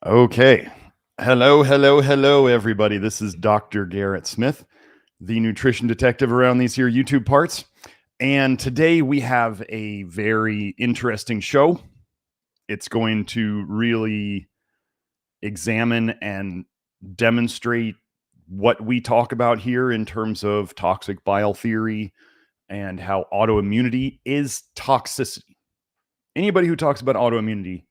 Okay. Hello, everybody. This is Dr. Garrett Smith, the nutrition detective around these here YouTube parts. And today we have a very interesting show. It's going to really examine and demonstrate what we talk about here in terms of toxic bile theory and how autoimmunity is toxicity. Anybody who talks about autoimmunity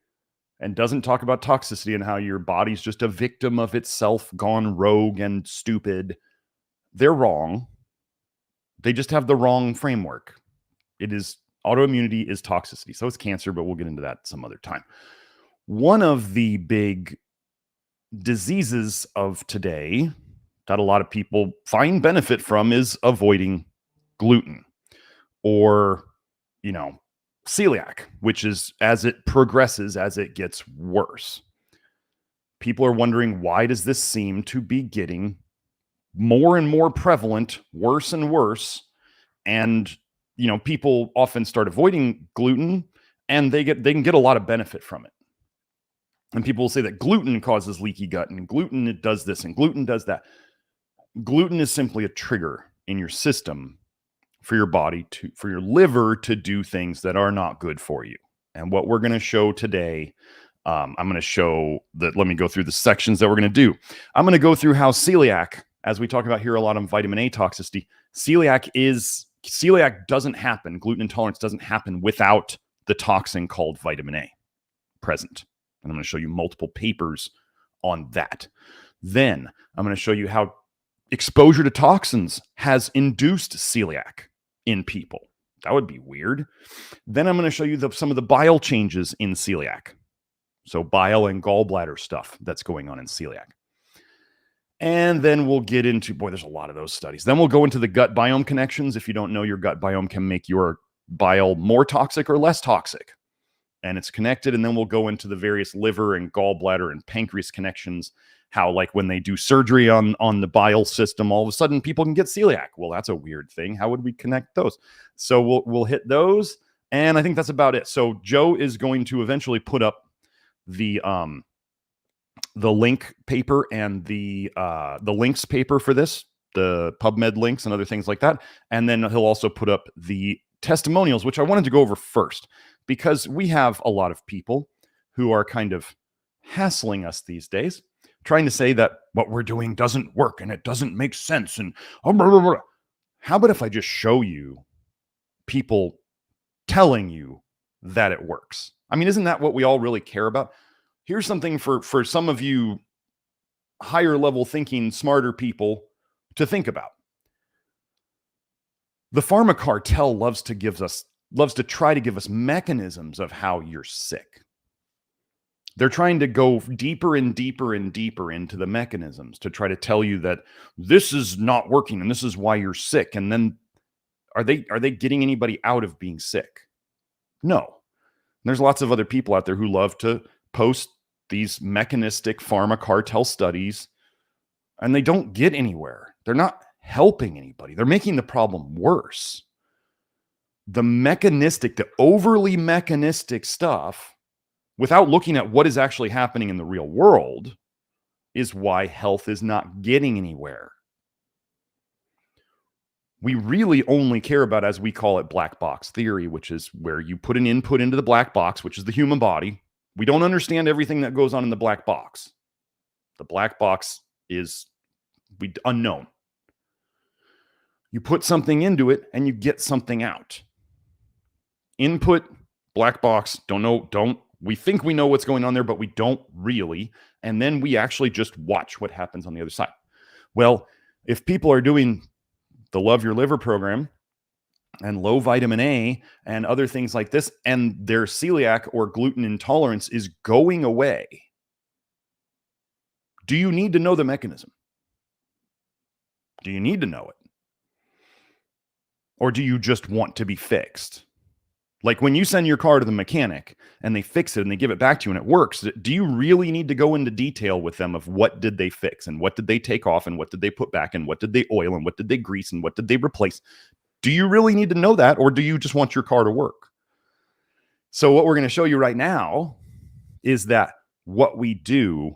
and doesn't talk about toxicity and how your body's just a victim of itself, gone rogue and stupid, they're wrong. They just have the wrong framework. Autoimmunity is toxicity. So it's cancer, but we'll get into that some other time. One of the big diseases of today that a lot of people find benefit from is avoiding gluten or, celiac, which is as it progresses, as it gets worse. People are wondering, why does this seem to be getting more and more prevalent, worse and worse? And, people often start avoiding gluten and they can get a lot of benefit from it. And people will say that gluten causes leaky gut and gluten, it does this and gluten does that. Gluten is simply a trigger in your system for your body for your liver to do things that are not good for you. And what we're going to show today, I'm going to show that. Let me go through the sections that we're going to do. I'm going to go through how celiac, as we talk about here a lot on vitamin A toxicity, celiac doesn't happen. Gluten intolerance doesn't happen without the toxin called vitamin A present. And I'm going to show you multiple papers on that. Then I'm going to show you how exposure to toxins has induced celiac in people. That would be weird. Then I'm going to show you some of the bile changes in celiac. So bile and gallbladder stuff that's going on in celiac. And then we'll get into, there's a lot of those studies. Then we'll go into the gut biome connections. If you don't know, your gut biome can make your bile more toxic or less toxic. And it's connected. And then we'll go into the various liver and gallbladder and pancreas connections. How, like, when they do surgery on the bile system, all of a sudden people can get celiac. Well, that's a weird thing. How would we connect those? So we'll hit those. And I think that's about it. So Joe is going to eventually put up the link paper and the links paper for this, the PubMed links and other things like that. And then he'll also put up the testimonials, which I wanted to go over first, because we have a lot of people who are kind of hassling us these days, trying to say that what we're doing doesn't work and it doesn't make sense. And blah, blah, blah. How about if I just show you people telling you that it works? I mean, isn't that what we all really care about? Here's something for some of you higher level thinking, smarter people to think about. The pharma cartel loves to try to give us mechanisms of how you're sick. They're trying to go deeper and deeper and deeper into the mechanisms to try to tell you that this is not working and this is why you're sick. And then are they getting anybody out of being sick? No. And there's lots of other people out there who love to post these mechanistic pharma cartel studies, and they don't get anywhere. They're not helping anybody. They're making the problem worse. The overly mechanistic stuff, without looking at what is actually happening in the real world, is why health is not getting anywhere. We really only care about, as we call it, black box theory, which is where you put an input into the black box, which is the human body. We don't understand everything that goes on in the black box. The black box is unknown. You put something into it and you get something out. Input, black box, we think we know what's going on there, but we don't really. And then we actually just watch what happens on the other side. Well, if people are doing the Love Your Liver program and low vitamin A and other things like this, and their celiac or gluten intolerance is going away, do you need to know the mechanism? Do you need to know it? Or do you just want to be fixed? Like when you send your car to the mechanic and they fix it and they give it back to you and it works, do you really need to go into detail with them of what did they fix and what did they take off and what did they put back and what did they oil and what did they grease and what did they replace? Do you really need to know that, or do you just want your car to work? So what we're going to show you right now is that what we do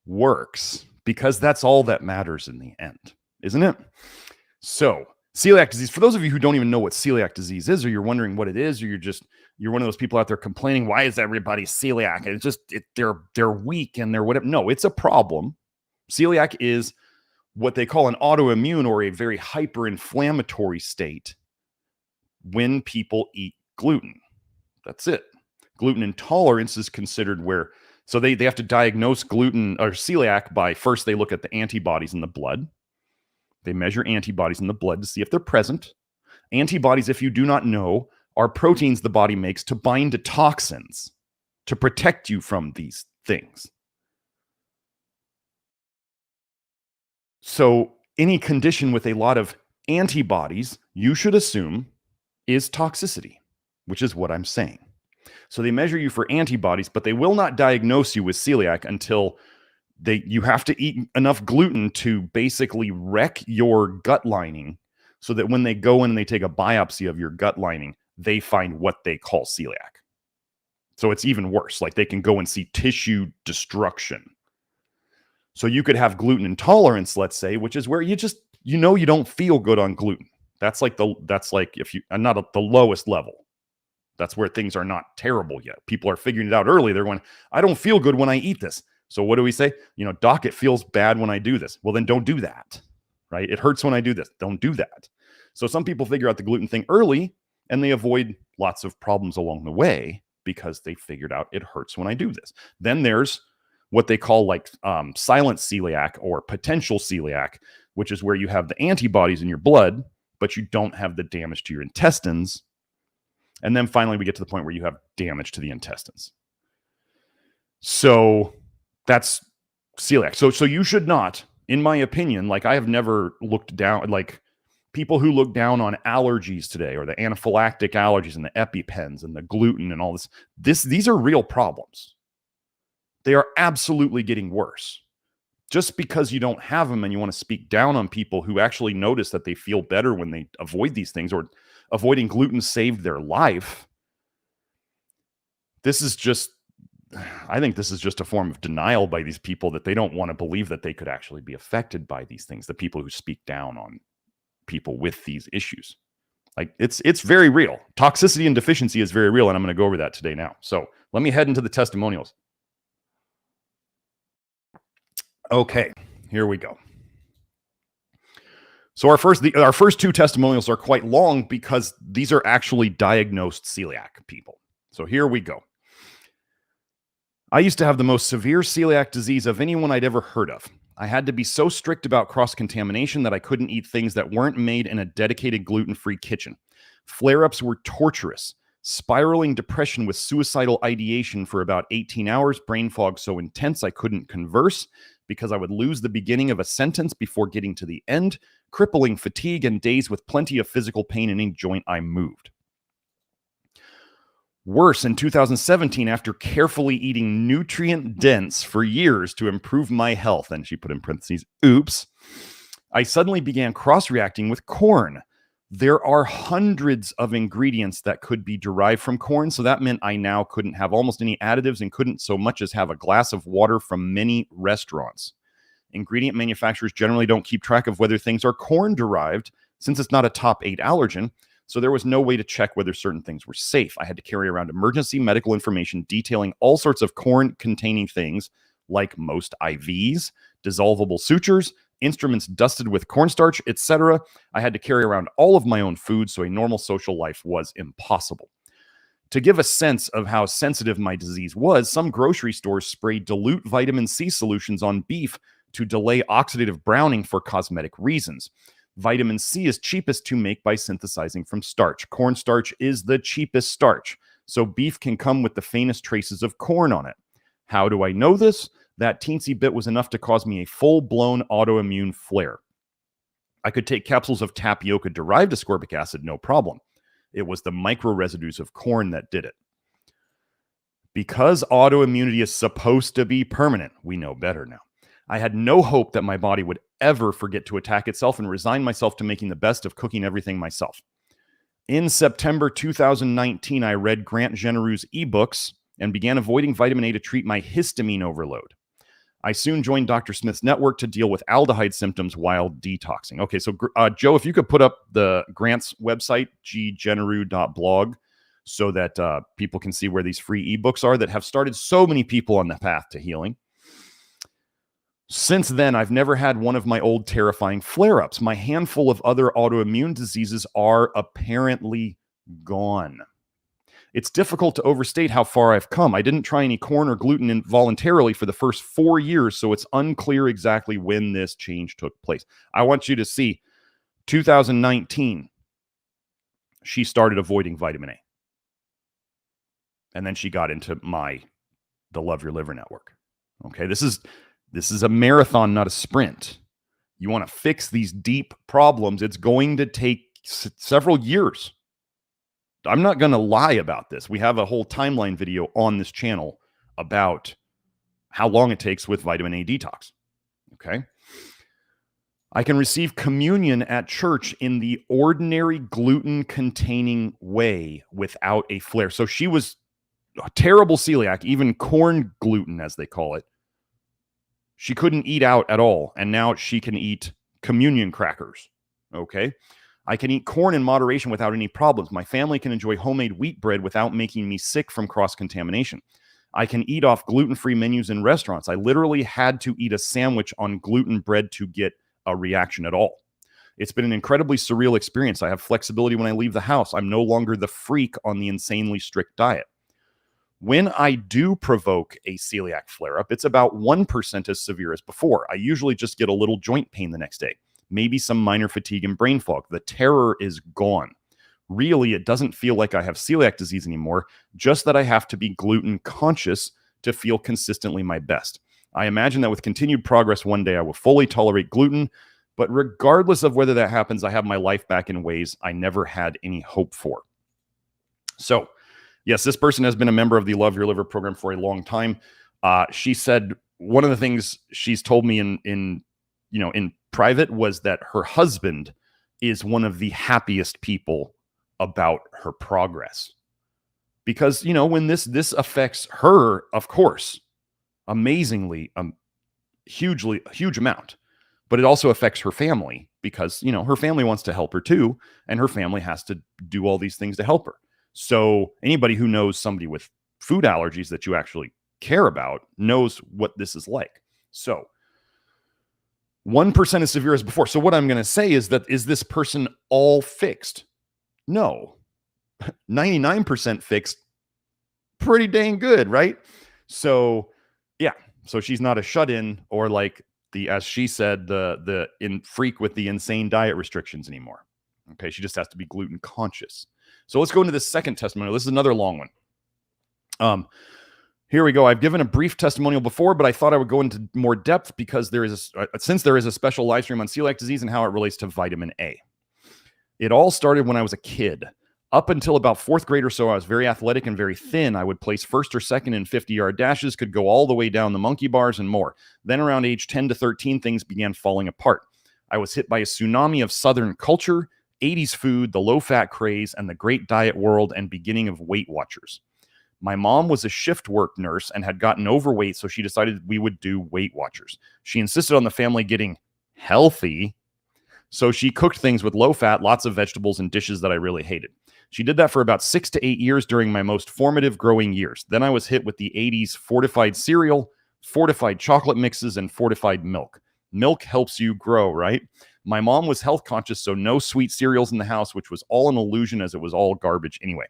works, because that's all that matters in the end, isn't it? So celiac disease, for those of you who don't even know what celiac disease is, or you're wondering what it is, or you're one of those people out there complaining, why is everybody celiac? And it's just, they're weak and they're whatever. No, it's a problem. Celiac is what they call an autoimmune or a very hyperinflammatory state when people eat gluten. That's it. Gluten intolerance is considered where, so they have to diagnose gluten or celiac by, first they look at the antibodies in the blood. They measure antibodies in the blood to see if they're present. Antibodies, if you do not know, are proteins the body makes to bind to toxins to protect you from these things. So any condition with a lot of antibodies, you should assume, is toxicity, which is what I'm saying. So they measure you for antibodies, but they will not diagnose you with celiac until you have to eat enough gluten to basically wreck your gut lining, so that when they go in and they take a biopsy of your gut lining, they find what they call celiac. So it's even worse. Like, they can go and see tissue destruction. So you could have gluten intolerance, let's say, which is where you just, you don't feel good on gluten. That's like if you, not at the lowest level. That's where things are not terrible yet. People are figuring it out early. They're going, I don't feel good when I eat this. So what do we say? Doc, it feels bad when I do this. Well, then don't do that, right? It hurts when I do this. Don't do that. So some people figure out the gluten thing early and they avoid lots of problems along the way because they figured out it hurts when I do this. Then there's what they call silent celiac or potential celiac, which is where you have the antibodies in your blood, but you don't have the damage to your intestines. And then finally, we get to the point where you have damage to the intestines. So that's celiac. So you should not, in my opinion, I have never looked down, people who look down on allergies today, or the anaphylactic allergies and the EpiPens and the gluten and all this, these are real problems. They are absolutely getting worse. Just because you don't have them and you want to speak down on people who actually notice that they feel better when they avoid these things, or avoiding gluten saved their life. I think this is just a form of denial by these people, that they don't want to believe that they could actually be affected by these things. The people who speak down on people with these issues. It's very real. Toxicity and deficiency is very real. And I'm going to go over that today now. So let me head into the testimonials. Okay, here we go. So our first two testimonials are quite long because these are actually diagnosed celiac people. So here we go. I used to have the most severe celiac disease of anyone I'd ever heard of. I had to be so strict about cross-contamination that I couldn't eat things that weren't made in a dedicated gluten-free kitchen. Flare-ups were torturous. Spiraling depression with suicidal ideation for about 18 hours, brain fog so intense I couldn't converse because I would lose the beginning of a sentence before getting to the end, crippling fatigue, and days with plenty of physical pain in any joint I moved. Worse, in 2017, after carefully eating nutrient-dense for years to improve my health, and she put in parentheses, oops, I suddenly began cross-reacting with corn. There are hundreds of ingredients that could be derived from corn, so that meant I now couldn't have almost any additives and couldn't so much as have a glass of water from many restaurants. Ingredient manufacturers generally don't keep track of whether things are corn-derived, since it's not a top 8 allergen, so there was no way to check whether certain things were safe. I had to carry around emergency medical information detailing all sorts of corn-containing things, like most IVs, dissolvable sutures, instruments dusted with cornstarch, etc. I had to carry around all of my own food, so a normal social life was impossible. To give a sense of how sensitive my disease was, some grocery stores sprayed dilute vitamin C solutions on beef to delay oxidative browning for cosmetic reasons. Vitamin C is cheapest to make by synthesizing from starch. Cornstarch is the cheapest starch, so beef can come with the faintest traces of corn on it. How do I know this? That teensy bit was enough to cause me a full-blown autoimmune flare. I could take capsules of tapioca-derived ascorbic acid, no problem. It was the micro-residues of corn that did it. Because autoimmunity is supposed to be permanent, we know better now. I had no hope that my body would ever forget to attack itself and resigned myself to making the best of cooking everything myself. In September 2019, I read Grant Genereux's ebooks, and began avoiding vitamin A to treat my histamine overload. I soon joined Dr. Smith's network to deal with aldehyde symptoms while detoxing. Okay, so Joe, if you could put up the Grant's website, ggeneru.blog, so that people can see where these free ebooks are that have started so many people on the path to healing. Since then, I've never had one of my old terrifying flare-ups. My handful of other autoimmune diseases are apparently gone. It's difficult to overstate how far I've come. I didn't try any corn or gluten involuntarily for the first 4 years, so it's unclear exactly when this change took place. I want you to see 2019, she started avoiding vitamin A. And then she got into the Love Your Liver network. Okay, this is a marathon, not a sprint. You want to fix these deep problems. It's going to take several years. I'm not going to lie about this. We have a whole timeline video on this channel about how long it takes with vitamin A detox. Okay. I can receive communion at church in the ordinary gluten-containing way without a flare. So she was a terrible celiac, even corn gluten, as they call it. She couldn't eat out at all, and now she can eat communion crackers. Okay. I can eat corn in moderation without any problems. My family can enjoy homemade wheat bread without making me sick from cross-contamination. I can eat off gluten-free menus in restaurants. I literally had to eat a sandwich on gluten bread to get a reaction at all. It's been an incredibly surreal experience. I have flexibility when I leave the house. I'm no longer the freak on the insanely strict diet. When I do provoke a celiac flare-up, it's about 1% as severe as before. I usually just get a little joint pain the next day. Maybe some minor fatigue and brain fog. The terror is gone. Really, it doesn't feel like I have celiac disease anymore, just that I have to be gluten conscious to feel consistently my best. I imagine that with continued progress, one day I will fully tolerate gluten, but regardless of whether that happens, I have my life back in ways I never had any hope for. So, yes, this person has been a member of the Love Your Liver program for a long time. She said one of the things she's told me in private was that her husband is one of the happiest people about her progress. Because, when this affects her, of course, amazingly, huge amount, but it also affects her family because, her family wants to help her too, and her family has to do all these things to help her. So anybody who knows somebody with food allergies that you actually care about knows what this is like. So 1% as severe as before. So what I'm going to say is this person all fixed? No. 99% fixed. Pretty dang good, right? So yeah. So she's not a shut-in or like as she said, the freak with the insane diet restrictions anymore. Okay. She just has to be gluten conscious. So let's go into the second testimonial. This is another long one. Here we go. I've given a brief testimonial before, but I thought I would go into more depth because since there is a special live stream on celiac disease and how it relates to vitamin A. It all started when I was a kid. Up until about fourth grade or so, I was very athletic and very thin. I would place first or second in 50-yard dashes, could go all the way down the monkey bars and more. Then around age 10 to 13, things began falling apart. I was hit by a tsunami of Southern culture, 80s food, the low-fat craze, and the great diet world and beginning of Weight Watchers. My mom was a shift work nurse and had gotten overweight, so she decided we would do Weight Watchers. She insisted on the family getting healthy, so she cooked things with low fat, lots of vegetables, and dishes that I really hated. She did that for about 6 to 8 years during my most formative growing years. Then I was hit with the 80s fortified cereal, fortified chocolate mixes, and fortified milk. Milk helps you grow, right? My mom was health conscious, so no sweet cereals in the house, which was all an illusion as it was all garbage anyway.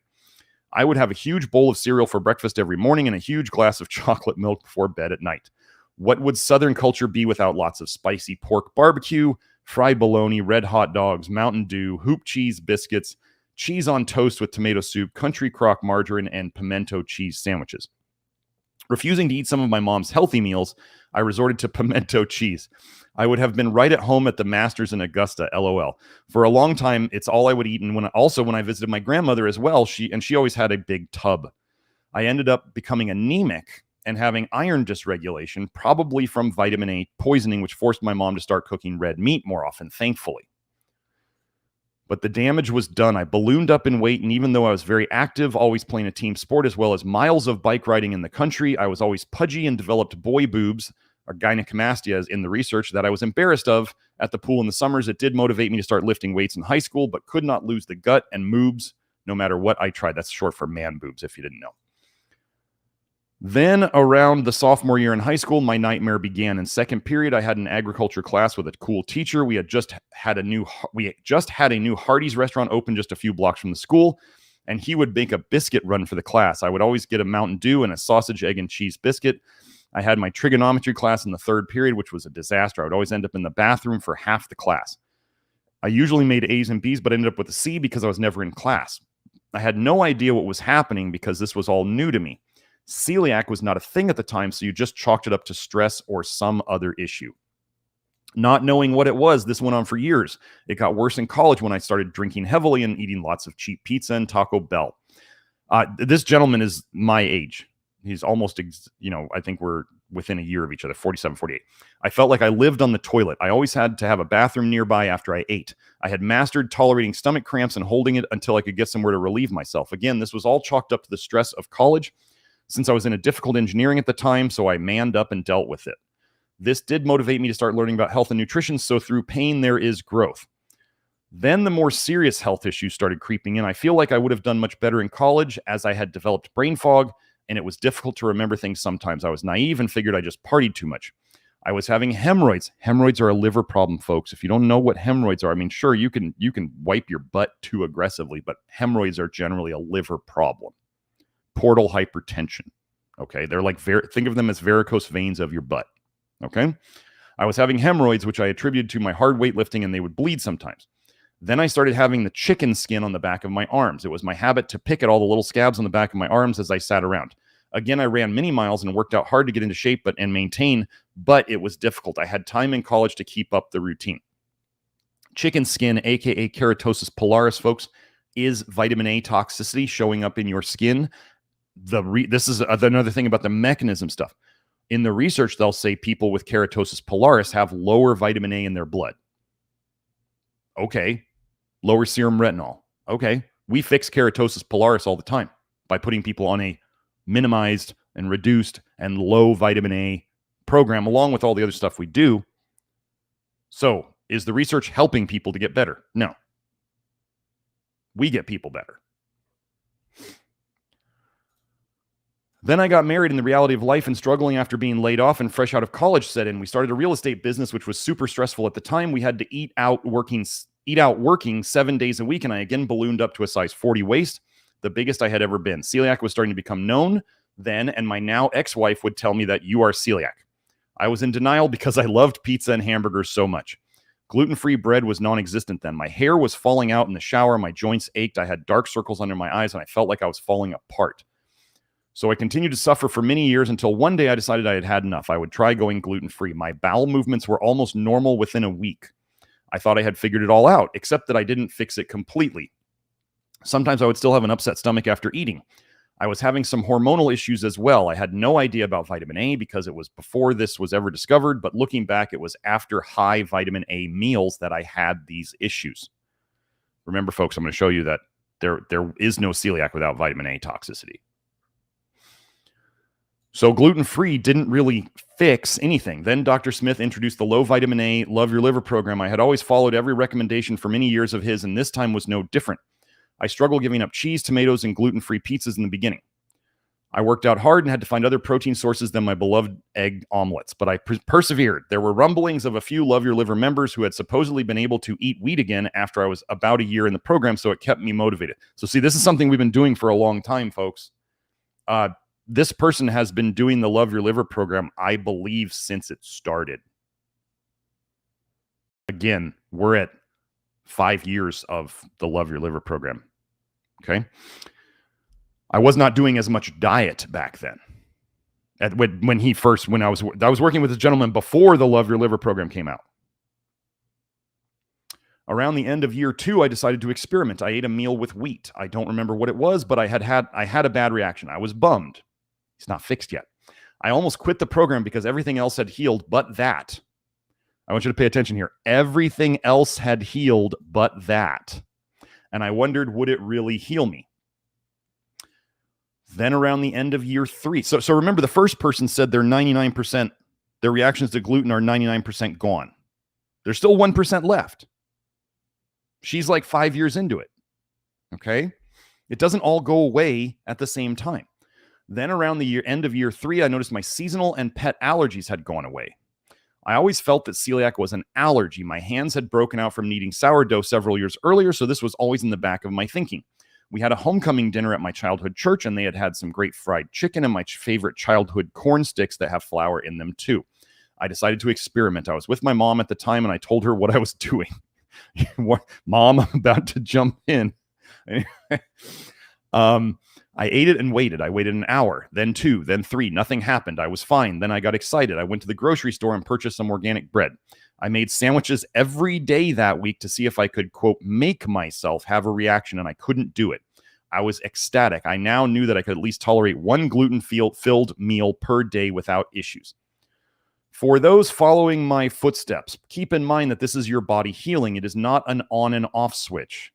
I would have a huge bowl of cereal for breakfast every morning and a huge glass of chocolate milk before bed at night. What would Southern culture be without lots of spicy pork barbecue, fried bologna, red hot dogs, Mountain Dew, hoop cheese biscuits, cheese on toast with tomato soup, country crock margarine, and pimento cheese sandwiches? Refusing to eat some of my mom's healthy meals, I resorted to pimento cheese. I would have been right at home at the Masters in Augusta, LOL. For a long time, it's all I would eat. And when I visited my grandmother as well, she always had a big tub. I ended up becoming anemic and having iron dysregulation, probably from vitamin A poisoning, which forced my mom to start cooking red meat more often, thankfully. but the damage was done. I ballooned up in weight, and even though I was very active, always playing a team sport as well as miles of bike riding in the country, I was always pudgy and developed boy boobs, or gynecomastia in the research, that I was embarrassed of at the pool in the summers. It did motivate me to start lifting weights in high school, but could not lose the gut and moobs no matter what I tried. That's short for man boobs, if you didn't know. Then around the sophomore year in high school, my nightmare began. In second period, I had an agriculture class with a cool teacher. We just had a new Hardee's restaurant open just a few blocks from the school, and he would make a biscuit run for the class. I would always get a Mountain Dew and a sausage, egg, and cheese biscuit. I had my trigonometry class in the third period, which was a disaster. I would always end up in the bathroom for half the class. I usually made A's and B's, but ended up with a C because I was never in class. I had no idea what was happening because this was all new to me. Celiac was not a thing at the time, so you just chalked it up to stress or some other issue. Not knowing what it was, this went on for years. It got worse in college when I started drinking heavily and eating lots of cheap pizza and Taco Bell. This gentleman is my age. He's almost, I think we're within a year of each other, 47, 48. I felt like I lived on the toilet. I always had to have a bathroom nearby after I ate. I had mastered tolerating stomach cramps and holding it until I could get somewhere to relieve myself. Again, this was all chalked up to the stress of college, since I was in a difficult engineering at the time, so I manned up and dealt with it. This did motivate me to start learning about health and nutrition, so through pain, there is growth. Then the more serious health issues started creeping in. I feel like I would have done much better in college, as I had developed brain fog, and it was difficult to remember things sometimes. I was naive and figured I just partied too much. I was having hemorrhoids. Hemorrhoids are a liver problem, folks. If you don't know what hemorrhoids are, I mean, sure, you can wipe your butt too aggressively, but hemorrhoids are generally a liver problem. Portal hypertension. Okay, they're like, think of them as varicose veins of your butt. Okay, I was having hemorrhoids, which I attributed to my hard weightlifting, and they would bleed sometimes. Then I started having the chicken skin on the back of my arms. It was my habit to pick at all the little scabs on the back of my arms as I sat around. Again, I ran many miles and worked out hard to get into shape and maintain, but it was difficult. I had time in college to keep up the routine. Chicken skin, aka keratosis pilaris, folks, is vitamin A toxicity showing up in your skin. This is another thing about the mechanism stuff. In the research, they'll say people with keratosis pilaris have lower vitamin A in their blood. Okay. Lower serum retinol. Okay. We fix keratosis pilaris all the time by putting people on a minimized and reduced and low vitamin A program, along with all the other stuff we do. So, is the research helping people to get better? No. We get people better. Then I got married, and the reality of life and struggling after being laid off and fresh out of college set in. We started a real estate business, which was super stressful at the time. We had to eat out working 7 days a week, and I again ballooned up to a size 40 waist, the biggest I had ever been. Celiac was starting to become known then, and my now ex-wife would tell me that you are celiac. I was in denial because I loved pizza and hamburgers so much. Gluten-free bread was non-existent then. My hair was falling out in the shower. My joints ached. I had dark circles under my eyes, and I felt like I was falling apart. So I continued to suffer for many years until one day I decided I had had enough. I would try going gluten-free. My bowel movements were almost normal within a week. I thought I had figured it all out, except that I didn't fix it completely. Sometimes I would still have an upset stomach after eating. I was having some hormonal issues as well. I had no idea about vitamin A because it was before this was ever discovered, but looking back, it was after high vitamin A meals that I had these issues. Remember, folks, I'm going to show you that there is no celiac without vitamin A toxicity. So gluten-free didn't really fix anything. Then Dr. Smith introduced the low vitamin A Love Your Liver program. I had always followed every recommendation for many years of his, and this time was no different. I struggled giving up cheese, tomatoes, and gluten-free pizzas in the beginning. I worked out hard and had to find other protein sources than my beloved egg omelets, but I persevered. There were rumblings of a few Love Your Liver members who had supposedly been able to eat wheat again after I was about a year in the program, so it kept me motivated. So see, this is something we've been doing for a long time, folks. This person has been doing the Love Your Liver program, I believe, since it started. Again, we're at 5 years of the Love Your Liver program. Okay. I was not doing as much diet back then. When I was working with this gentleman before the Love Your Liver program came out. Around the end of year 2, I decided to experiment. I ate a meal with wheat. I don't remember what it was, but I had a bad reaction. I was bummed. It's not fixed yet. I almost quit the program because everything else had healed, but that. I want you to pay attention here. Everything else had healed, but that. And I wondered, would it really heal me? Then around the end of year 3, so remember, the first person said their reactions to gluten are 99% gone. There's still 1% left. She's like 5 years into it. Okay? It doesn't all go away at the same time. Then around the end of year 3, I noticed my seasonal and pet allergies had gone away. I always felt that celiac was an allergy. My hands had broken out from kneading sourdough several years earlier, so this was always in the back of my thinking. We had a homecoming dinner at my childhood church, and they had some great fried chicken and my favorite childhood corn sticks that have flour in them too. I decided to experiment. I was with my mom at the time, and I told her what I was doing. Mom, I'm about to jump in. I ate it and waited. I waited an hour, then 2, then 3. Nothing happened. I was fine. Then I got excited. I went to the grocery store and purchased some organic bread. I made sandwiches every day that week to see if I could, quote, make myself have a reaction, and I couldn't do it. I was ecstatic. I now knew that I could at least tolerate one gluten-filled meal per day without issues. For those following my footsteps, keep in mind that this is your body healing. It is not an on and off switch.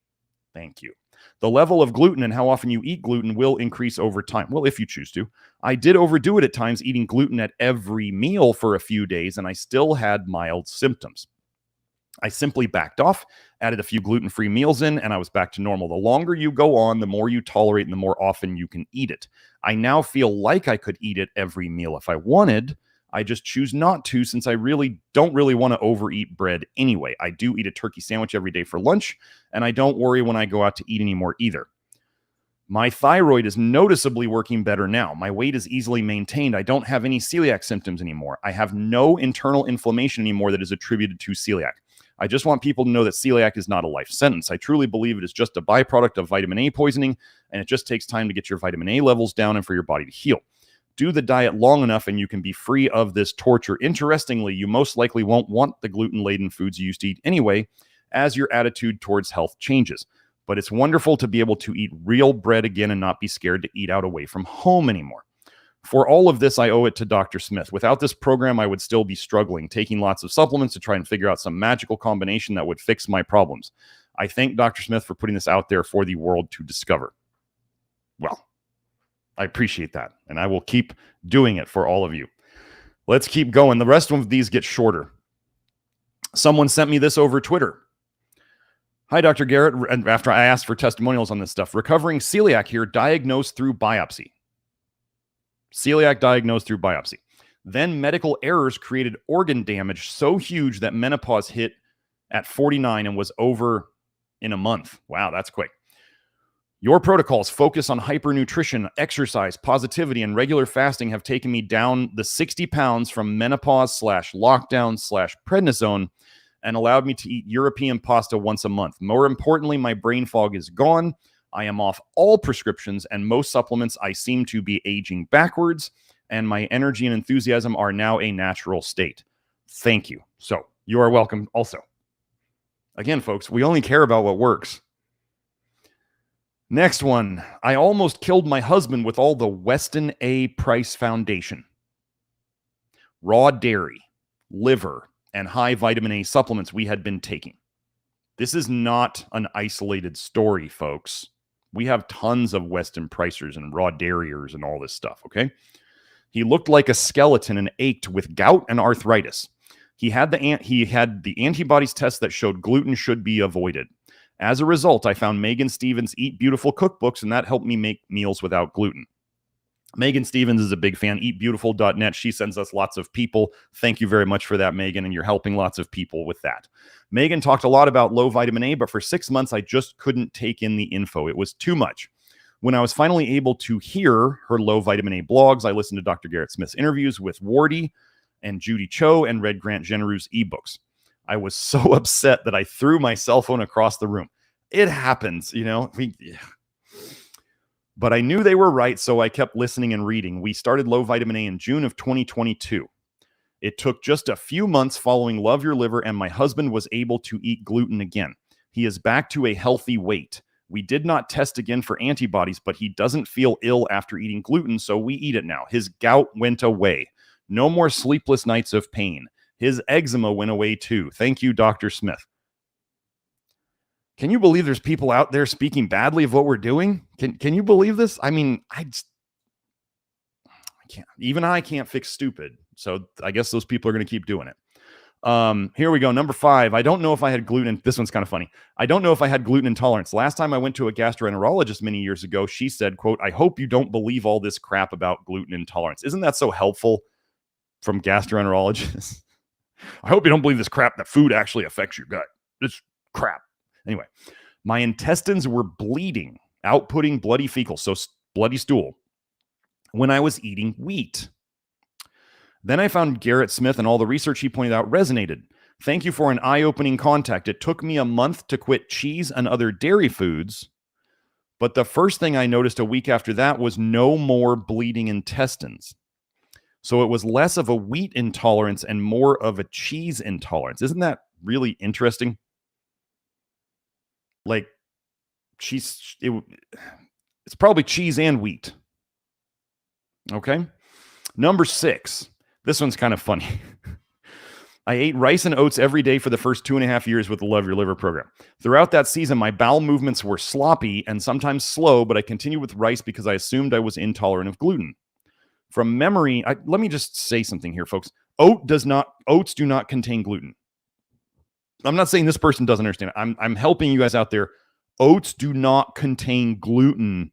Thank you. The level of gluten and how often you eat gluten will increase over time. Well, if you choose to. I did overdo it at times, eating gluten at every meal for a few days, and I still had mild symptoms. I simply backed off, added a few gluten-free meals in, and I was back to normal. The longer you go on, the more you tolerate and the more often you can eat it. I now feel like I could eat it every meal if I wanted. I just choose not to, since I don't really want to overeat bread anyway. I do eat a turkey sandwich every day for lunch, and I don't worry when I go out to eat anymore either. My thyroid is noticeably working better now. My weight is easily maintained. I don't have any celiac symptoms anymore. I have no internal inflammation anymore that is attributed to celiac. I just want people to know that celiac is not a life sentence. I truly believe it is just a byproduct of vitamin A poisoning, and it just takes time to get your vitamin A levels down and for your body to heal. Do the diet long enough and you can be free of this torture. Interestingly, you most likely won't want the gluten-laden foods you used to eat anyway, as your attitude towards health changes. But it's wonderful to be able to eat real bread again and not be scared to eat out away from home anymore. For all of this, I owe it to Dr. Smith. Without this program, I would still be struggling, taking lots of supplements to try and figure out some magical combination that would fix my problems. I thank Dr. Smith for putting this out there for the world to discover. Well, I appreciate that, and I will keep doing it for all of you. Let's keep going. The rest of these get shorter. Someone sent me this over Twitter. Hi, Dr. Garrett. And after I asked for testimonials on this stuff, recovering celiac here, diagnosed through biopsy. Celiac diagnosed through biopsy. Then medical errors created organ damage so huge that menopause hit at 49 and was over in a month. Wow, that's quick. Your protocols focus on hypernutrition, exercise, positivity, and regular fasting have taken me down the 60 pounds from menopause/lockdown/prednisone and allowed me to eat European pasta once a month. More importantly, my brain fog is gone. I am off all prescriptions and most supplements. I seem to be aging backwards, and my energy and enthusiasm are now a natural state. Thank you. So you are welcome also. Again, folks, we only care about what works. Next one. I almost killed my husband with all the Weston A. Price Foundation. Raw dairy, liver, and high vitamin A supplements we had been taking. This is not an isolated story, folks. We have tons of Weston Pricers and raw dairyers and all this stuff, okay? He looked like a skeleton and ached with gout and arthritis. He had the antibodies test that showed gluten should be avoided. As a result, I found Megan Stevens' Eat Beautiful cookbooks, and that helped me make meals without gluten. Megan Stevens is a big fan. Eatbeautiful.net. She sends us lots of people. Thank you very much for that, Megan, and you're helping lots of people with that. Megan talked a lot about low vitamin A, but for 6 months, I just couldn't take in the info. It was too much. When I was finally able to hear her low vitamin A blogs, I listened to Dr. Garrett Smith's interviews with Wardy and Judy Cho and read Grant Generou's ebooks. I was so upset that I threw my cell phone across the room. It happens, you know. But I knew they were right, so I kept listening and reading. We started low vitamin A in June of 2022. It took just a few months following Love Your Liver, and my husband was able to eat gluten again. He is back to a healthy weight. We did not test again for antibodies, but he doesn't feel ill after eating gluten, so we eat it now. His gout went away. No more sleepless nights of pain. His eczema went away too. Thank you, Dr. Smith. Can you believe there's people out there speaking badly of what we're doing? Can you believe this? I mean, I can't. Even I can't fix stupid. So I guess those people are going to keep doing it. Here we go. Number 5. I don't know if I had gluten. This one's kind of funny. I don't know if I had gluten intolerance. Last time I went to a gastroenterologist many years ago, she said, quote, "I hope you don't believe all this crap about gluten intolerance." Isn't that so helpful from gastroenterologists? I hope you don't believe this crap that food actually affects your gut. It's crap. Anyway, my intestines were bleeding, outputting bloody fecal, so bloody stool, when I was eating wheat. Then I found Garrett Smith, and all the research he pointed out resonated. Thank you for an eye-opening contact. It took me a month to quit cheese and other dairy foods, but the first thing I noticed a week after that was no more bleeding intestines. So it was less of a wheat intolerance and more of a cheese intolerance. Isn't that really interesting? Like, it's probably cheese and wheat. Okay. Number 6. This one's kind of funny. I ate rice and oats every day for the first 2.5 years with the Love Your Liver program. Throughout that season, my bowel movements were sloppy and sometimes slow, but I continued with rice because I assumed I was intolerant of gluten. From memory, let me just say something here, folks. Oats do not contain gluten. I'm not saying this person doesn't understand it. I'm helping you guys out there. Oats do not contain gluten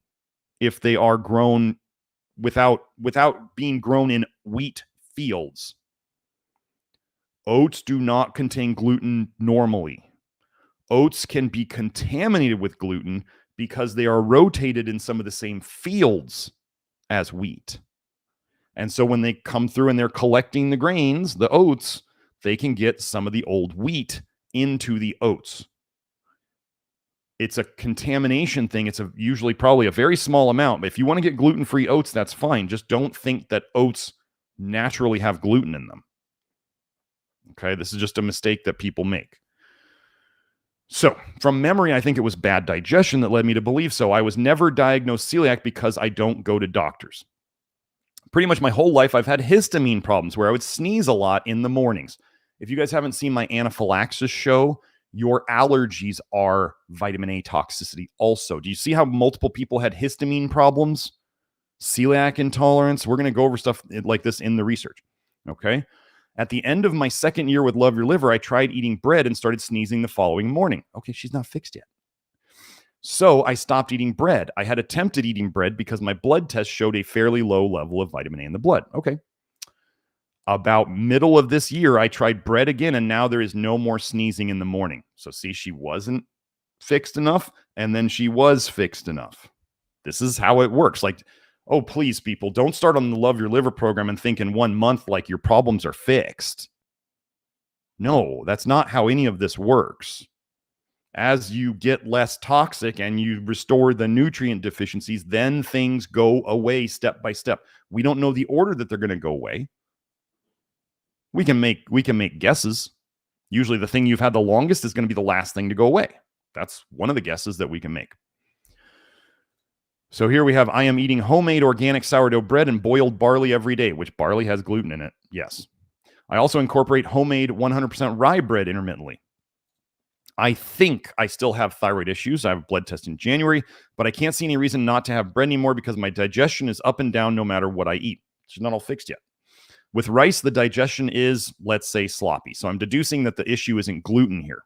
if they are grown without being grown in wheat fields. Oats do not contain gluten normally. Oats can be contaminated with gluten because they are rotated in some of the same fields as wheat. And so when they come through and they're collecting the grains, the oats, they can get some of the old wheat into the oats. It's a contamination thing. It's usually probably a very small amount. But if you want to get gluten-free oats, that's fine. Just don't think that oats naturally have gluten in them. Okay, this is just a mistake that people make. So, from memory, I think it was bad digestion that led me to believe so. I was never diagnosed celiac because I don't go to doctors. Pretty much my whole life, I've had histamine problems where I would sneeze a lot in the mornings. If you guys haven't seen my anaphylaxis show, your allergies are vitamin A toxicity also. Do you see how multiple people had histamine problems? Celiac intolerance? We're going to go over stuff like this in the research. Okay? At the end of my second year with Love Your Liver, I tried eating bread and started sneezing the following morning. Okay, she's not fixed yet. So I stopped eating bread. I had attempted eating bread because my blood test showed a fairly low level of vitamin A in the blood. Okay. About middle of this year, I tried bread again, and now there is no more sneezing in the morning. So see, she wasn't fixed enough, and then she was fixed enough. This is how it works. Like, oh, please, people, don't start on the Love Your Liver program and think in 1 month like your problems are fixed. No, that's not how any of this works. As you get less toxic and you restore the nutrient deficiencies, then things go away step by step. We don't know the order that they're going to go away. We can make guesses. Usually the thing you've had the longest is going to be the last thing to go away. That's one of the guesses that we can make. So here we have, I am eating homemade organic sourdough bread and boiled barley every day, which barley has gluten in it. Yes. I also incorporate homemade 100% rye bread intermittently. I think I still have thyroid issues. I have a blood test in January, but I can't see any reason not to have bread anymore because my digestion is up and down no matter what I eat. It's not all fixed yet. With rice, the digestion is, let's say, sloppy. So I'm deducing that the issue isn't gluten here.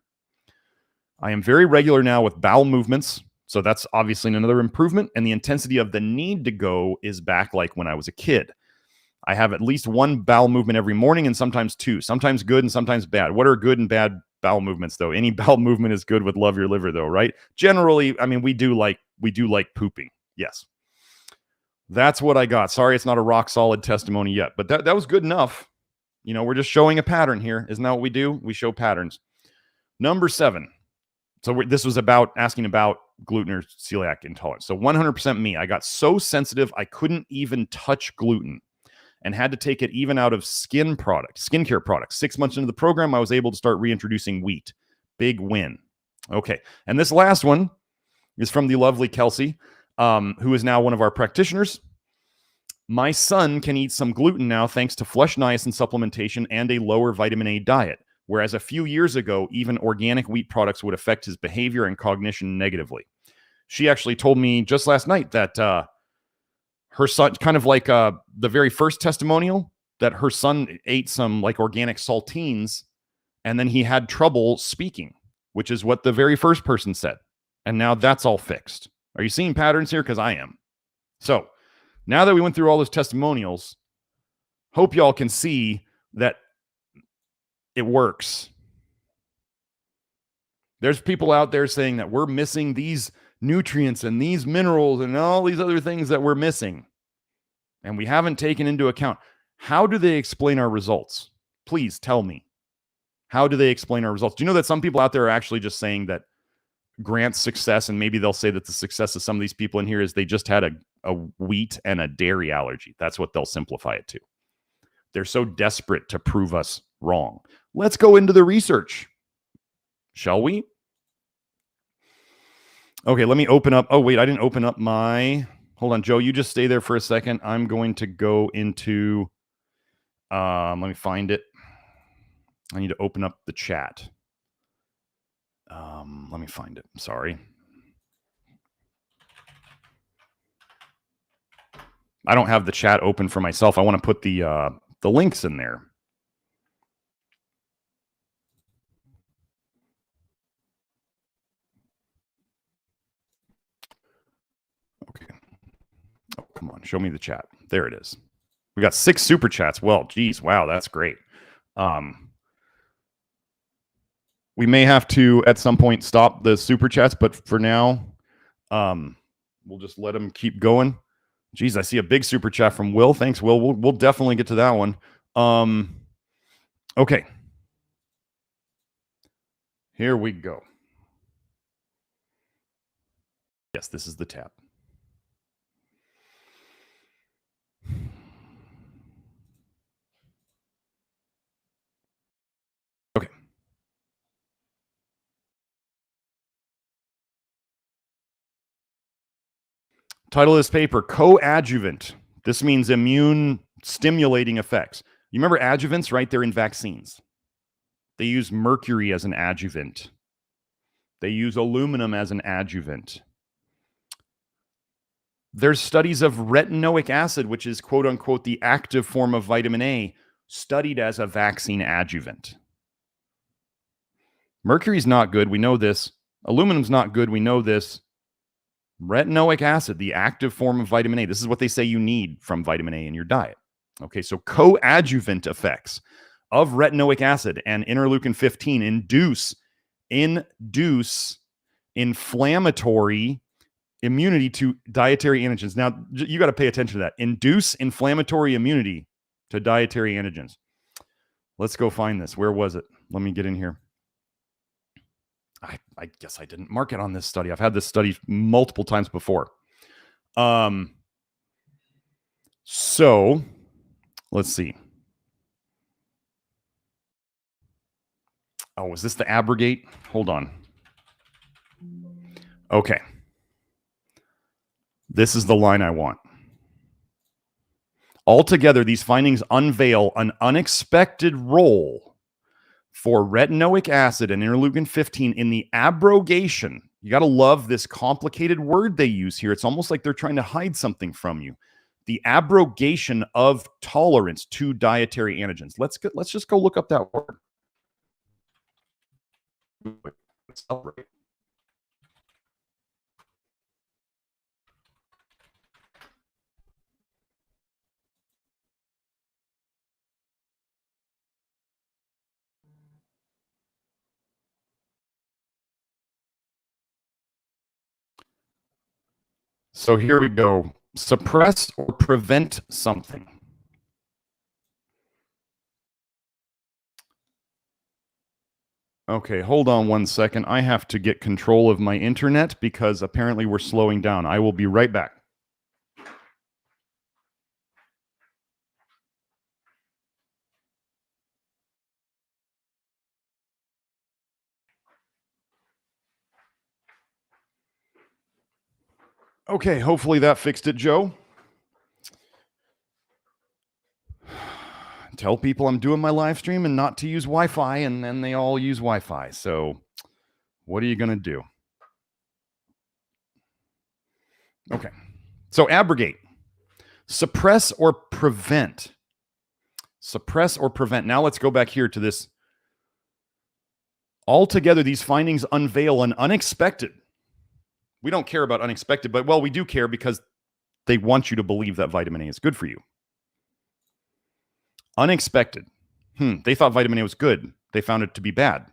I am very regular now with bowel movements. So that's obviously another improvement. And the intensity of the need to go is back like when I was a kid. I have at least one bowel movement every morning and sometimes two. Sometimes good and sometimes bad. What are good and bad bowel movements, though? Any bowel movement is good with Love Your Liver, though, right? Generally, I mean, we do like pooping. Yes. That's what I got. Sorry, it's not a rock solid testimony yet, but that was good enough. You know, we're just showing a pattern here. Isn't that what we do? We show patterns. Number 7. So this was asking about gluten or celiac intolerance. So 100% me. I got so sensitive, I couldn't even touch gluten and had to take it even out of skincare products. 6 months into the program, I was able to start reintroducing wheat. Big win. Okay. And this last one is from the lovely Kelsey, who is now one of our practitioners. My son can eat some gluten now thanks to flush niacin supplementation and a lower vitamin A diet. whereas a few years ago, even organic wheat products would affect his behavior and cognition negatively. She actually told me just last night that her son, kind of like the very first testimonial, that her son ate some like organic saltines and then he had trouble speaking, which is what the very first person said. And now that's all fixed. Are you seeing patterns here? Because I am. So now that we went through all those testimonials, hope y'all can see that it works. There's people out there saying that we're missing these nutrients and these minerals and all these other things that we're missing, and we haven't taken into account. How do they explain our results? Please tell me. How do they explain our results? Do you know that some people out there are actually just saying that Grant's success, and maybe they'll say that the success of some of these people in here is they just had a wheat and a dairy allergy. That's what they'll simplify it to. They're so desperate to prove us wrong. Let's go into the research, shall we? Okay, let me open up. Oh, wait, I didn't open up my... Hold on, Joe, you just stay there for a second. I'm going to go into... let me find it. I need to open up the chat. Let me find it. Sorry. I don't have the chat open for myself. I want to put the links in there. Okay. Oh, come on. Show me the chat. There it is. We got 6 super chats. Well, geez. Wow, that's great. We may have to, at some point, stop the super chats, but for now, we'll just let them keep going. Geez, I see a big super chat from Will. Thanks, Will. We'll definitely get to that one. Okay. Here we go. Yes, this is the tab. Okay. Title of this paper, co-adjuvant. This means immune stimulating effects. You remember adjuvants, right? They're in vaccines. They use mercury as an adjuvant. They use aluminum as an adjuvant. There's studies of retinoic acid, which is quote unquote the active form of vitamin A, studied as a vaccine adjuvant. Mercury's not good. We know this. Aluminum's not good. We know this. Retinoic acid, the active form of vitamin A. This is what they say you need from vitamin A in your diet. Okay, so co-adjuvant effects of retinoic acid and interleukin 15 induce inflammatory immunity to dietary antigens. Now, you got to pay attention to that. Induce inflammatory immunity to dietary antigens. Let's go find this. Where was it? Let me get in here. I guess I didn't mark it on this study. I've had this study multiple times before. So let's see. Oh, is this the abrogate? Hold on. Okay. This is the line I want. Altogether, these findings unveil an unexpected role for retinoic acid and interleukin 15 in the abrogation. You got to love this complicated word they use here. It's almost like they're trying to hide something from you. The abrogation of tolerance to dietary antigens. Let's just go look up that word. So here we go. Suppress or prevent something. Okay, hold on one second. I have to get control of my internet because apparently we're slowing down. I will be right back. Okay, hopefully that fixed it, Joe. tell people I'm doing my live stream and not to use Wi-Fi, and then they all use Wi-Fi. So what are you going to do? Okay. So abrogate, suppress or prevent. Suppress or prevent. Now let's go back here to this. Altogether, these findings unveil an unexpected. We don't care about unexpected, but well, we do care because they want you to believe that vitamin A is good for you. Unexpected. They thought vitamin A was good. They found it to be bad.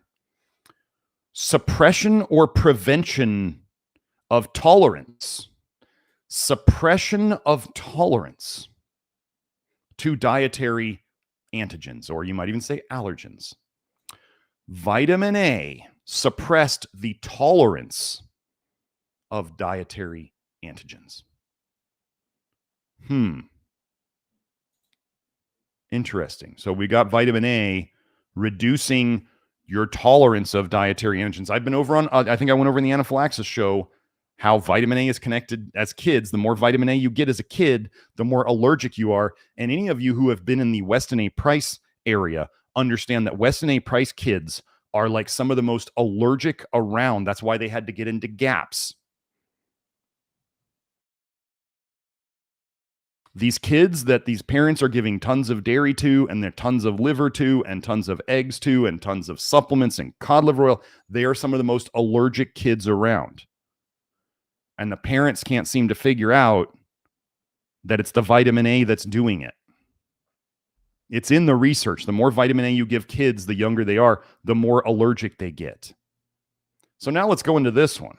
Suppression or prevention of tolerance. Suppression of tolerance to dietary antigens, or you might even say allergens. Vitamin A suppressed the tolerance of dietary antigens. Interesting. So we got vitamin A reducing your tolerance of dietary antigens. I've been over on, I think I went over in the anaphylaxis show, how vitamin A is connected as kids. The more vitamin A you get as a kid, the more allergic you are. And any of you who have been in the Weston A. Price area understand that Weston A. Price kids are like some of the most allergic around. That's why they had to get into GAPS. These kids that these parents are giving tons of dairy to, and they're tons of liver to, and tons of eggs to, and tons of supplements and cod liver oil, they are some of the most allergic kids around. And the parents can't seem to figure out that it's the vitamin A that's doing it. It's in the research. The more vitamin A you give kids, the younger they are, the more allergic they get. So now let's go into this one.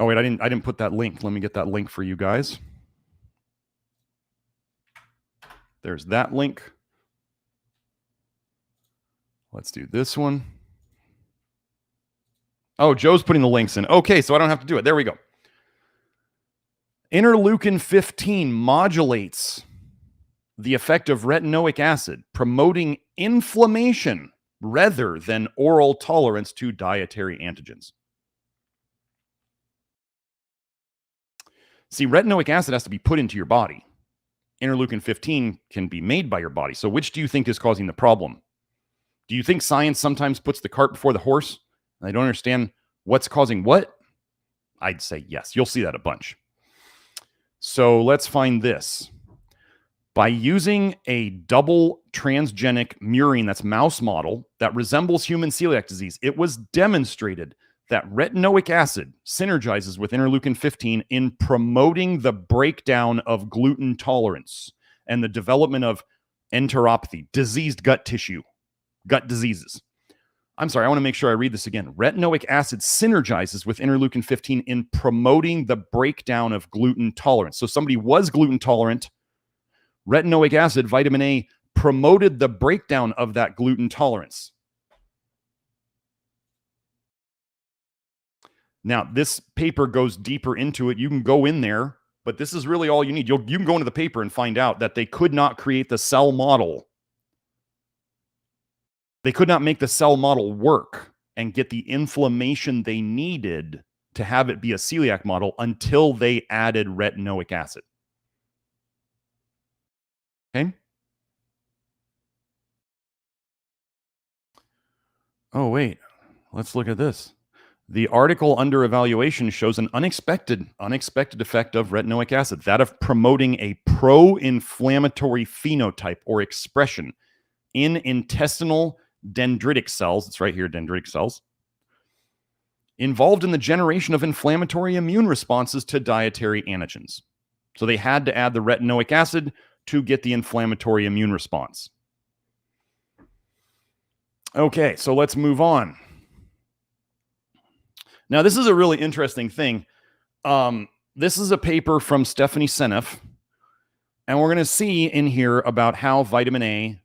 Oh, wait, I didn't put that link. Let me get that link for you guys. There's that link. Let's do this one. Oh, Joe's putting the links in. Okay, so I don't have to do it. There we go. Interleukin 15 modulates the effect of retinoic acid, promoting inflammation rather than oral tolerance to dietary antigens. See, retinoic acid has to be put into your body. Interleukin 15 can be made by your body. So which do you think is causing the problem? Do you think science sometimes puts the cart before the horse? And they don't understand what's causing what? I'd say yes. You'll see that a bunch. So let's find this. By using a double transgenic murine, that's mouse model, that resembles human celiac disease, it was demonstrated that retinoic acid synergizes with interleukin 15 in promoting the breakdown of gluten tolerance and the development of enteropathy, diseased gut tissue, gut diseases. I'm sorry, I want to make sure I read this again. Retinoic acid synergizes with interleukin 15 in promoting the breakdown of gluten tolerance. So somebody was gluten tolerant. Retinoic acid, vitamin A, promoted the breakdown of that gluten tolerance. Now, this paper goes deeper into it. You can go in there, but this is really all you need. You can go into the paper and find out that they could not create the cell model. They could not make the cell model work and get the inflammation they needed to have it be a celiac model until they added retinoic acid. Okay? Oh, wait. Let's look at this. The article under evaluation shows an unexpected effect of retinoic acid, that of promoting a pro-inflammatory phenotype or expression in intestinal dendritic cells. It's right here, dendritic cells, involved in the generation of inflammatory immune responses to dietary antigens. So they had to add the retinoic acid to get the inflammatory immune response. Okay, so let's move on. Now, this is a really interesting thing. This is a paper from Stephanie Seneff, and we're going to see in here about how vitamin A,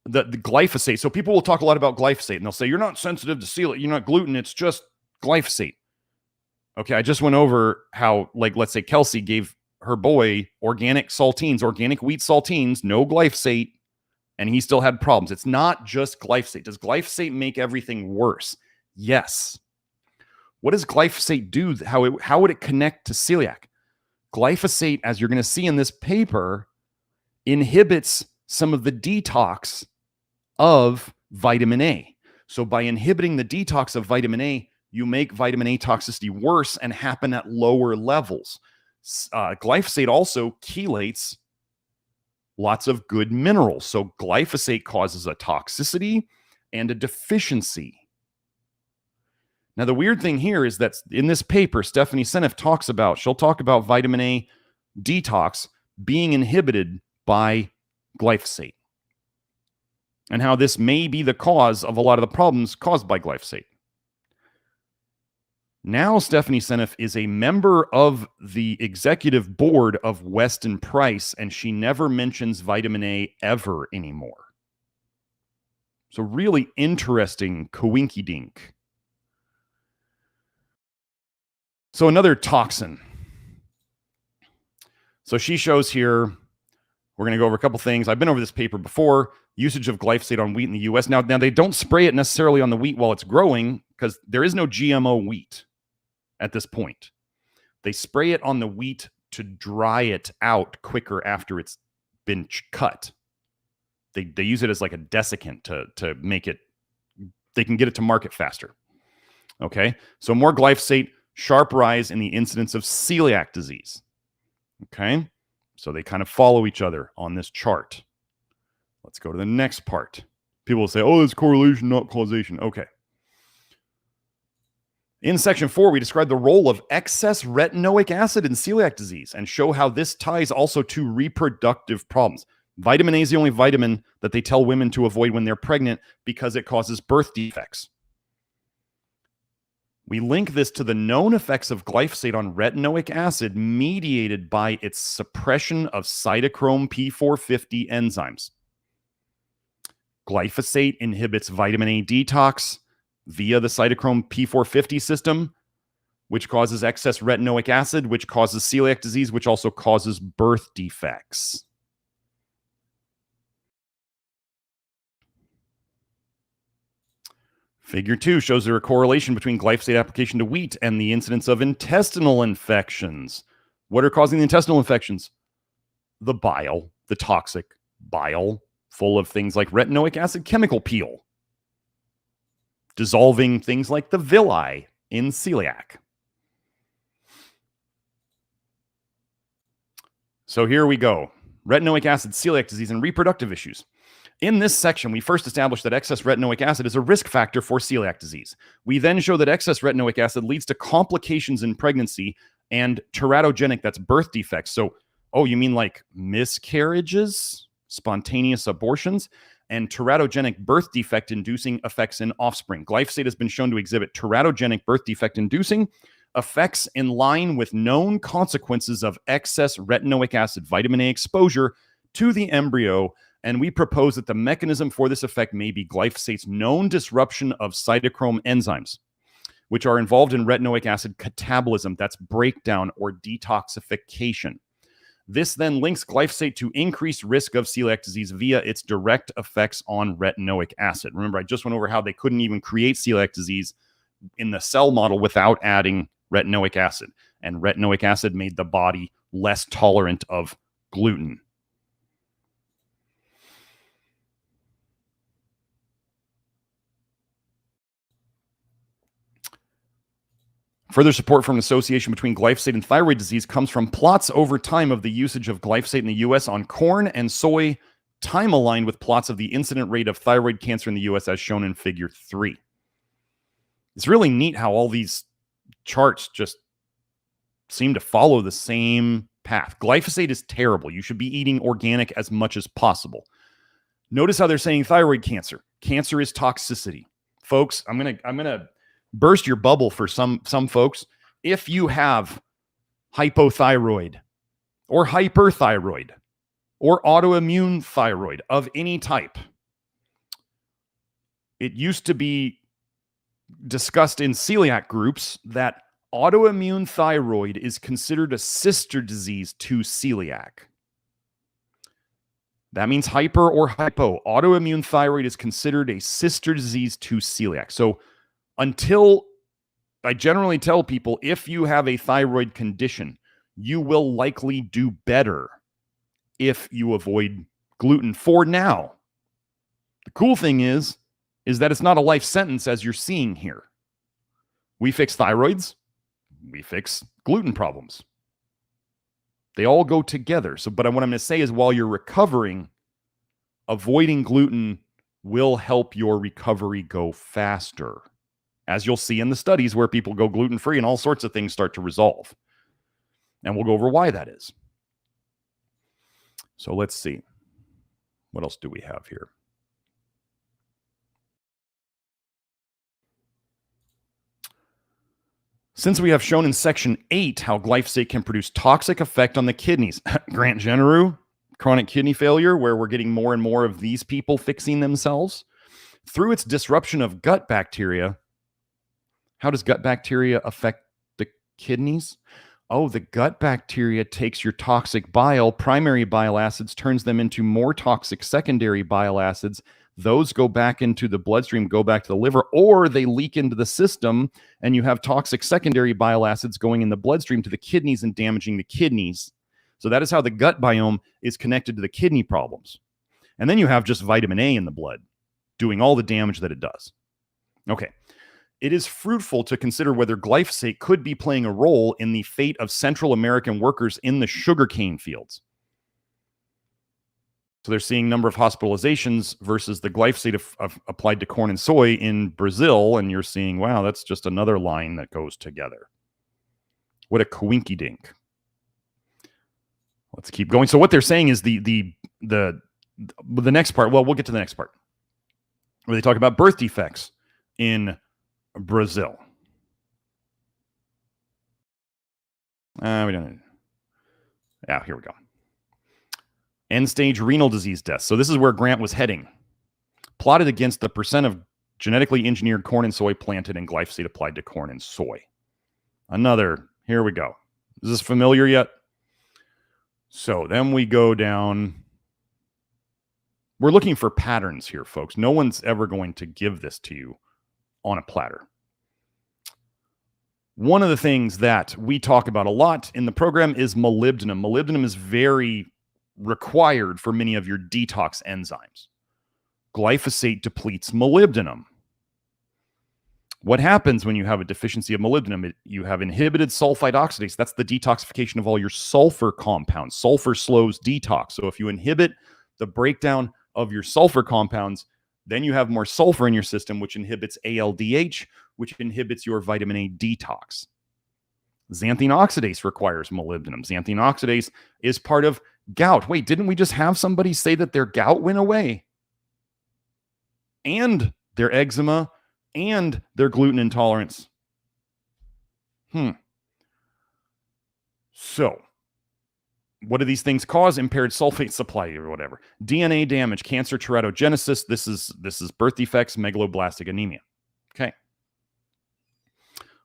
the glyphosate. So people will talk a lot about glyphosate, and they'll say, you're not sensitive to celiac, you're not gluten, it's just glyphosate. Okay, I just went over how, like, let's say Kelsey gave her boy organic saltines, organic wheat saltines, no glyphosate, and he still had problems. It's not just glyphosate. Does glyphosate make everything worse? Yes. What does glyphosate do? How would it connect to celiac? Glyphosate, as you're going to see in this paper, inhibits some of the detox of vitamin A. So by inhibiting the detox of vitamin A, you make vitamin A toxicity worse and happen at lower levels. Glyphosate also chelates lots of good minerals. So glyphosate causes a toxicity and a deficiency. Now, the weird thing here is that in this paper, Stephanie Seneff she'll talk about vitamin A detox being inhibited by glyphosate and how this may be the cause of a lot of the problems caused by glyphosate. Now, Stephanie Seneff is a member of the executive board of Weston Price, and she never mentions vitamin A ever anymore. So really interesting coinky-dink. So another toxin. So she shows here, we're going to go over a couple things. I've been over this paper before. Usage of glyphosate on wheat in the U.S. Now they don't spray it necessarily on the wheat while it's growing because there is no GMO wheat at this point. They spray it on the wheat to dry it out quicker after it's been cut. They use it as like a desiccant to make it, they can get it to market faster. Okay, so more glyphosate, sharp rise in the incidence of celiac disease. Okay, so they kind of follow each other on this chart. Let's go to the next part. People will say, oh, it's correlation, not causation. Okay. In section 4, we describe the role of excess retinoic acid in celiac disease and show how this ties also to reproductive problems. Vitamin A is the only vitamin that they tell women to avoid when they're pregnant because it causes birth defects. We link this to the known effects of glyphosate on retinoic acid mediated by its suppression of cytochrome P450 enzymes. Glyphosate inhibits vitamin A detox via the cytochrome P450 system, which causes excess retinoic acid, which causes celiac disease, which also causes birth defects. Figure 2 shows there a correlation between glyphosate application to wheat and the incidence of intestinal infections. What are causing the intestinal infections? The bile, the toxic bile, full of things like retinoic acid chemical peel, dissolving things like the villi in celiac. So here we go. Retinoic acid, celiac disease, and reproductive issues. In this section, we first established that excess retinoic acid is a risk factor for celiac disease. We then show that excess retinoic acid leads to complications in pregnancy and teratogenic, that's birth defects. So, oh, you mean like miscarriages, spontaneous abortions, and teratogenic birth defect inducing effects in offspring. Glyphosate has been shown to exhibit teratogenic birth defect inducing effects in line with known consequences of excess retinoic acid vitamin A exposure to the embryo, and we propose that the mechanism for this effect may be glyphosate's known disruption of cytochrome enzymes, which are involved in retinoic acid catabolism, that's breakdown or detoxification. This then links glyphosate to increased risk of celiac disease via its direct effects on retinoic acid. Remember, I just went over how they couldn't even create celiac disease in the cell model without adding retinoic acid, and retinoic acid made the body less tolerant of gluten. Further support from an association between glyphosate and thyroid disease comes from plots over time of the usage of glyphosate in the U.S. on corn and soy, time aligned with plots of the incident rate of thyroid cancer in the U.S. as shown in figure 3. It's really neat how all these charts just seem to follow the same path. Glyphosate is terrible. You should be eating organic as much as possible. Notice how they're saying thyroid cancer. Cancer is toxicity. Folks, I'm gonna burst your bubble for some folks. If you have hypothyroid or hyperthyroid or autoimmune thyroid of any type, it used to be discussed in celiac groups that autoimmune thyroid is considered a sister disease to celiac. That means hyper or hypo. Autoimmune thyroid is considered a sister disease to celiac. So until I generally tell people, if you have a thyroid condition, you will likely do better if you avoid gluten for now. The cool thing is that it's not a life sentence as you're seeing here. We fix thyroids, we fix gluten problems. They all go together. So, but what I'm going to say is while you're recovering, avoiding gluten will help your recovery go faster. As you'll see in the studies where people go gluten-free and all sorts of things start to resolve. And we'll go over why that is. So let's see. What else do we have here? Since we have shown in section 8 how glyphosate can produce toxic effect on the kidneys, Grant Genereux, chronic kidney failure, where we're getting more and more of these people fixing themselves, through its disruption of gut bacteria. How does gut bacteria affect the kidneys? Oh, the gut bacteria takes your toxic bile, primary bile acids, turns them into more toxic secondary bile acids. Those go back into the bloodstream, go back to the liver, or they leak into the system, and you have toxic secondary bile acids going in the bloodstream to the kidneys and damaging the kidneys. So that is how the gut biome is connected to the kidney problems. And then you have just vitamin A in the blood doing all the damage that it does. Okay. It is fruitful to consider whether glyphosate could be playing a role in the fate of Central American workers in the sugarcane fields. So they're seeing number of hospitalizations versus the glyphosate applied to corn and soy in Brazil, and you're seeing, wow, that's just another line that goes together. What a coinky dink. Let's keep going. So what they're saying is the next part. Well, we'll get to the next part where they talk about birth defects in Brazil. We don't. Yeah, here we go. End-stage renal disease deaths. So this is where Grant was heading. Plotted against the percent of genetically engineered corn and soy planted and glyphosate applied to corn and soy. Here we go. Is this familiar yet? So then we go down. We're looking for patterns here, folks. No one's ever going to give this to you on a platter. One of the things that we talk about a lot in the program is molybdenum. Molybdenum is very required for many of your detox enzymes. Glyphosate depletes molybdenum. What happens when you have a deficiency of molybdenum? You have inhibited sulfide oxidase. That's the detoxification of all your sulfur compounds. Sulfur slows detox. So if you inhibit the breakdown of your sulfur compounds, then you have more sulfur in your system, which inhibits ALDH, which inhibits your vitamin A detox. Xanthine oxidase requires molybdenum. Xanthine oxidase is part of gout. Wait, didn't we just have somebody say that their gout went away? And their eczema and their gluten intolerance. So, what do these things cause? Impaired sulfate supply or whatever. DNA damage, cancer teratogenesis. This is birth defects, megaloblastic anemia. Okay.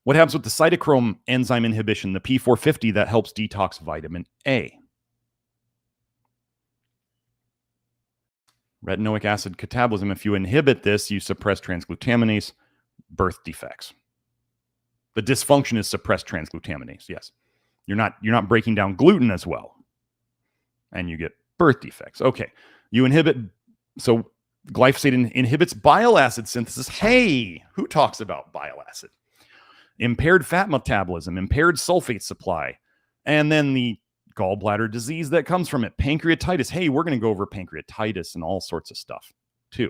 What happens with the cytochrome enzyme inhibition, the P450 that helps detox vitamin A? Retinoic acid catabolism. If you inhibit this, you suppress transglutaminase, birth defects. The dysfunction is suppressed transglutaminase. Yes. You're not breaking down gluten as well. And you get birth defects. Okay. You inhibit, so glyphosate inhibits bile acid synthesis. Hey, who talks about bile acid? Impaired fat metabolism, impaired sulfate supply, and then the gallbladder disease that comes from it. Pancreatitis. Hey, we're going to go over pancreatitis and all sorts of stuff too.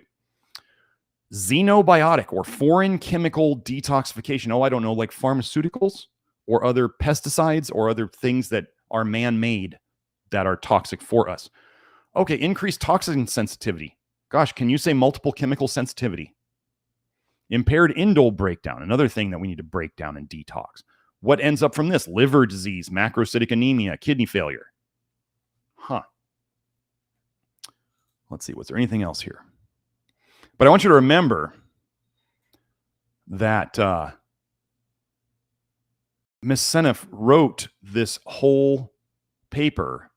Xenobiotic or foreign chemical detoxification. Oh, I don't know, like pharmaceuticals or other pesticides or other things that are man-made that are toxic for us. Okay, increased toxin sensitivity. Gosh, can you say multiple chemical sensitivity? Impaired indole breakdown, another thing that we need to break down and detox. What ends up from this? Liver disease, macrocytic anemia, kidney failure. Let's see, was there anything else here? But I want you to remember that Ms. Seneff wrote this whole paper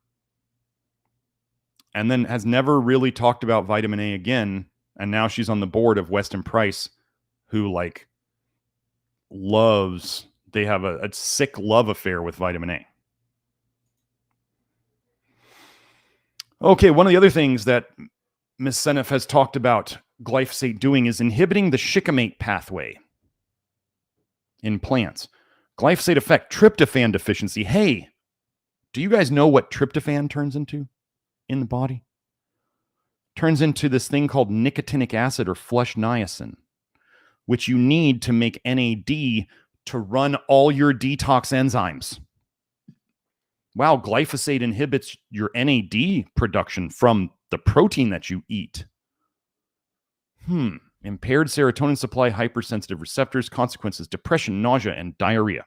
and then has never really talked about vitamin A again. And now she's on the board of Weston Price, who they have a sick love affair with vitamin A. Okay, one of the other things that Ms. Seneff has talked about glyphosate doing is inhibiting the shikimate pathway in plants. Glyphosate affect tryptophan deficiency. Hey, do you guys know what tryptophan turns into in the body? Turns into this thing called nicotinic acid or flush niacin, which you need to make NAD to run all your detox enzymes. Wow, glyphosate inhibits your NAD production from the protein that you eat. Impaired serotonin supply, hypersensitive receptors, consequences, depression, nausea, and diarrhea.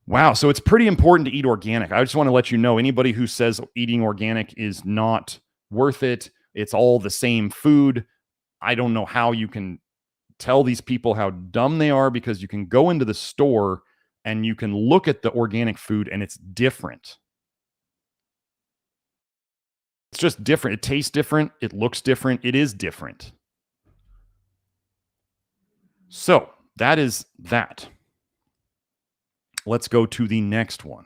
Wow, so it's pretty important to eat organic. I just want to let you know, anybody who says eating organic is not worth it, it's all the same food, I don't know how you can tell these people how dumb they are, because you can go into the store and you can look at the organic food and it's different. It's just different. It tastes different. It looks different. It is different. So that is that. Let's go to the next one.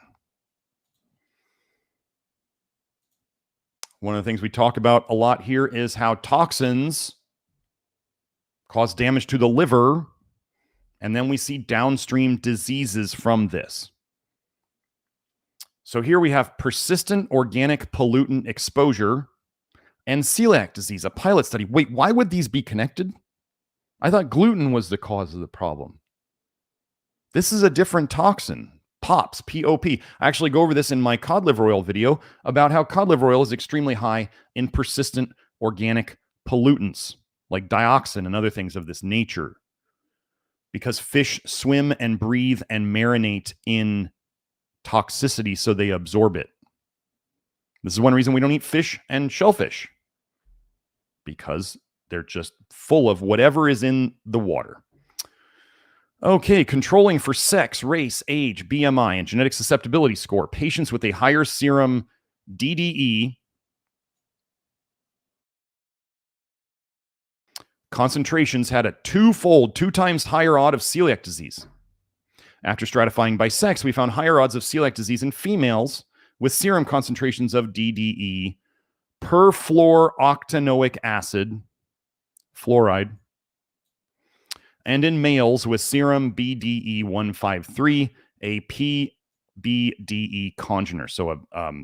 One of the things we talk about a lot here is how toxins cause damage to the liver, and then we see downstream diseases from this. So here we have persistent organic pollutant exposure and celiac disease, a pilot study. Wait, why would these be connected? I thought gluten was the cause of the problem. This is a different toxin, POPs, P-O-P. I actually go over this in my cod liver oil video about how cod liver oil is extremely high in persistent organic pollutants like dioxin and other things of this nature, because fish swim and breathe and marinate in toxicity, so they absorb it. This is one reason we don't eat fish and shellfish, because they're just full of whatever is in the water. Okay, controlling for sex, race, age, BMI, and genetic susceptibility score. Patients with a higher serum DDE concentrations had a two times higher odd of celiac disease. After stratifying by sex, we found higher odds of celiac disease in females with serum concentrations of DDE perfluorooctanoic acid, fluoride, and in males with serum BDE153, a PBDE congener, so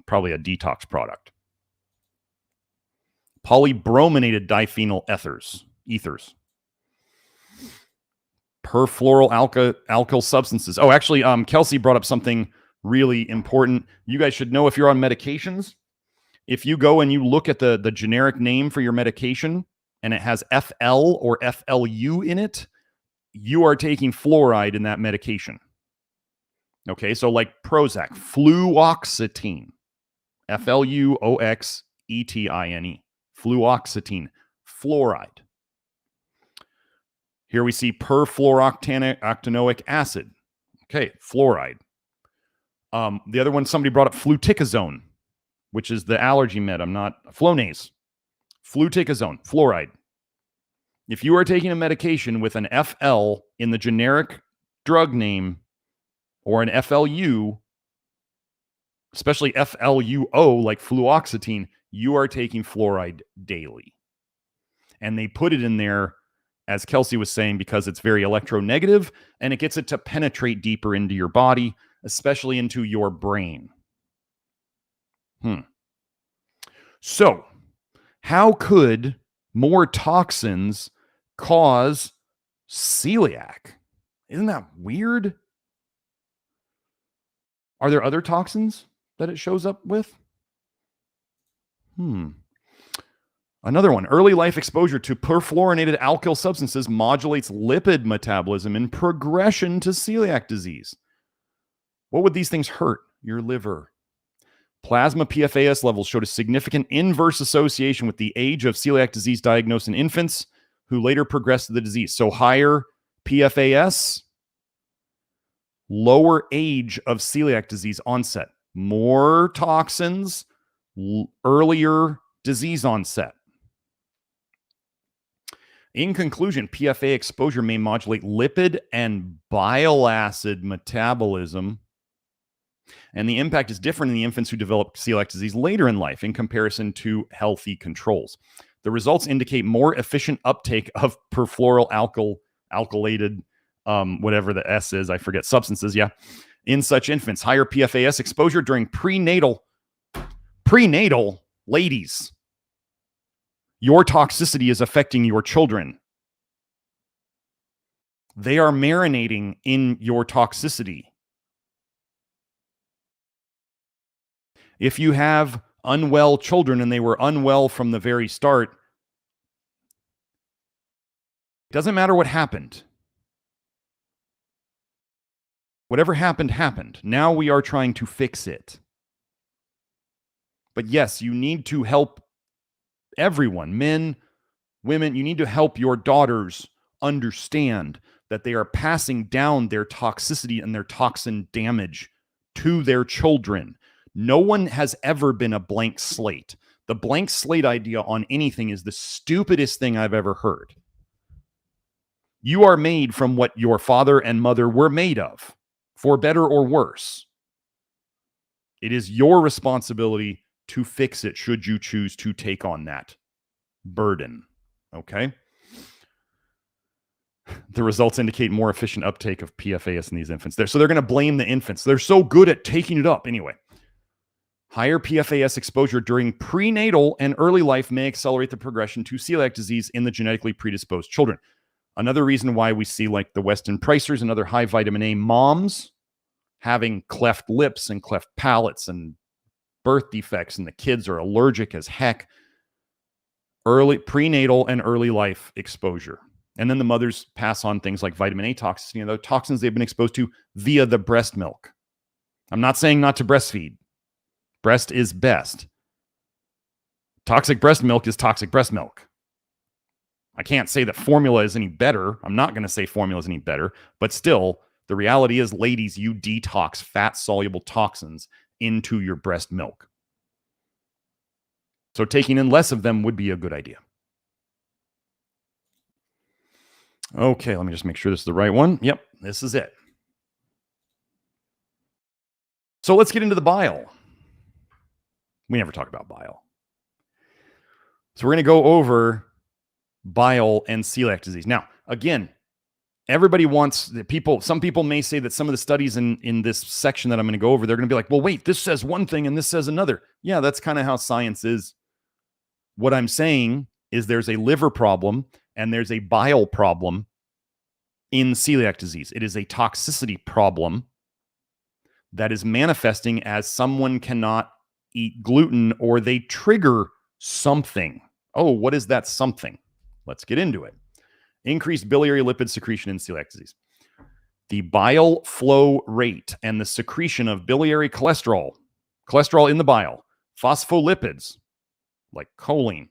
probably a detox product. Polybrominated diphenyl ethers. Perfluoroalkyl substances. Oh, actually, Kelsey brought up something really important. You guys should know, if you're on medications, if you go and you look at the generic name for your medication and it has FL or FLU in it, you are taking fluoride in that medication. Okay, so like Prozac, fluoxetine, FLUOXETINE, fluoxetine, fluoride. Here we see perfluorooctanoic acid. Okay, fluoride. The other one, somebody brought up fluticasone, which is the allergy med. Flonase. Fluticasone, fluoride. If you are taking a medication with an FL in the generic drug name or an FLU, especially FLUO like fluoxetine, you are taking fluoride daily. And they put it in there, as Kelsey was saying, because it's very electronegative and it gets it to penetrate deeper into your body, especially into your brain. So, how could more toxins cause celiac? Isn't that weird? Are there other toxins that it shows up with? Another one, early life exposure to perfluorinated alkyl substances modulates lipid metabolism in progression to celiac disease. What would these things hurt? Your liver. Plasma PFAS levels showed a significant inverse association with the age of celiac disease diagnosed in infants who later progressed to the disease. So higher PFAS, lower age of celiac disease onset. More toxins, earlier disease onset. In conclusion, PFA exposure may modulate lipid and bile acid metabolism, And the impact is different in the infants who develop celiac disease later in life in comparison to healthy controls. The results indicate more efficient uptake of alkylated, whatever the S is, I forget, substances, in such infants. Higher PFAS exposure during prenatal, ladies. Your toxicity is affecting your children. They are marinating in your toxicity. If you have unwell children and they were unwell from the very start, it doesn't matter what happened. Whatever happened, happened. Now we are trying to fix it. But yes, you need to help everyone, men, women. You need to help your daughters understand that they are passing down their toxicity and their toxin damage to their children. No one has ever been a blank slate. The blank slate idea on anything is the stupidest thing I've ever heard. You are made from what your father and mother were made of, for better or worse. It is your responsibility to fix it should you choose to take on that burden. Okay? The results indicate more efficient uptake of PFAS in these infants. So they're going to blame the infants. They're so good at taking it up. Anyway, higher PFAS exposure during prenatal and early life may accelerate the progression to celiac disease in the genetically predisposed children. Another reason why we see like the Weston Pricers and other high vitamin A moms having cleft lips and cleft palates and birth defects, and the kids are allergic as heck. Early prenatal and early life exposure. And then the mothers pass on things like vitamin A toxicity and the toxins they've been exposed to via the breast milk. I'm not saying not to breastfeed. Breast is best. Toxic breast milk is toxic breast milk. I can't say that formula is any better. I'm not going to say formula is any better, but still, the reality is, ladies, you detox fat-soluble toxins into your breast milk. So taking in less of them would be a good idea. Okay, let me just make sure this is the right one. Yep, this is it. So let's get into the bile. We never talk about bile. So we're going to go over bile and celiac disease. Now, again, everybody wants the people. Some people may say that some of the studies in this section that I'm going to go over, they're going to be like, well, wait, this says one thing and this says another. Yeah, that's kind of how science is. What I'm saying is there's a liver problem and there's a bile problem in celiac disease. It is a toxicity problem that is manifesting as someone cannot eat gluten or they trigger something. Oh, what is that something? Let's get into it. Increased biliary lipid secretion in celiac disease. The bile flow rate and the secretion of biliary cholesterol in the bile, phospholipids like choline,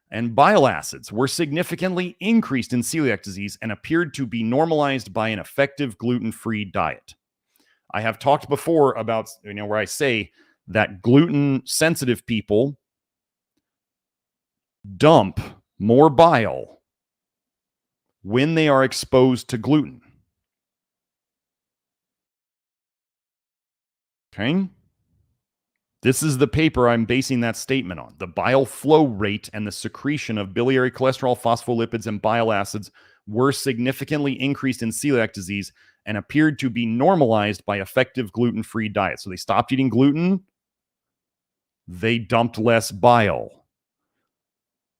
and bile acids were significantly increased in celiac disease and appeared to be normalized by an effective gluten-free diet. I have talked before about, where I say that gluten-sensitive people dump more bile when they are exposed to gluten. Okay? This is the paper I'm basing that statement on. The bile flow rate and the secretion of biliary cholesterol, phospholipids, and bile acids were significantly increased in celiac disease and appeared to be normalized by effective gluten-free diet. So they stopped eating gluten. They dumped less bile.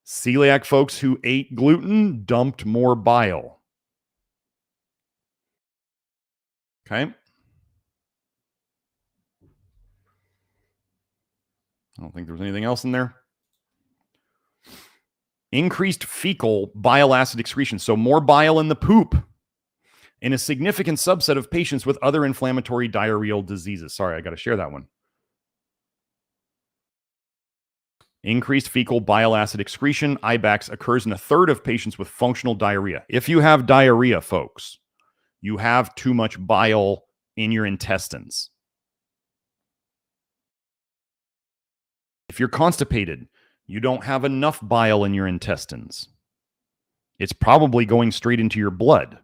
Celiac folks who ate gluten dumped more bile. Okay? I don't think there was anything else in there. Increased fecal bile acid excretion, so more bile in the poop in a significant subset of patients with other inflammatory diarrheal diseases. Sorry, I got to share that one. Increased fecal bile acid excretion, IBAX, occurs in a third of patients with functional diarrhea. If you have diarrhea, folks, you have too much bile in your intestines. If you're constipated, you don't have enough bile in your intestines. It's probably going straight into your blood.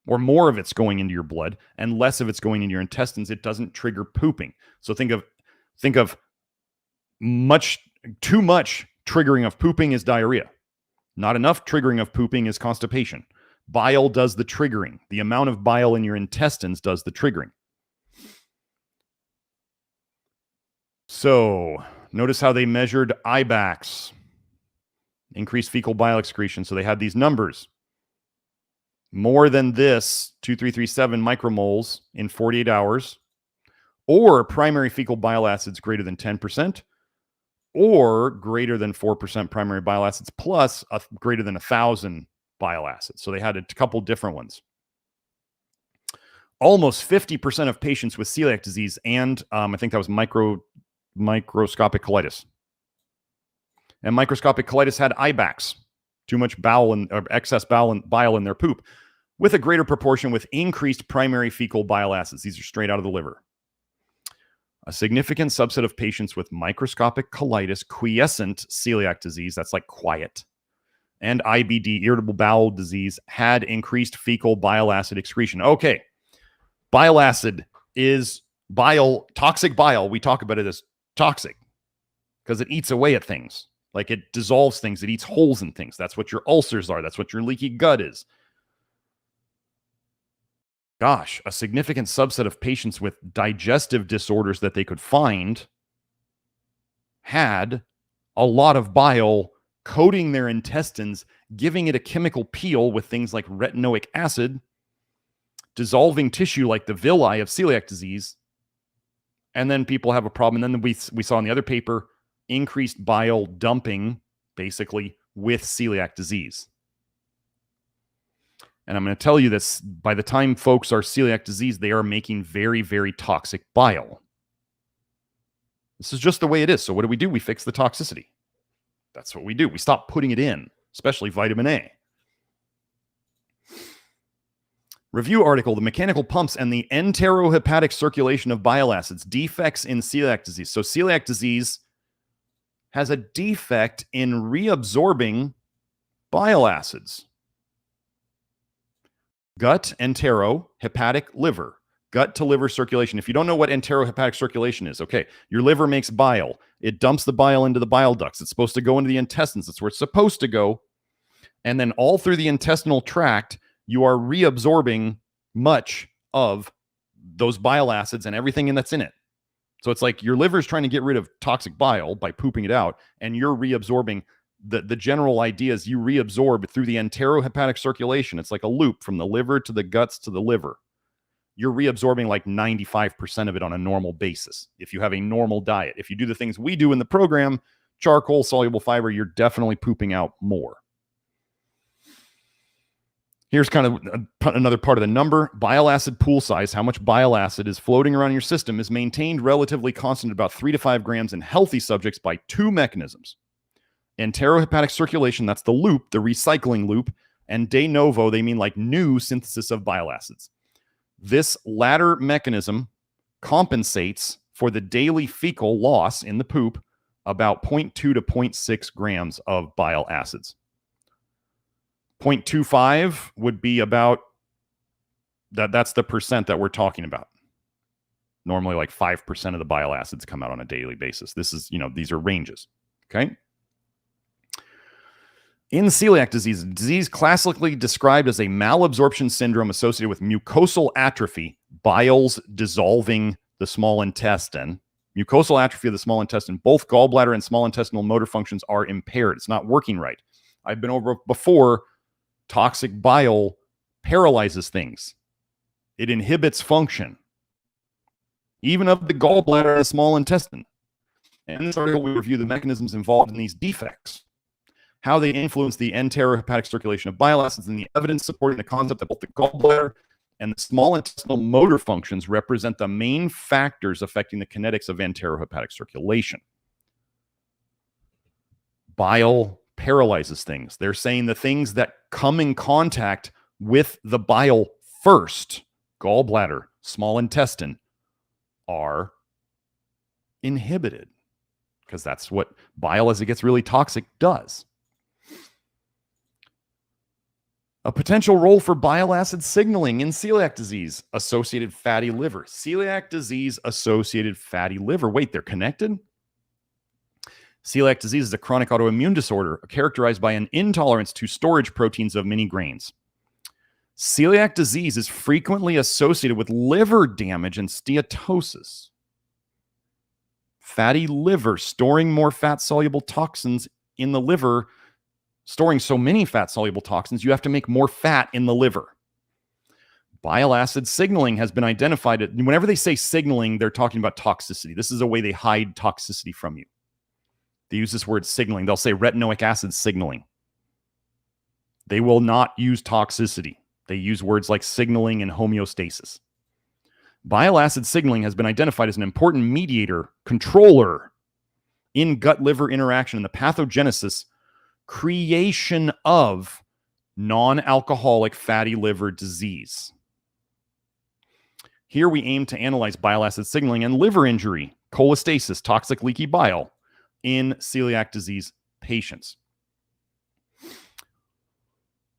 or more of it's going into your blood and less of it's going into your intestines, it doesn't trigger pooping. So think of too much triggering of pooping is diarrhea. Not enough triggering of pooping is constipation. Bile does the triggering. The amount of bile in your intestines does the triggering. So notice how they measured IBAX, increased fecal bile excretion. So they had these numbers. More than this, 2337 micromoles in 48 hours, or primary fecal bile acids greater than 10%, or greater than 4% primary bile acids plus greater than 1,000 bile acids. So they had a couple different ones. Almost 50% of patients with celiac disease and I think that was microscopic colitis. And microscopic colitis had IBAX, too much bile or excess bile in their poop, with a greater proportion with increased primary fecal bile acids. These are straight out of the liver. A significant subset of patients with microscopic colitis, quiescent celiac disease, that's like quiet, and IBD, irritable bowel disease, had increased fecal bile acid excretion. Okay, bile acid is bile, toxic bile. We talk about it as toxic because it eats away at things. Like it dissolves things. It eats holes in things. That's what your ulcers are. That's what your leaky gut is. Gosh, a significant subset of patients with digestive disorders that they could find had a lot of bile coating their intestines, giving it a chemical peel with things like retinoic acid, dissolving tissue like the villi of celiac disease. And then people have a problem. And then we saw in the other paper, increased bile dumping, basically, with celiac disease. And I'm going to tell you this, by the time folks are celiac disease, they are making very, very toxic bile. This is just the way it is. So what do? We fix the toxicity. That's what we do. We stop putting it in, especially vitamin A. Review article, the mechanical pumps and the enterohepatic circulation of bile acids, defects in celiac disease. So celiac disease has a defect in reabsorbing bile acids. Gut, entero, hepatic, liver. Gut to liver circulation. If you don't know what enterohepatic circulation is, okay, your liver makes bile. It dumps the bile into the bile ducts. It's supposed to go into the intestines. That's where it's supposed to go. And then all through the intestinal tract, you are reabsorbing much of those bile acids and everything that's in it. So it's like your liver is trying to get rid of toxic bile by pooping it out, and you're reabsorbing. The general idea is you reabsorb through the enterohepatic circulation. It's like a loop from the liver to the guts to the liver. You're reabsorbing like 95% of it on a normal basis if you have a normal diet. If you do the things we do in the program, charcoal, soluble fiber, you're definitely pooping out more. Here's kind of another part of the number. Bile acid pool size, how much bile acid is floating around your system, is maintained relatively constant at about 3 to 5 grams in healthy subjects by two mechanisms. Enterohepatic circulation, that's the loop, the recycling loop, and de novo, they mean like new synthesis of bile acids. This latter mechanism compensates for the daily fecal loss in the poop, about 0.2 to 0.6 grams of bile acids. 0.25 would be about, that's the percent that we're talking about. Normally like 5% of the bile acids come out on a daily basis. This is, these are ranges, okay? In celiac disease classically described as a malabsorption syndrome associated with mucosal atrophy, biles dissolving the small intestine. Mucosal atrophy of the small intestine, both gallbladder and small intestinal motor functions are impaired. It's not working right. I've been over before. Toxic bile paralyzes things. It inhibits function, even of the gallbladder and the small intestine. And in this article, we review the mechanisms involved in these defects, how they influence the enterohepatic circulation of bile acids, and the evidence supporting the concept that both the gallbladder and the small intestinal motor functions represent the main factors affecting the kinetics of enterohepatic circulation. Bile paralyzes things. They're saying the things that come in contact with the bile first, gallbladder, small intestine, are inhibited because that's what bile, as it gets really toxic, does. A potential role for bile acid signaling in celiac disease associated fatty liver. Celiac disease associated fatty liver. Wait, they're connected? Celiac disease is a chronic autoimmune disorder characterized by an intolerance to storage proteins of many grains. Celiac disease is frequently associated with liver damage and steatosis. Fatty liver, storing more fat-soluble toxins in the liver, storing so many fat-soluble toxins, you have to make more fat in the liver. Bile acid signaling has been identified. Whenever they say signaling, they're talking about toxicity. This is a way they hide toxicity from you. They use this word signaling. They'll say retinoic acid signaling. They will not use toxicity. They use words like signaling and homeostasis. Bile acid signaling has been identified as an important mediator, controller in gut-liver interaction in the pathogenesis, creation of non-alcoholic fatty liver disease. Here we aim to analyze bile acid signaling and liver injury, cholestasis, toxic leaky bile in celiac disease patients.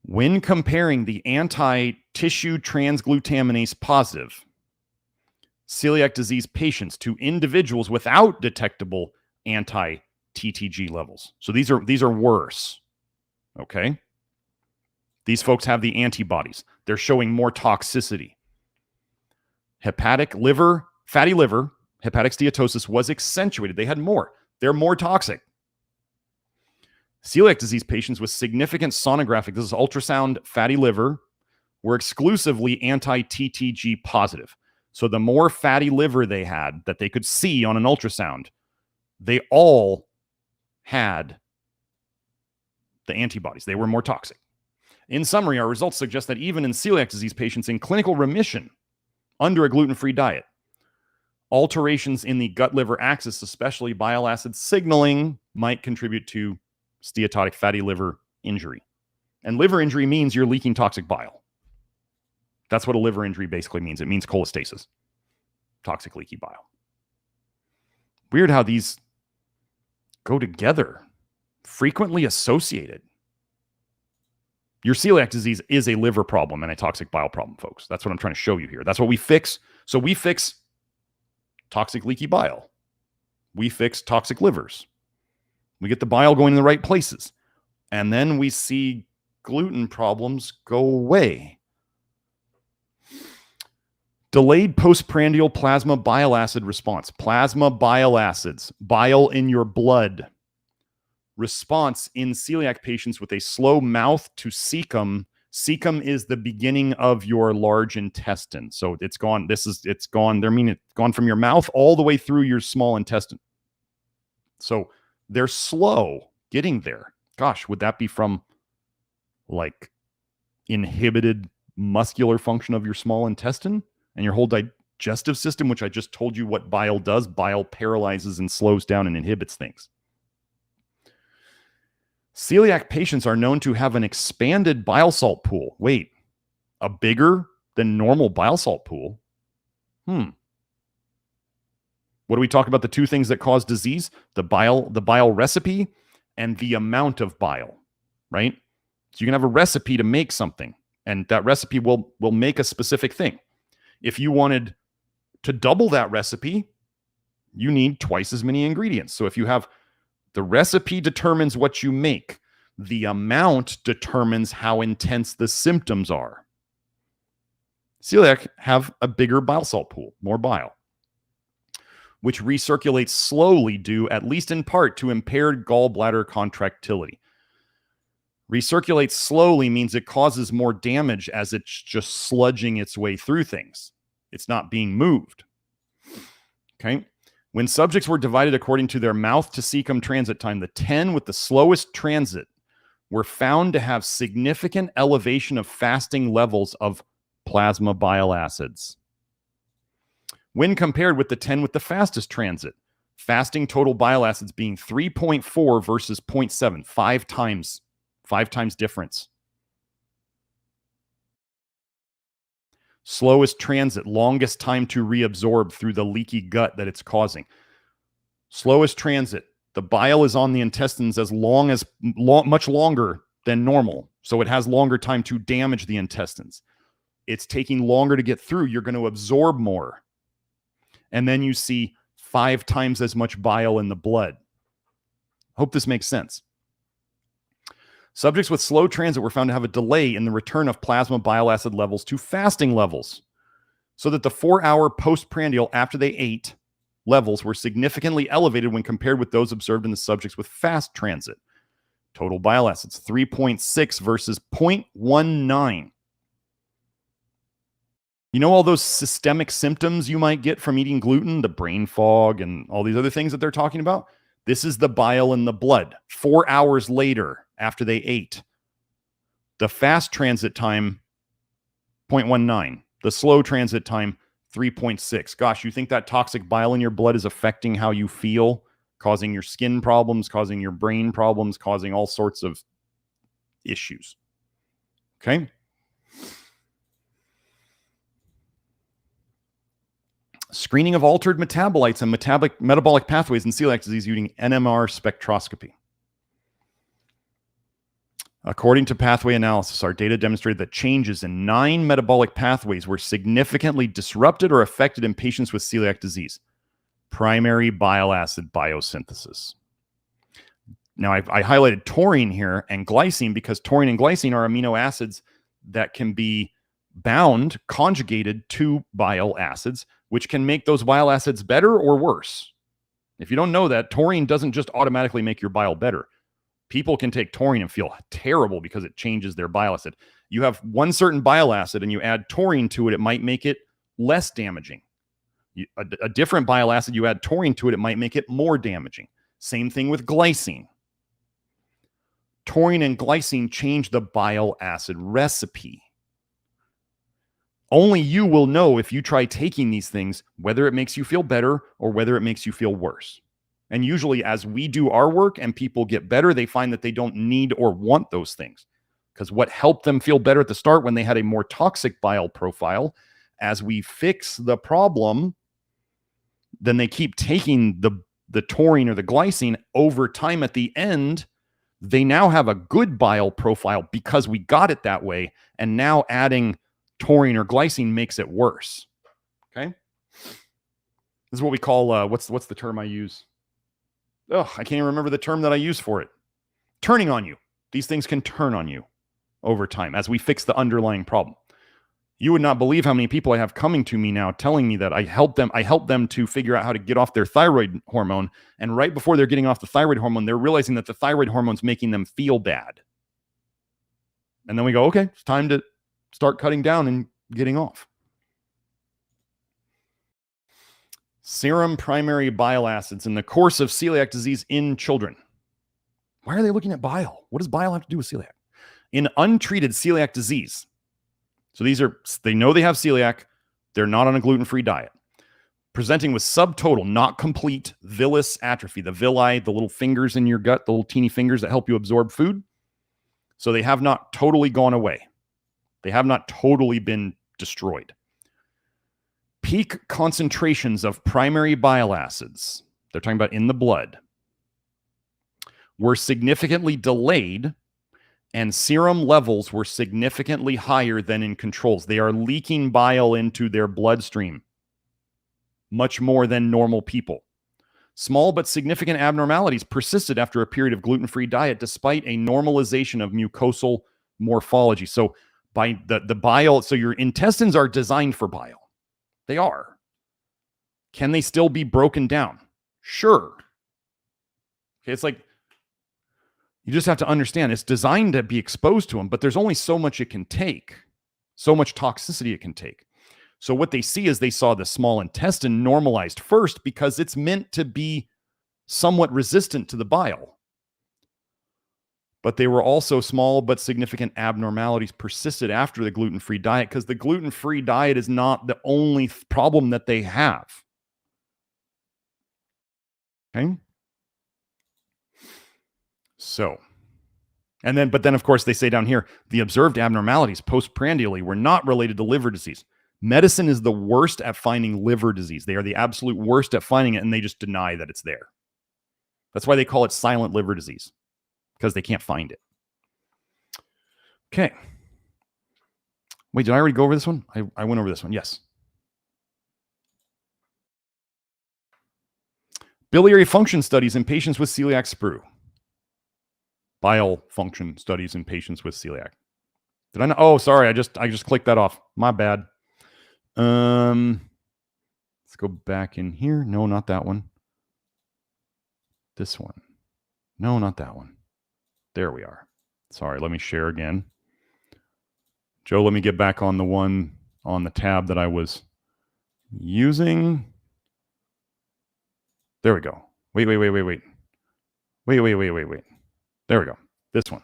When comparing the anti-tissue transglutaminase positive celiac disease patients to individuals without detectable anti-TTG levels. So these are worse. Okay? These folks have the antibodies. They're showing more toxicity. Hepatic liver, fatty liver, hepatic steatosis was accentuated. They had more. They're more toxic. Celiac disease patients with significant sonographic, this is ultrasound fatty liver, were exclusively anti-TTG positive. So the more fatty liver they had that they could see on an ultrasound, they all had the antibodies. They were more toxic. In summary, our results suggest that even in celiac disease patients in clinical remission under a gluten-free diet, alterations in the gut-liver axis, especially bile acid signaling, might contribute to steatotic fatty liver injury. And liver injury means you're leaking toxic bile. That's what a liver injury basically means. It means cholestasis, toxic leaky bile. Weird how these go together, frequently associated. Your celiac disease is a liver problem and a toxic bile problem, folks. That's what I'm trying to show you here. That's what we fix. So we fix toxic leaky bile. We fix toxic livers. We get the bile going in the right places. And then we see gluten problems go away. Delayed postprandial plasma bile acid response. Plasma bile acids, bile in your blood. Response in celiac patients with a slow mouth to cecum. Cecum is the beginning of your large intestine. So it's gone. It's gone. I mean, it's gone from your mouth all the way through your small intestine. So they're slow getting there. Gosh, would that be from like inhibited muscular function of your small intestine and your whole digestive system, which I just told you what bile does? Bile paralyzes and slows down and inhibits things. Celiac patients are known to have an expanded bile salt pool. Wait, a bigger than normal bile salt pool? What do we talk about? The two things that cause disease? The bile recipe and the amount of bile, right? So you can have a recipe to make something, and that recipe will make a specific thing. If you wanted to double that recipe, you need twice as many ingredients. So if you have the recipe determines what you make, the amount determines how intense the symptoms are. Celiac have a bigger bile salt pool, more bile, which recirculates slowly due, at least in part, to impaired gallbladder contractility. Recirculates slowly means it causes more damage as it's just sludging its way through things. It's not being moved. Okay? When subjects were divided according to their mouth to cecum transit time, the 10 with the slowest transit were found to have significant elevation of fasting levels of plasma bile acids. When compared with the 10 with the fastest transit, fasting total bile acids being 3.4 versus 0.7, 5 times difference. Slowest transit, longest time to reabsorb through the leaky gut that it's causing. Slowest transit, the bile is on the intestines as much longer than normal. So it has longer time to damage the intestines. It's taking longer to get through. You're going to absorb more. And then you see 5 times as much bile in the blood. Hope this makes sense. Subjects with slow transit were found to have a delay in the return of plasma bile acid levels to fasting levels, so that the 4-hour postprandial after they ate levels were significantly elevated when compared with those observed in the subjects with fast transit. Total bile acids, 3.6 versus 0.19. You know all those systemic symptoms you might get from eating gluten, the brain fog and all these other things that they're talking about? This is the bile in the blood 4 hours later after they ate. The fast transit time, 0.19. The slow transit time, 3.6. Gosh, you think that toxic bile in your blood is affecting how you feel, causing your skin problems, causing your brain problems, causing all sorts of issues. Okay? Screening of altered metabolites and metabolic pathways in celiac disease using NMR spectroscopy. According to pathway analysis, our data demonstrated that changes in 9 metabolic pathways were significantly disrupted or affected in patients with celiac disease. Primary bile acid biosynthesis. Now, I highlighted taurine here and glycine because taurine and glycine are amino acids that can be bound, conjugated to bile acids, which can make those bile acids better or worse. If you don't know that, taurine doesn't just automatically make your bile better. People can take taurine and feel terrible because it changes their bile acid. You have one certain bile acid and you add taurine to it, it might make it less damaging. A different bile acid, you add taurine to it, it might make it more damaging. Same thing with glycine. Taurine and glycine change the bile acid recipe. Only you will know if you try taking these things, whether it makes you feel better or whether it makes you feel worse. And usually as we do our work and people get better, they find that they don't need or want those things. Because what helped them feel better at the start when they had a more toxic bile profile, as we fix the problem, then they keep taking the taurine or the glycine over time. At the end, they now have a good bile profile because we got it that way. And now adding taurine or glycine makes it worse. Okay? This is what we call, what's the term I use? Oh, I can't even remember the term that I use for it. Turning on you. These things can turn on you over time as we fix the underlying problem. You would not believe how many people I have coming to me now telling me that I help them to figure out how to get off their thyroid hormone. And right before they're getting off the thyroid hormone, they're realizing that the thyroid hormone's making them feel bad. And then we go, okay, it's time to start cutting down and getting off. Serum primary bile acids in the course of celiac disease in children. Why are they looking at bile? What does bile have to do with celiac? In untreated celiac disease, so they know they have celiac, they're not on a gluten-free diet, presenting with subtotal, not complete villus atrophy, the villi, the little fingers in your gut, the little teeny fingers that help you absorb food. So they have not totally gone away. They have not totally been destroyed. Peak concentrations of primary bile acids, they're talking about in the blood, were significantly delayed, and serum levels were significantly higher than in controls. They are leaking bile into their bloodstream much more than normal people. Small but significant abnormalities persisted after a period of gluten-free diet despite a normalization of mucosal morphology. So by the bile, so your intestines are designed for bile. They are. Can they still be broken down? Sure. Okay, it's like, you just have to understand it's designed to be exposed to them, but there's only so much it can take, so much toxicity it can take. So what they see is they saw the small intestine normalized first because it's meant to be somewhat resistant to the bile. But they were also small but significant abnormalities persisted after the gluten-free diet because the gluten-free diet is not the only problem that they have. Okay? So, but then of course they say down here, the observed abnormalities postprandially were not related to liver disease. Medicine is the worst at finding liver disease. They are the absolute worst at finding it, and they just deny that it's there. That's why they call it silent liver disease, because they can't find it. Okay. Wait, did I already go over this one? I went over this one. Yes. Biliary function studies in patients with celiac sprue. Bile function studies in patients with celiac. Did I know? Oh, sorry. I just clicked that off. My bad. Let's go back in here. No, not that one. This one. No, not that one. There we are. Sorry, let me share again. Joe, let me get back on the one on the tab that I was using. There we go. Wait. Wait. There we go. This one.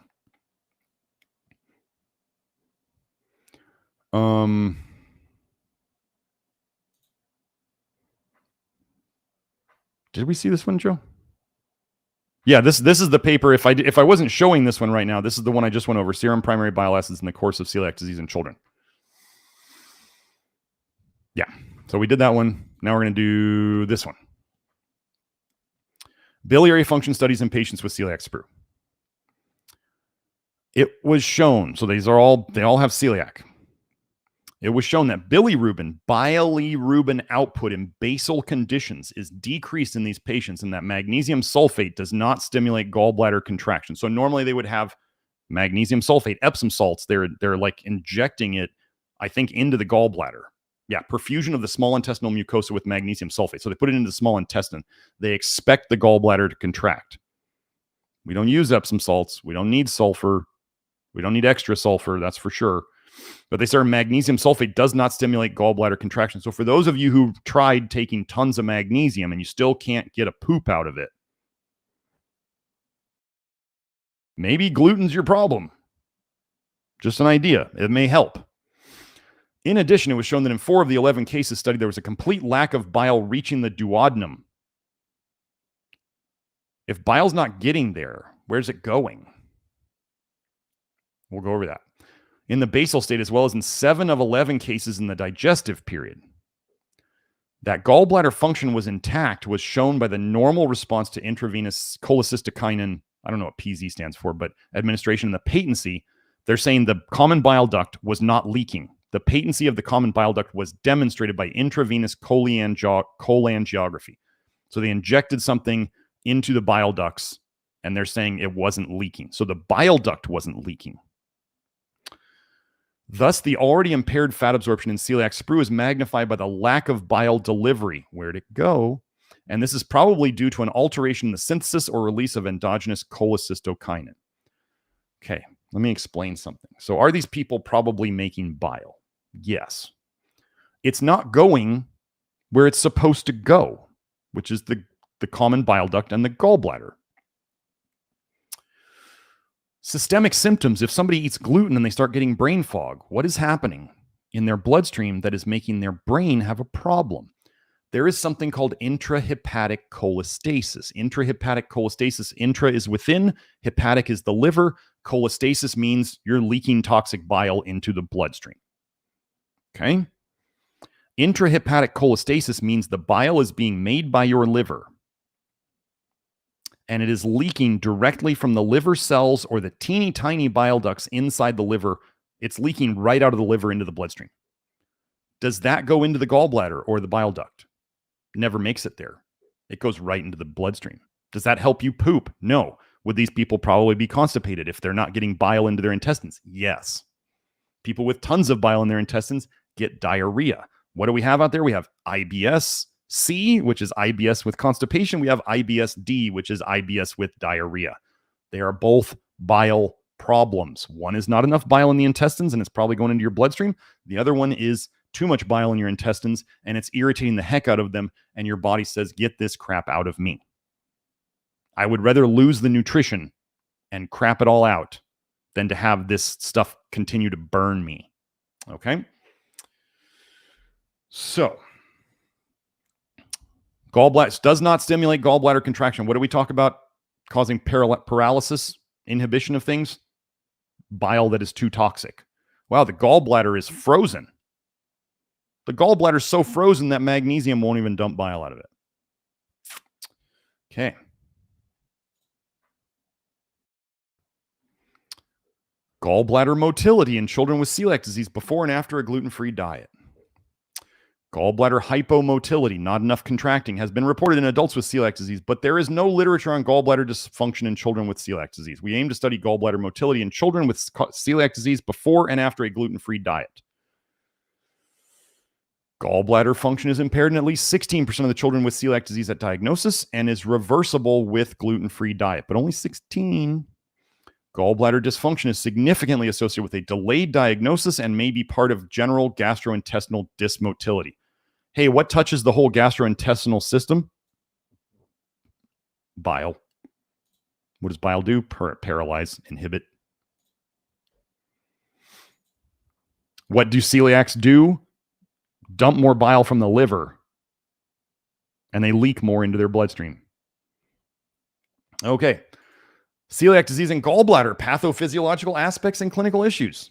Did we see this one, Joe? Yeah, this is the paper. If I wasn't showing this one right now, this is the one I just went over. Serum primary bile acids in the course of celiac disease in children. Yeah, so we did that one. Now we're going to do this one. Biliary function studies in patients with celiac sprue. It was shown, so they all have celiac. It was shown that bilirubin output in basal conditions is decreased in these patients, and that magnesium sulfate does not stimulate gallbladder contraction. So normally they would have magnesium sulfate, Epsom salts. They're like injecting it, I think, into the gallbladder. Yeah, perfusion of the small intestinal mucosa with magnesium sulfate. So they put it into the small intestine. They expect the gallbladder to contract. We don't use Epsom salts. We don't need sulfur. We don't need extra sulfur, that's for sure. But they say magnesium sulfate does not stimulate gallbladder contraction. So for those of you who tried taking tons of magnesium and you still can't get a poop out of it, maybe gluten's your problem. Just an idea. It may help. In addition, it was shown that in 4 of the 11 cases studied, there was a complete lack of bile reaching the duodenum. If bile's not getting there, where's it going? We'll go over that. In the basal state, as well as in 7 of 11 cases in the digestive period. That gallbladder function was intact was shown by the normal response to intravenous cholecystokinin, I don't know what PZ stands for, but administration in the patency. They're saying the common bile duct was not leaking. The patency of the common bile duct was demonstrated by intravenous cholangiography. So they injected something into the bile ducts, and they're saying it wasn't leaking. So the bile duct wasn't leaking. Thus, the already impaired fat absorption in celiac sprue is magnified by the lack of bile delivery. Where'd it go? And this is probably due to an alteration in the synthesis or release of endogenous cholecystokinin. Okay, let me explain something. So are these people probably making bile? Yes. It's not going where it's supposed to go, which is the common bile duct and the gallbladder. Systemic symptoms. If somebody eats gluten and they start getting brain fog, what is happening in their bloodstream that is making their brain have a problem? There is something called intrahepatic cholestasis. Intrahepatic cholestasis, intra is within, hepatic is the liver. Cholestasis means you're leaking toxic bile into the bloodstream. Okay? Intrahepatic cholestasis means the bile is being made by your liver, and it is leaking directly from the liver cells or the teeny tiny bile ducts inside the liver. It's leaking right out of the liver into the bloodstream. Does that go into the gallbladder or the bile duct? Never makes it there. It goes right into the bloodstream. Does that help you poop? No. Would these people probably be constipated if they're not getting bile into their intestines? Yes. People with tons of bile in their intestines get diarrhea. What do we have out there? We have IBS-C, which is IBS with constipation. We have IBS-D, which is IBS with diarrhea. They are both bile problems. One is not enough bile in the intestines, and it's probably going into your bloodstream. The other one is too much bile in your intestines, and it's irritating the heck out of them, and your body says, get this crap out of me. I would rather lose the nutrition and crap it all out than to have this stuff continue to burn me. Okay? So, gallbladder does not stimulate gallbladder contraction. What do we talk about? Causing paralysis, inhibition of things? Bile that is too toxic. Wow, the gallbladder is frozen. The gallbladder is so frozen that magnesium won't even dump bile out of it. Okay. Gallbladder motility in children with celiac disease before and after a gluten-free diet. Gallbladder hypomotility, not enough contracting, has been reported in adults with celiac disease, but there is no literature on gallbladder dysfunction in children with celiac disease. We aim to study gallbladder motility in children with celiac disease before and after a gluten-free diet. Gallbladder function is impaired in at least 16% of the children with celiac disease at diagnosis and is reversible with gluten-free diet, but only 16. Gallbladder dysfunction is significantly associated with a delayed diagnosis and may be part of general gastrointestinal dysmotility. Hey, what touches the whole gastrointestinal system? Bile. What does bile do? Paralyze, inhibit. What do celiacs do? Dump more bile from the liver, and they leak more into their bloodstream. Okay. Celiac disease and gallbladder, pathophysiological aspects and clinical issues.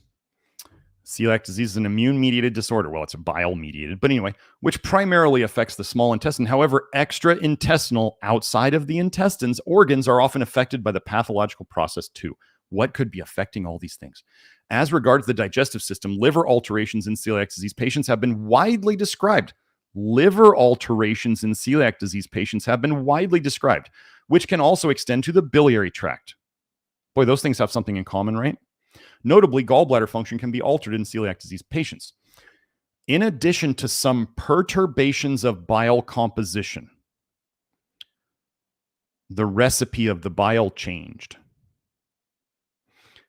Celiac disease is an immune-mediated disorder. Well, it's a bile-mediated, but anyway, which primarily affects the small intestine. However, extra-intestinal, outside of the intestines, organs are often affected by the pathological process too. What could be affecting all these things? As regards the digestive system, liver alterations in celiac disease patients have been widely described. Liver alterations in celiac disease patients have been widely described, which can also extend to the biliary tract. Boy, those things have something in common, right? Notably, gallbladder function can be altered in celiac disease patients. In addition to some perturbations of bile composition, the recipe of the bile changed.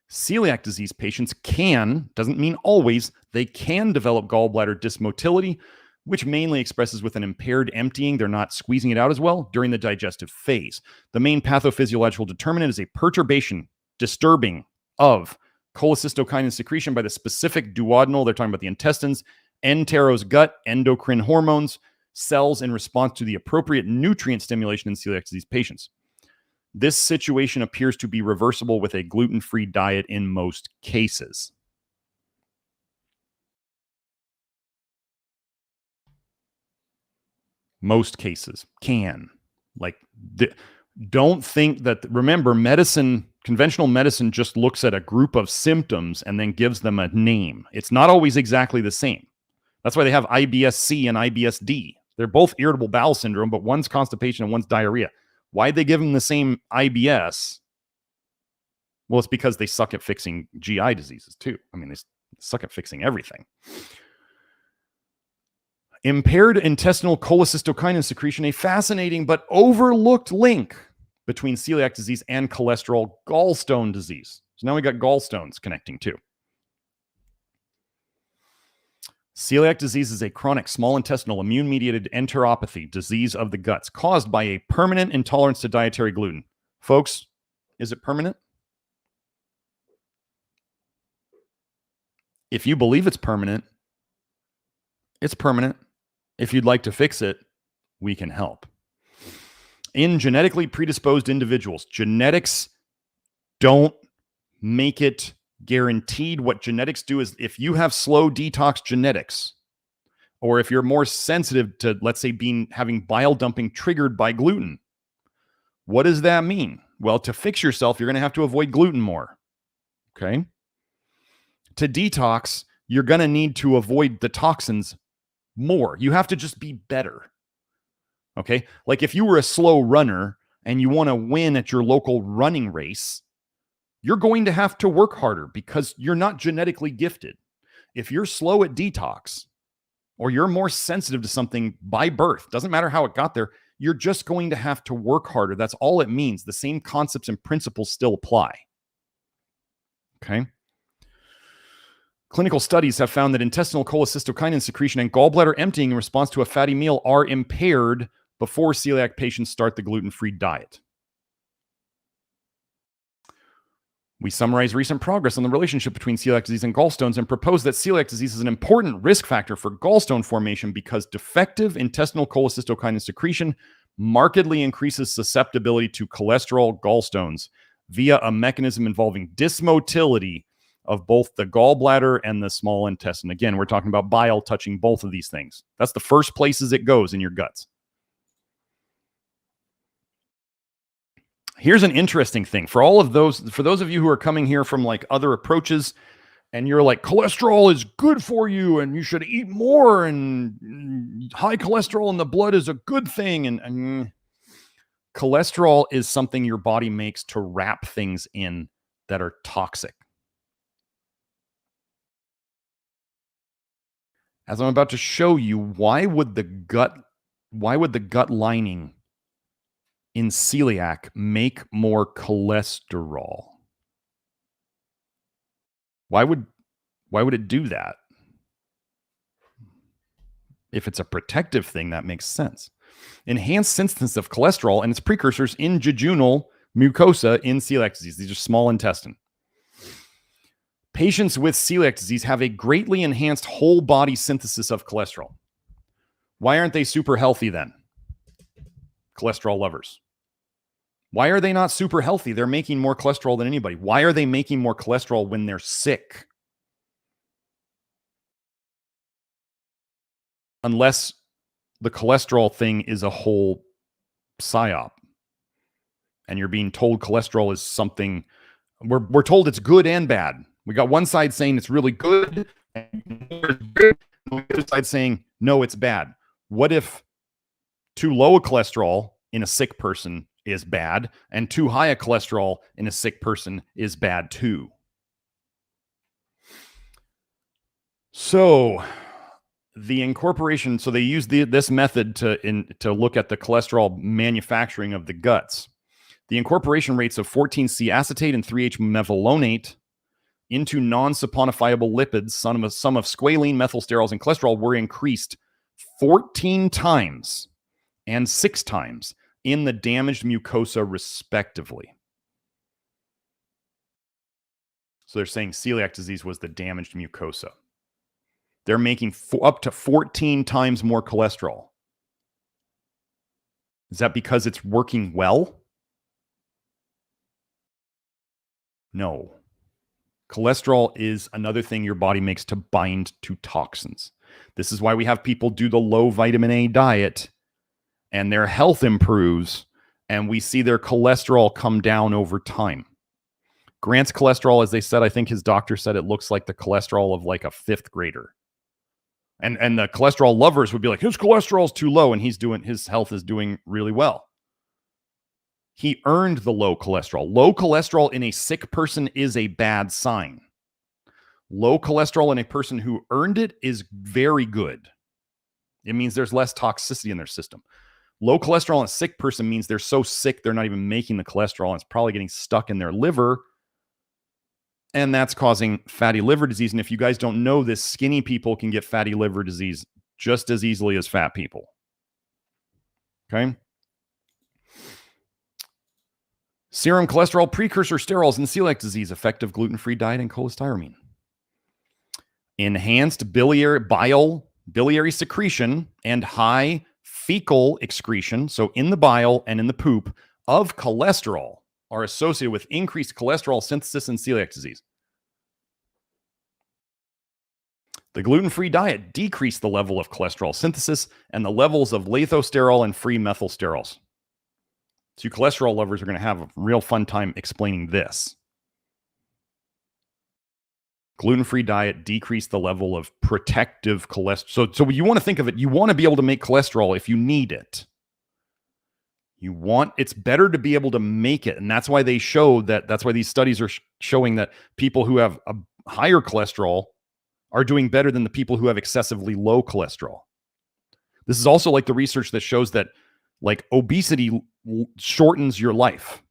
Celiac disease patients can, doesn't mean always, they can develop gallbladder dysmotility, which mainly expresses with an impaired emptying. They're not squeezing it out as well during the digestive phase. The main pathophysiological determinant is a perturbation, disturbing of cholecystokinin secretion by the specific duodenal, they're talking about the intestines, enteros gut, endocrine hormones, cells in response to the appropriate nutrient stimulation in celiac disease patients. This situation appears to be reversible with a gluten-free diet in most cases. Most cases can. Don't think that, remember, medicine, conventional medicine just looks at a group of symptoms and then gives them a name. It's not always exactly the same. That's why they have IBS-C and IBS-D. They're both irritable bowel syndrome, but one's constipation and one's diarrhea. Why'd they give them the same IBS? Well, it's because they suck at fixing GI diseases too. I mean, they suck at fixing everything. Impaired intestinal cholecystokinin secretion, a fascinating but overlooked link between celiac disease and cholesterol gallstone disease. So now we got gallstones connecting too. Celiac disease is a chronic small intestinal immune-mediated enteropathy, disease of the guts, caused by a permanent intolerance to dietary gluten. Folks, is it permanent? If you believe it's permanent, it's permanent. If you'd like to fix it, we can help. In genetically predisposed individuals, genetics don't make it guaranteed. What genetics do is if you have slow detox genetics, or if you're more sensitive to, let's say, having bile dumping triggered by gluten, what does that mean? Well, to fix yourself, you're going to have to avoid gluten more. Okay? To detox, you're going to need to avoid the toxins more. You have to just be better. Okay? Like if you were a slow runner and you want to win at your local running race, you're going to have to work harder because you're not genetically gifted. If you're slow at detox or you're more sensitive to something by birth, doesn't matter how it got there, you're just going to have to work harder. That's all it means. The same concepts and principles still apply. Okay? Clinical studies have found that intestinal cholecystokinin secretion and gallbladder emptying in response to a fatty meal are impaired before celiac patients start the gluten-free diet. We summarize recent progress on the relationship between celiac disease and gallstones and propose that celiac disease is an important risk factor for gallstone formation because defective intestinal cholecystokinin secretion markedly increases susceptibility to cholesterol gallstones via a mechanism involving dysmotility of both the gallbladder and the small intestine. Again, we're talking about bile touching both of these things. That's the first places it goes in your guts. Here's an interesting thing for those of you who are coming here from like other approaches and you're like, cholesterol is good for you and you should eat more and high cholesterol in the blood is a good thing. And cholesterol is something your body makes to wrap things in that are toxic. As I'm about to show you, why would the gut lining in celiac make more cholesterol? Why would it do that? If it's a protective thing, that makes sense. Enhanced synthesis of cholesterol and its precursors in jejunal mucosa in celiac disease. These are small intestine. Patients with celiac disease have a greatly enhanced whole body synthesis of cholesterol. Why aren't they super healthy then? Cholesterol lovers. Why are they not super healthy? They're making more cholesterol than anybody. Why are they making more cholesterol when they're sick? Unless the cholesterol thing is a whole psyop and you're being told cholesterol is something, we're told it's good and bad. We got one side saying it's really good and the other side saying, no, it's bad. What if too low a cholesterol in a sick person is bad and too high a cholesterol in a sick person is bad too? So the incorporation, so they use this method to look at the cholesterol manufacturing of the guts. The incorporation rates of 14C acetate and 3H mevalonate into non-saponifiable lipids, some of squalene, methylsterols, and cholesterol were increased 14 times and 6 times in the damaged mucosa, respectively. So they're saying celiac disease was the damaged mucosa. They're making up to 14 times more cholesterol. Is that because it's working well? No. Cholesterol is another thing your body makes to bind to toxins. This is why we have people do the low vitamin A diet and their health improves and we see their cholesterol come down over time. Grant's cholesterol, as they said, I think his doctor said it looks like the cholesterol of like a 5th grader. And the cholesterol lovers would be like, his cholesterol is too low and his health is doing really well. He earned the low cholesterol. Low cholesterol in a sick person is a bad sign. Low cholesterol in a person who earned it is very good. It means there's less toxicity in their system. Low cholesterol in a sick person means they're so sick they're not even making the cholesterol and it's probably getting stuck in their liver. And that's causing fatty liver disease. And if you guys don't know this, skinny people can get fatty liver disease just as easily as fat people. Okay? Serum cholesterol precursor sterols in celiac disease, effective gluten-free diet and cholestyramine. Enhanced biliary secretion and high fecal excretion, so in the bile and in the poop, of cholesterol are associated with increased cholesterol synthesis in celiac disease. The gluten-free diet decreased the level of cholesterol synthesis and the levels of lithosterol and free methylsterols. So you cholesterol lovers are going to have a real fun time explaining this. Gluten-free diet decreased the level of protective cholesterol. So you want to think of it, you want to be able to make cholesterol if you need it. It's better to be able to make it. And that's why they show that's why these studies are showing that people who have a higher cholesterol are doing better than the people who have excessively low cholesterol. This is also like the research that shows that like obesity shortens your life.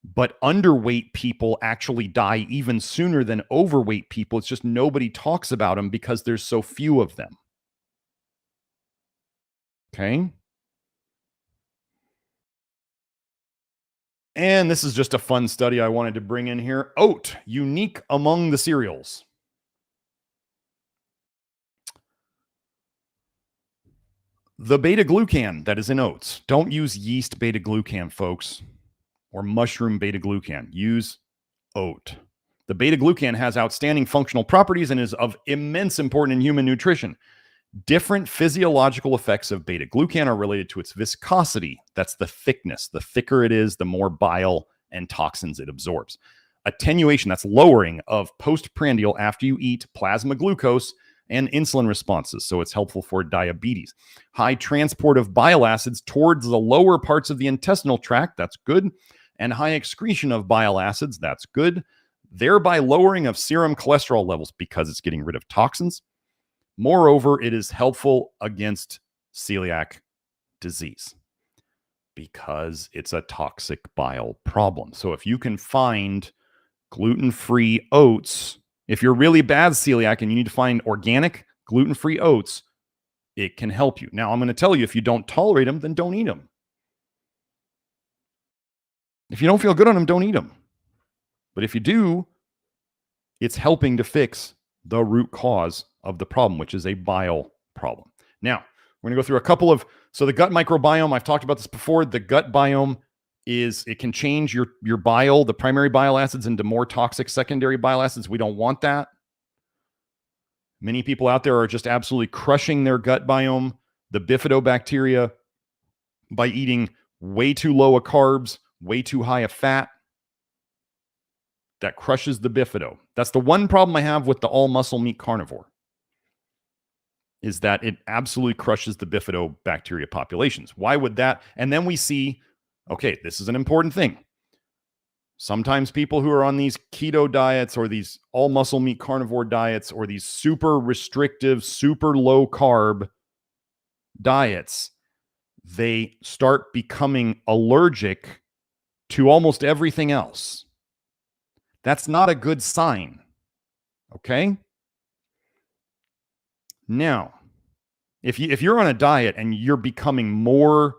But underweight people actually die even sooner than overweight people. It's just nobody talks about them because there's so few of them. Okay? And this is just a fun study I wanted to bring in here. Oat, unique among the cereals. The beta-glucan that is in oats. Don't use yeast beta-glucan, folks, or mushroom beta-glucan. Use oat. The beta-glucan has outstanding functional properties and is of immense importance in human nutrition. Different physiological effects of beta-glucan are related to its viscosity. That's the thickness. The thicker it is, the more bile and toxins it absorbs. Attenuation, that's lowering of postprandial after you eat plasma glucose and insulin responses. So it's helpful for diabetes. High transport of bile acids towards the lower parts of the intestinal tract. That's good. And high excretion of bile acids. That's good. Thereby lowering of serum cholesterol levels because it's getting rid of toxins. Moreover, it is helpful against celiac disease because it's a toxic bile problem. So if you can find gluten-free oats, if you're really bad celiac and you need to find organic gluten-free oats, it can help you. Now, I'm going to tell you, if you don't tolerate them, then don't eat them. If you don't feel good on them, don't eat them. But if you do, it's helping to fix the root cause of the problem, which is a bile problem. Now, we're going to go through a couple of, so the gut microbiome, I've talked about this before. The gut biome is, it can change your bile, the primary bile acids, into more toxic secondary bile acids. We don't want that. Many people out there are just absolutely crushing their gut biome, the bifidobacteria, by eating way too low of carbs, way too high of fat. That crushes the bifido. That's the one problem I have with the all muscle meat carnivore, is that it absolutely crushes the bifidobacteria populations. Why would that? And then we see, okay, this is an important thing. Sometimes people who are on these keto diets or these all muscle meat carnivore diets or these super restrictive, super low carb diets, they start becoming allergic to almost everything else. That's not a good sign. Okay? Now, if you're on a diet and you're becoming more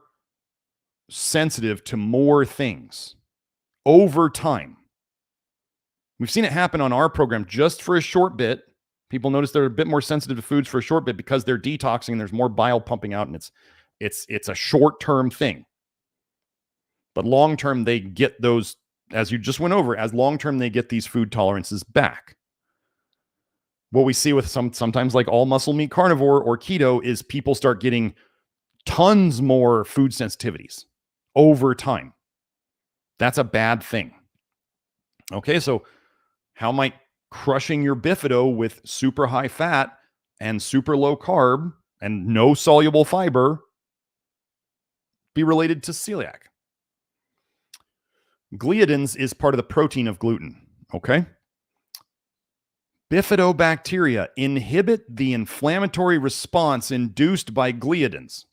sensitive to more things over time, we've seen it happen on our program just for a short bit. People notice they're a bit more sensitive to foods for a short bit because they're detoxing and there's more bile pumping out, and it's a short-term thing. But long-term, they get those, as you just went over, as long-term, they get these food tolerances back. What we see with sometimes like all muscle meat carnivore or keto is people start getting tons more food sensitivities over time. That's a bad thing. Okay, so how might crushing your bifido with super high fat and super low carb and no soluble fiber be related to celiac? Gliadins is part of the protein of gluten, okay? Bifidobacteria inhibit the inflammatory response induced by gliadins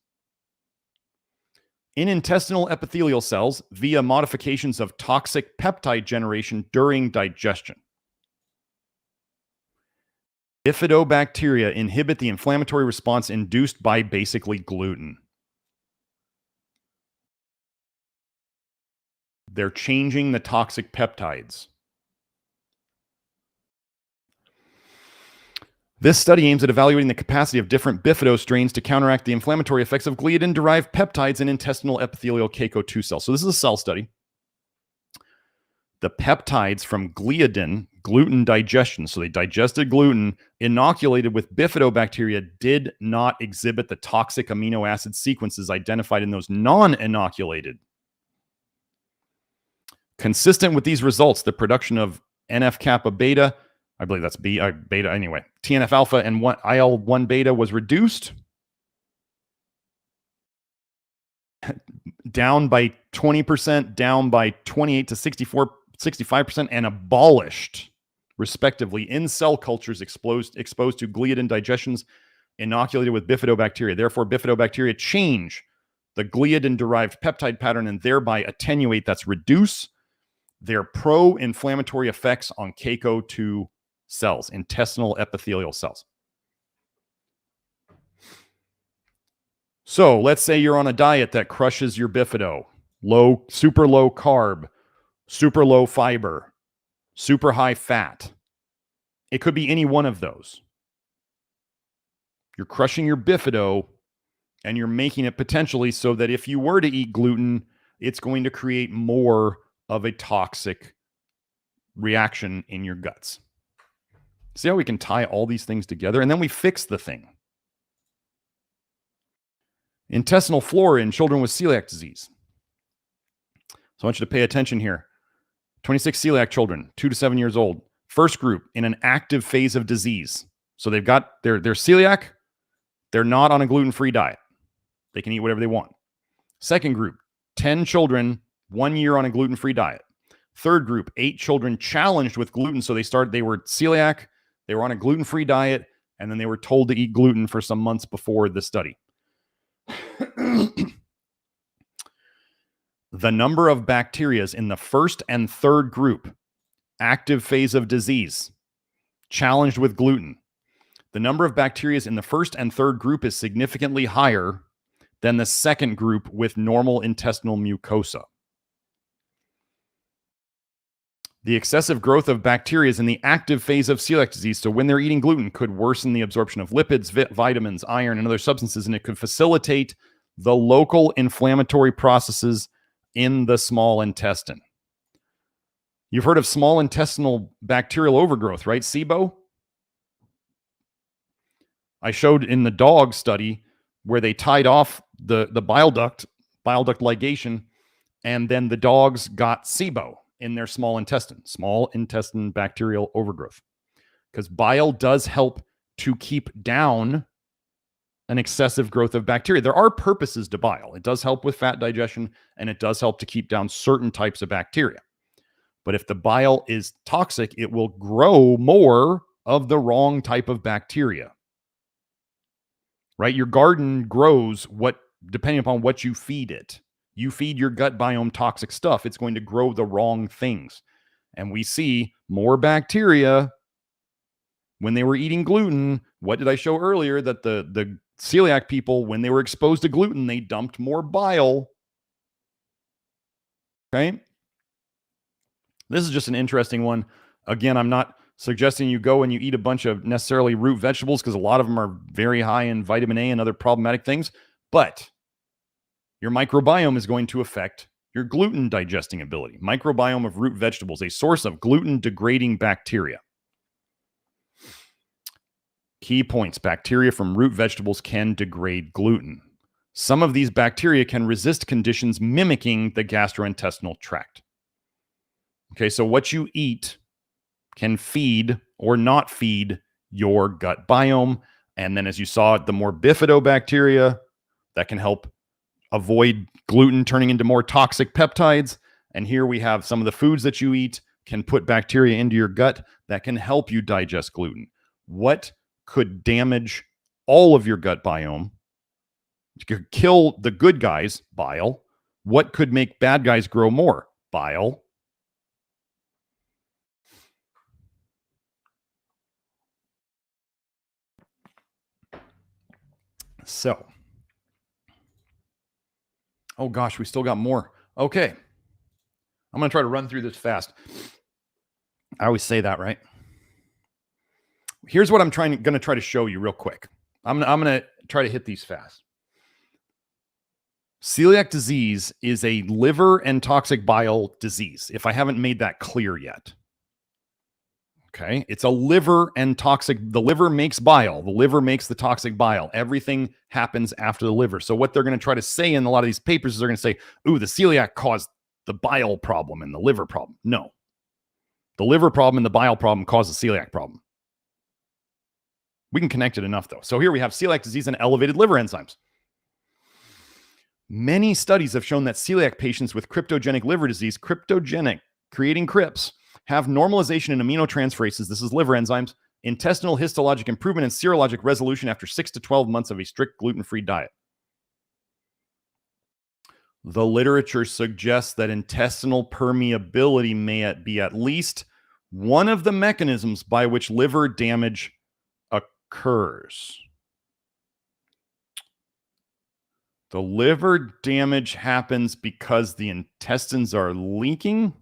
in intestinal epithelial cells via modifications of toxic peptide generation during digestion. Bifidobacteria inhibit the inflammatory response induced by basically gluten. They're changing the toxic peptides. This study aims at evaluating the capacity of different bifido strains to counteract the inflammatory effects of gliadin-derived peptides in intestinal epithelial Keiko2 cells. So this is a cell study. The peptides from gliadin, gluten digestion, so they digested gluten, inoculated with bifidobacteria, did not exhibit the toxic amino acid sequences identified in those non-inoculated. Consistent with these results, the production of NF-kappa beta, I believe that's beta anyway, TNF alpha and IL-1 beta was reduced down by 20%, down by 28 to 65%, and abolished, respectively, in cell cultures exposed to gliadin digestions inoculated with bifidobacteria. Therefore, bifidobacteria change the gliadin-derived peptide pattern and thereby attenuate, that's reduce, their pro-inflammatory effects on Keiko2 cells, intestinal epithelial cells. So let's say you're on a diet that crushes your bifido, super low carb, super low fiber, super high fat. It could be any one of those. You're crushing your bifido and you're making it potentially so that if you were to eat gluten, it's going to create more of a toxic reaction in your guts. See how we can tie all these things together? And then we fix the thing. Intestinal flora in children with celiac disease. So I want you to pay attention here. 26 celiac children, 2 to 7 years old. First group in an active phase of disease. So they've got they're celiac. They're not on a gluten-free diet. They can eat whatever they want. Second group, 10 children, 1 year on a gluten-free diet. Third group, 8 children challenged with gluten. So they were celiac, they were on a gluten-free diet, and then they were told to eat gluten for some months before the study. The number of bacteria in the first and third group, active phase of disease, challenged with gluten. The number of bacteria in the first and third group is significantly higher than the second group with normal intestinal mucosa. The excessive growth of bacteria in the active phase of celiac disease, so when they're eating gluten, could worsen the absorption of lipids, vitamins, iron, and other substances, and it could facilitate the local inflammatory processes in the small intestine. You've heard of small intestinal bacterial overgrowth, right? SIBO? I showed in the dog study where they tied off the bile duct ligation, and then the dogs got SIBO in their small intestine bacterial overgrowth. Because bile does help to keep down an excessive growth of bacteria. There are purposes to bile. It does help with fat digestion, and it does help to keep down certain types of bacteria. But if the bile is toxic, it will grow more of the wrong type of bacteria. Right? Your garden grows depending upon what you feed it. You feed your gut biome toxic stuff, it's going to grow the wrong things. And we see more bacteria when they were eating gluten. What did I show earlier? That the celiac people, when they were exposed to gluten, they dumped more bile. Okay? This is just an interesting one. Again, I'm not suggesting you go and you eat a bunch of necessarily root vegetables, because a lot of them are very high in vitamin A and other problematic things. But your microbiome is going to affect your gluten digesting ability. Microbiome of root vegetables, a source of gluten degrading bacteria. Key points: bacteria from root vegetables can degrade gluten. Some of these bacteria can resist conditions mimicking the gastrointestinal tract. Okay, so what you eat can feed or not feed your gut biome. And then, as you saw, the more bifidobacteria that can help avoid gluten turning into more toxic peptides. And here we have some of the foods that you eat can put bacteria into your gut that can help you digest gluten. What could damage all of your gut biome? You could kill the good guys, bile. What could make bad guys grow more? Bile. So, oh gosh, we still got more. Okay. I'm going to try to run through this fast. I always say that, right? Here's what I'm going to try to show you real quick. I'm going to try to hit these fast. Celiac disease is a liver and toxic bile disease, if I haven't made that clear yet. Okay, it's a liver and toxic. The liver makes bile. The liver makes the toxic bile. Everything happens after the liver. So what they're going to try to say in a lot of these papers is they're going to say, ooh, the celiac caused the bile problem and the liver problem. No. The liver problem and the bile problem cause the celiac problem. We can connect it enough, though. So here we have celiac disease and elevated liver enzymes. Many studies have shown that celiac patients with cryptogenic liver disease, creating crypts, have normalization in aminotransferases, this is liver enzymes, intestinal histologic improvement, and serologic resolution after 6 to 12 months of a strict gluten-free diet. The literature suggests that intestinal permeability may be at least one of the mechanisms by which liver damage occurs. The liver damage happens because the intestines are leaking?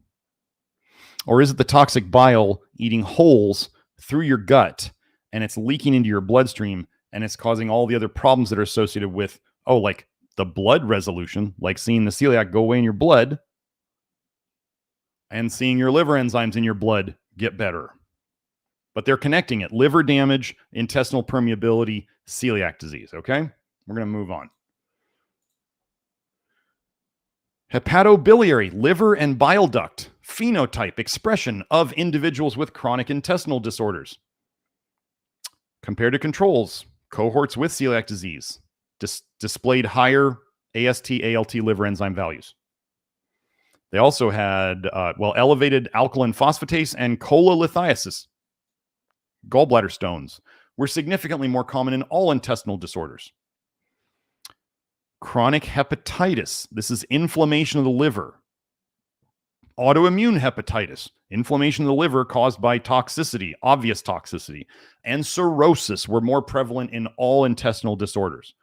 Or is it the toxic bile eating holes through your gut and it's leaking into your bloodstream and it's causing all the other problems that are associated with, like the blood resolution, like seeing the celiac go away in your blood and seeing your liver enzymes in your blood get better. But they're connecting it. Liver damage, intestinal permeability, celiac disease, okay? We're going to move on. Hepatobiliary, liver and bile duct, phenotype, expression of individuals with chronic intestinal disorders. Compared to controls, cohorts with celiac disease displayed higher AST, ALT liver enzyme values. They also had, elevated alkaline phosphatase and cholelithiasis. Gallbladder stones were significantly more common in all intestinal disorders. Chronic hepatitis, this is inflammation of the liver. Autoimmune hepatitis, inflammation of the liver caused by toxicity, obvious toxicity, and cirrhosis were more prevalent in all intestinal disorders.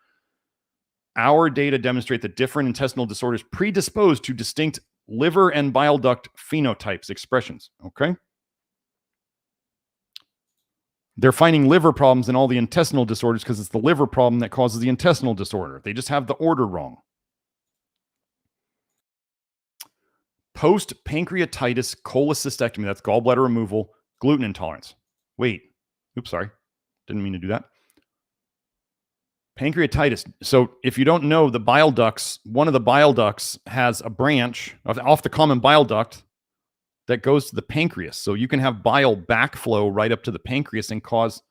Our data demonstrate that different intestinal disorders predispose to distinct liver and bile duct phenotypes, expressions, okay? They're finding liver problems in all the intestinal disorders because it's the liver problem that causes the intestinal disorder. They just have the order wrong. Post-pancreatitis cholecystectomy, that's gallbladder removal, gluten intolerance. Wait, oops, sorry. Didn't mean to do that. Pancreatitis. So if you don't know, the bile ducts, one of the bile ducts has a branch off the common bile duct that goes to the pancreas. So you can have bile backflow right up to the pancreas and cause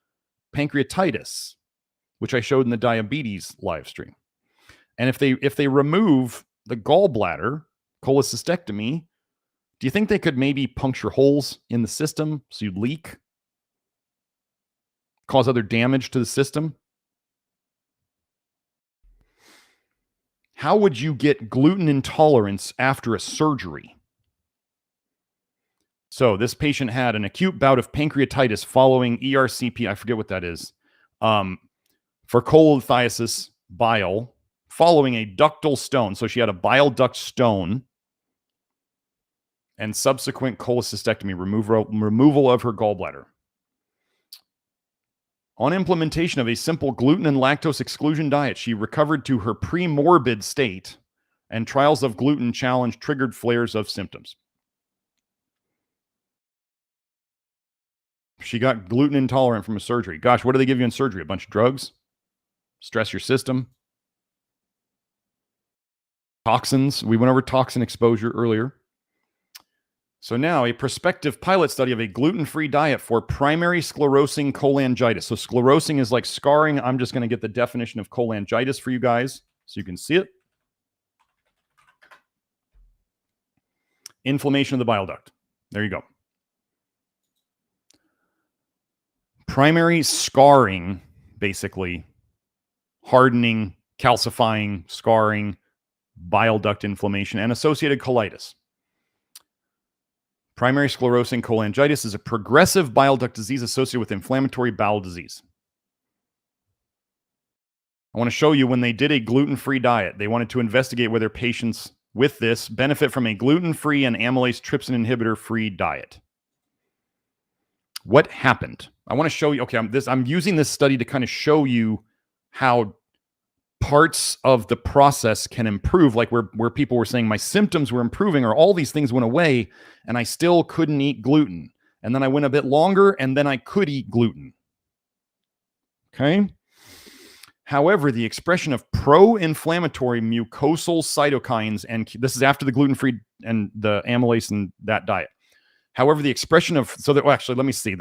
pancreatitis, which I showed in the diabetes live stream. And if they remove the gallbladder, cholecystectomy, do you think they could maybe puncture holes in the system so you'd leak? Cause other damage to the system? How would you get gluten intolerance after a surgery? So this patient had an acute bout of pancreatitis following ERCP, I forget what that is, for cholelithiasis, bile, following a ductal stone. So she had a bile duct stone and subsequent cholecystectomy, removal of her gallbladder. On implementation of a simple gluten and lactose exclusion diet, she recovered to her pre-morbid state, and trials of gluten challenge triggered flares of symptoms. She got gluten intolerant from a surgery. Gosh, what do they give you in surgery? A bunch of drugs? Stress your system? Toxins. We went over toxin exposure earlier. So now a prospective pilot study of a gluten-free diet for primary sclerosing cholangitis. So sclerosing is like scarring. I'm just going to get the definition of cholangitis for you guys so you can see it. Inflammation of the bile duct. There you go. Primary scarring, basically, hardening, calcifying, scarring, bile duct inflammation, and associated colitis. Primary sclerosing cholangitis is a progressive bile duct disease associated with inflammatory bowel disease. I want to show you when they did a gluten-free diet, they wanted to investigate whether patients with this benefit from a gluten-free and amylase trypsin inhibitor-free diet. What happened? I want to show you, okay, I'm using this study to kind of show you how parts of the process can improve, like where people were saying my symptoms were improving or all these things went away and I still couldn't eat gluten. And then I went a bit longer and then I could eat gluten. Okay. However, the expression of pro-inflammatory mucosal cytokines, and this is after the gluten-free and the amylase and that diet. However, the expression of, actually, let me say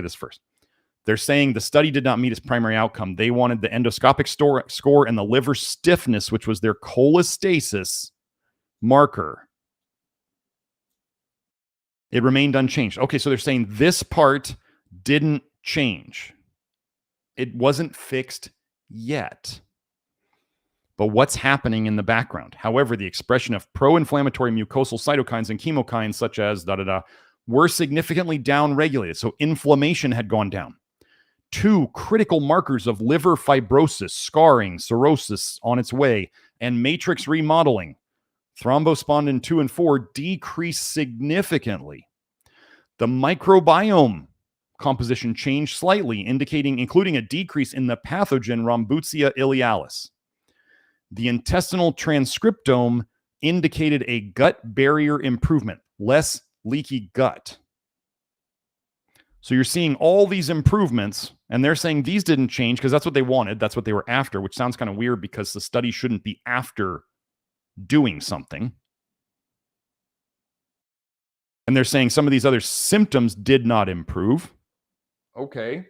this first. They're saying the study did not meet its primary outcome. They wanted the endoscopic score and the liver stiffness, which was their cholestasis marker. It remained unchanged. Okay, so they're saying this part didn't change. It wasn't fixed yet. But what's happening in the background? However, the expression of pro-inflammatory mucosal cytokines and chemokines, such as were significantly downregulated. So inflammation had gone down. 2 critical markers of liver fibrosis, scarring, cirrhosis on its way, and matrix remodeling, thrombospondin 2 and 4, decreased significantly. The microbiome composition changed slightly, including a decrease in the pathogen Rhambutia ilealis. The intestinal transcriptome indicated a gut barrier improvement, less leaky gut. So you're seeing all these improvements, and they're saying these didn't change because that's what they wanted. That's what they were after, which sounds kind of weird because the study shouldn't be after doing something. And they're saying some of these other symptoms did not improve. Okay.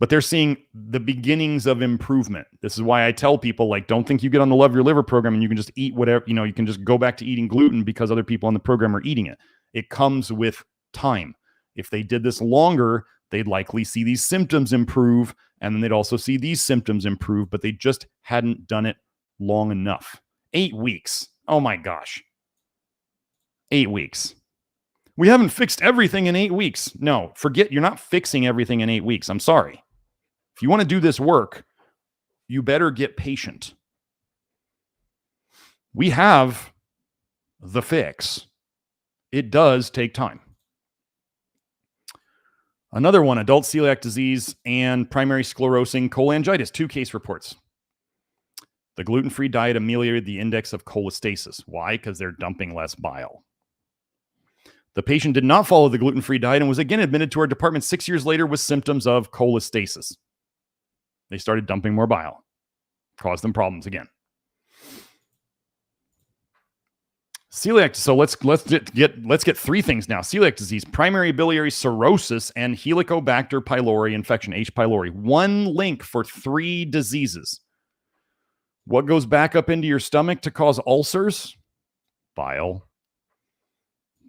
But they're seeing the beginnings of improvement. This is why I tell people, like, don't think you get on the Love Your Liver program and you can just eat whatever, you can just go back to eating gluten because other people on the program are eating it. It comes with time. If they did this longer, they'd likely see these symptoms improve, and then they'd also see these symptoms improve, but they just hadn't done it long enough. 8 weeks. Oh my gosh. 8 weeks. We haven't fixed everything in 8 weeks. No, forget, you're not fixing everything in 8 weeks. I'm sorry. If you want to do this work, you better get patient. We have the fix. It does take time. Another one, adult celiac disease and primary sclerosing cholangitis, 2 case reports. The gluten-free diet ameliorated the index of cholestasis. Why? Because they're dumping less bile. The patient did not follow the gluten-free diet and was again admitted to our department 6 years later with symptoms of cholestasis. They started dumping more bile. Caused them problems again. Celiac. So let's get 3 things now. Celiac disease, primary biliary cirrhosis, and Helicobacter pylori infection, H. pylori. 1 link for 3 diseases. What goes back up into your stomach to cause ulcers? Bile.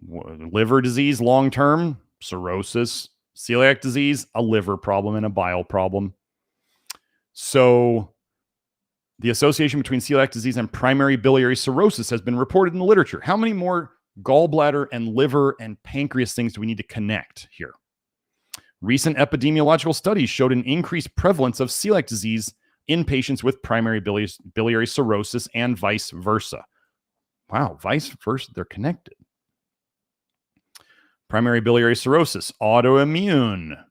Liver disease long-term, cirrhosis. Celiac disease, a liver problem and a bile problem. So the association between celiac disease and primary biliary cirrhosis has been reported in the literature. How many more gallbladder and liver and pancreas things do we need to connect here? Recent epidemiological studies showed an increased prevalence of celiac disease in patients with primary biliary cirrhosis and vice versa. Wow, vice versa, they're connected. Primary biliary cirrhosis, autoimmune,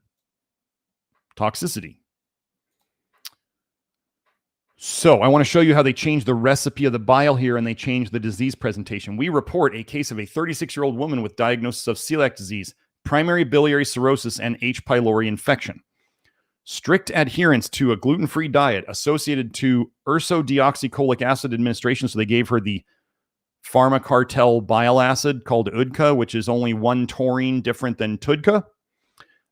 toxicity. So I want to show you how they changed the recipe of the bile here, and they changed the disease presentation. We report a case of a 36-year-old woman with diagnosis of celiac disease, primary biliary cirrhosis, and H. pylori infection. Strict adherence to a gluten-free diet associated to ursodeoxycholic acid administration. So they gave her the pharma cartel bile acid called UDCA, which is only 1 taurine different than TUDCA.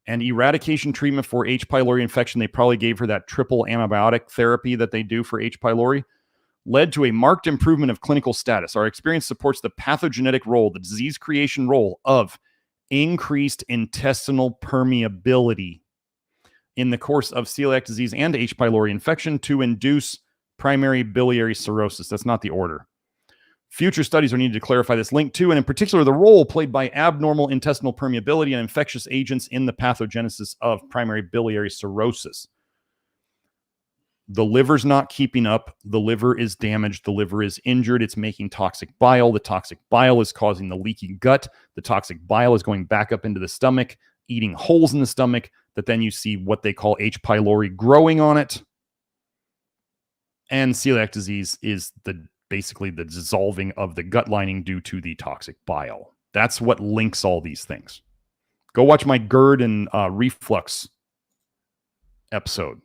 And eradication treatment for H. pylori infection, they probably gave her that triple antibiotic therapy that they do for H. pylori, led to a marked improvement of clinical status. Our experience supports the pathogenetic role, the disease creation role of increased intestinal permeability in the course of celiac disease and H. pylori infection to induce primary biliary cirrhosis. That's not the order. Future studies are needed to clarify this link too, and in particular, the role played by abnormal intestinal permeability and infectious agents in the pathogenesis of primary biliary cirrhosis. The liver's not keeping up. The liver is damaged. The liver is injured. It's making toxic bile. The toxic bile is causing the leaky gut. The toxic bile is going back up into the stomach, eating holes in the stomach that then you see what they call H. pylori growing on it. And celiac disease is basically the dissolving of the gut lining due to the toxic bile. That's what links all these things. Go watch my GERD and reflux episode.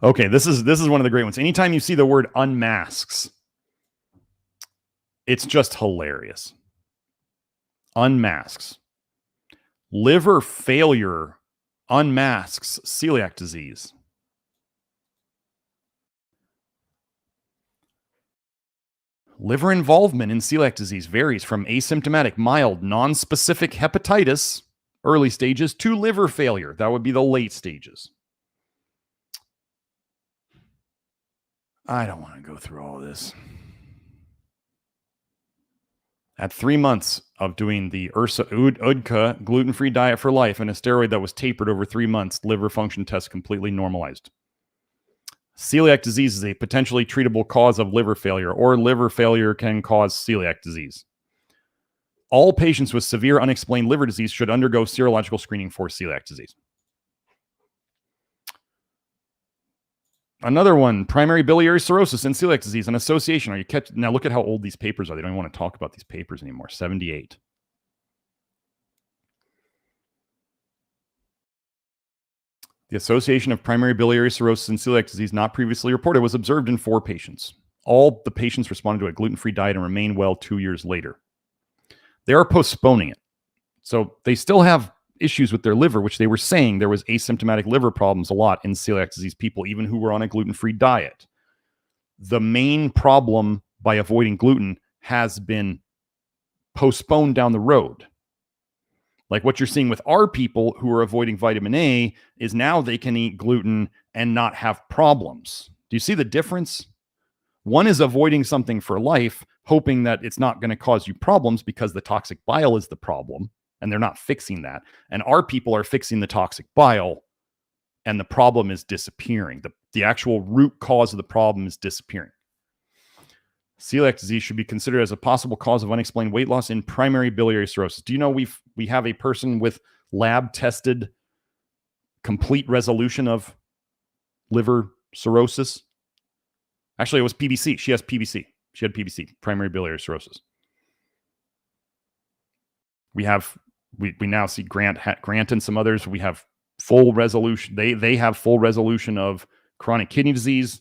Okay, this is one of the great ones. Anytime you see the word unmasks, it's just hilarious. Unmasks. Liver failure unmasks celiac disease. Liver involvement in celiac disease varies from asymptomatic, mild, non-specific hepatitis, early stages, to liver failure. That would be the late stages. I don't want to go through all of this. At 3 months of doing the UDCA gluten-free diet for life and a steroid that was tapered over 3 months, liver function tests completely normalized. Celiac disease is a potentially treatable cause of liver failure, or liver failure can cause celiac disease. All patients with severe unexplained liver disease should undergo serological screening for celiac disease. Another one, primary biliary cirrhosis and celiac disease, an association. Are you now look at how old these papers are. They don't even want to talk about these papers anymore. 78. The association of primary biliary cirrhosis and celiac disease not previously reported was observed in 4 patients. All the patients responded to a gluten-free diet and remained well 2 years later. They are postponing it. So they still have issues with their liver, which they were saying there was asymptomatic liver problems a lot in celiac disease people, even who were on a gluten-free diet. The main problem by avoiding gluten has been postponed down the road. Like what you're seeing with our people who are avoiding vitamin A is now they can eat gluten and not have problems. Do you see the difference? One is avoiding something for life, hoping that it's not going to cause you problems because the toxic bile is the problem, and they're not fixing that. And our people are fixing the toxic bile, and the problem is disappearing. The actual root cause of the problem is disappearing. Celiac disease should be considered as a possible cause of unexplained weight loss in primary biliary cirrhosis. Do you know we have a person with lab-tested complete resolution of liver cirrhosis? Actually, it was PBC. She has PBC. She had PBC, primary biliary cirrhosis. We now see Grant and some others. We have full resolution. They have full resolution of chronic kidney disease.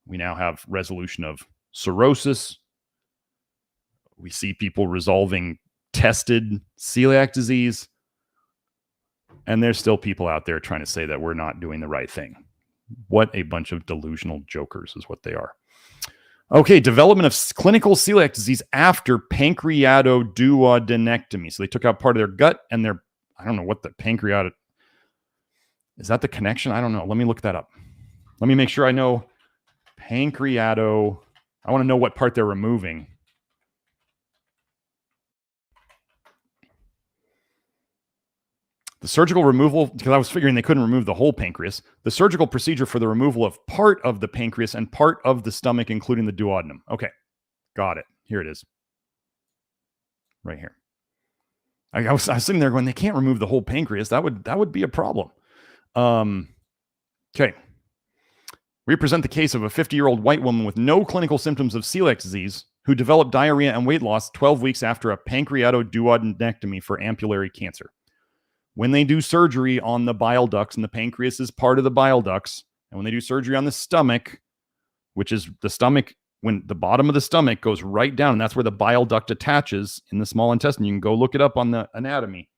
We now have resolution of cirrhosis. We see people resolving tested celiac disease. And there's still people out there trying to say that we're not doing the right thing. What a bunch of delusional jokers is what they are. Okay, development of clinical celiac disease after pancreatoduodenectomy. So they took out part of their gut and their, I don't know what the pancreatic, is that the connection? I don't know. Let me look that up. Let me make sure I know pancreato. I want to know what part they're removing. The surgical removal, because I was figuring they couldn't remove the whole pancreas. The surgical procedure for the removal of part of the pancreas and part of the stomach, including the duodenum. Okay, got it. Here it is. Right here. I was sitting there going, they can't remove the whole pancreas. That would be a problem. Okay. We present the case of a 50-year-old white woman with no clinical symptoms of celiac disease who developed diarrhea and weight loss 12 weeks after a pancreatoduodenectomy for ampullary cancer. When they do surgery on the bile ducts, and the pancreas is part of the bile ducts, and when they do surgery on the stomach, which is the stomach, when the bottom of the stomach goes right down, and that's where the bile duct attaches in the small intestine. You can go look it up on the anatomy.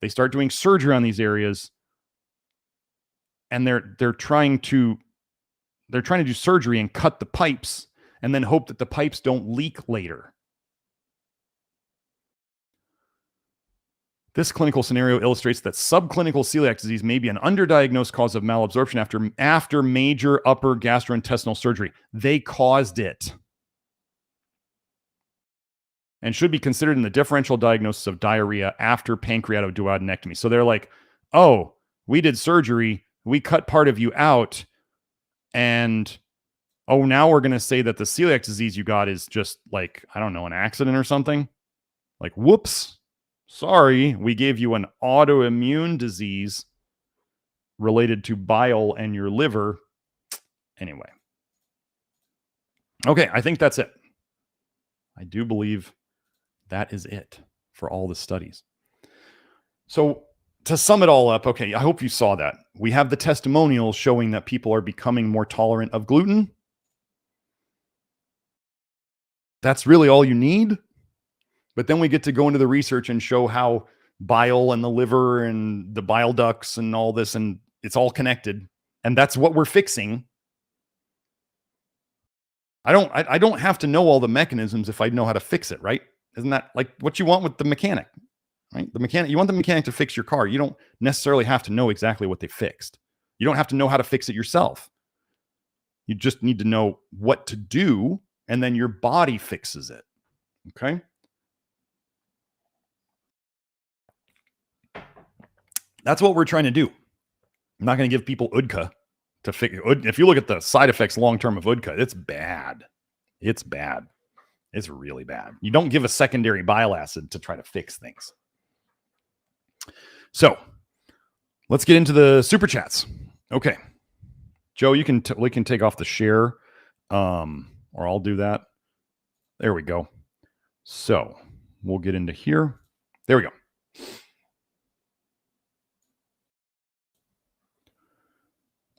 They start doing surgery on these areas, and they're trying to do surgery and cut the pipes and then hope that the pipes don't leak later. This clinical scenario illustrates that subclinical celiac disease may be an underdiagnosed cause of malabsorption after major upper gastrointestinal surgery. They caused it and should be considered in the differential diagnosis of diarrhea after pancreatoduodenectomy. So they're like, oh, we did surgery, we cut part of you out, and oh, now we're going to say that the celiac disease you got is just like, I don't know, an accident or something? Like, whoops. Sorry, we gave you an autoimmune disease related to bile and your liver. Anyway. Okay, I think that's it. I do believe that is it for all the studies. So to sum it all up, okay, I hope you saw that. We have the testimonials showing that people are becoming more tolerant of gluten. That's really all you need. But then we get to go into the research and show how bile and the liver and the bile ducts and all this, and it's all connected. And that's what we're fixing. I don't have to know all the mechanisms if I know how to fix it, right? Isn't that like what you want with the mechanic, right? You want the mechanic to fix your car. You don't necessarily have to know exactly what they fixed. You don't have to know how to fix it yourself. You just need to know what to do, and then your body fixes it. Okay? That's what we're trying to do. I'm not going to give people UDCA to fix. If you look at the side effects long-term of UDCA, it's bad. It's bad. It's really bad. You don't give a secondary bile acid to try to fix things. So let's get into the super chats. Okay. Joe, we can take off the share, or I'll do that. There we go. So we'll get into here. There we go.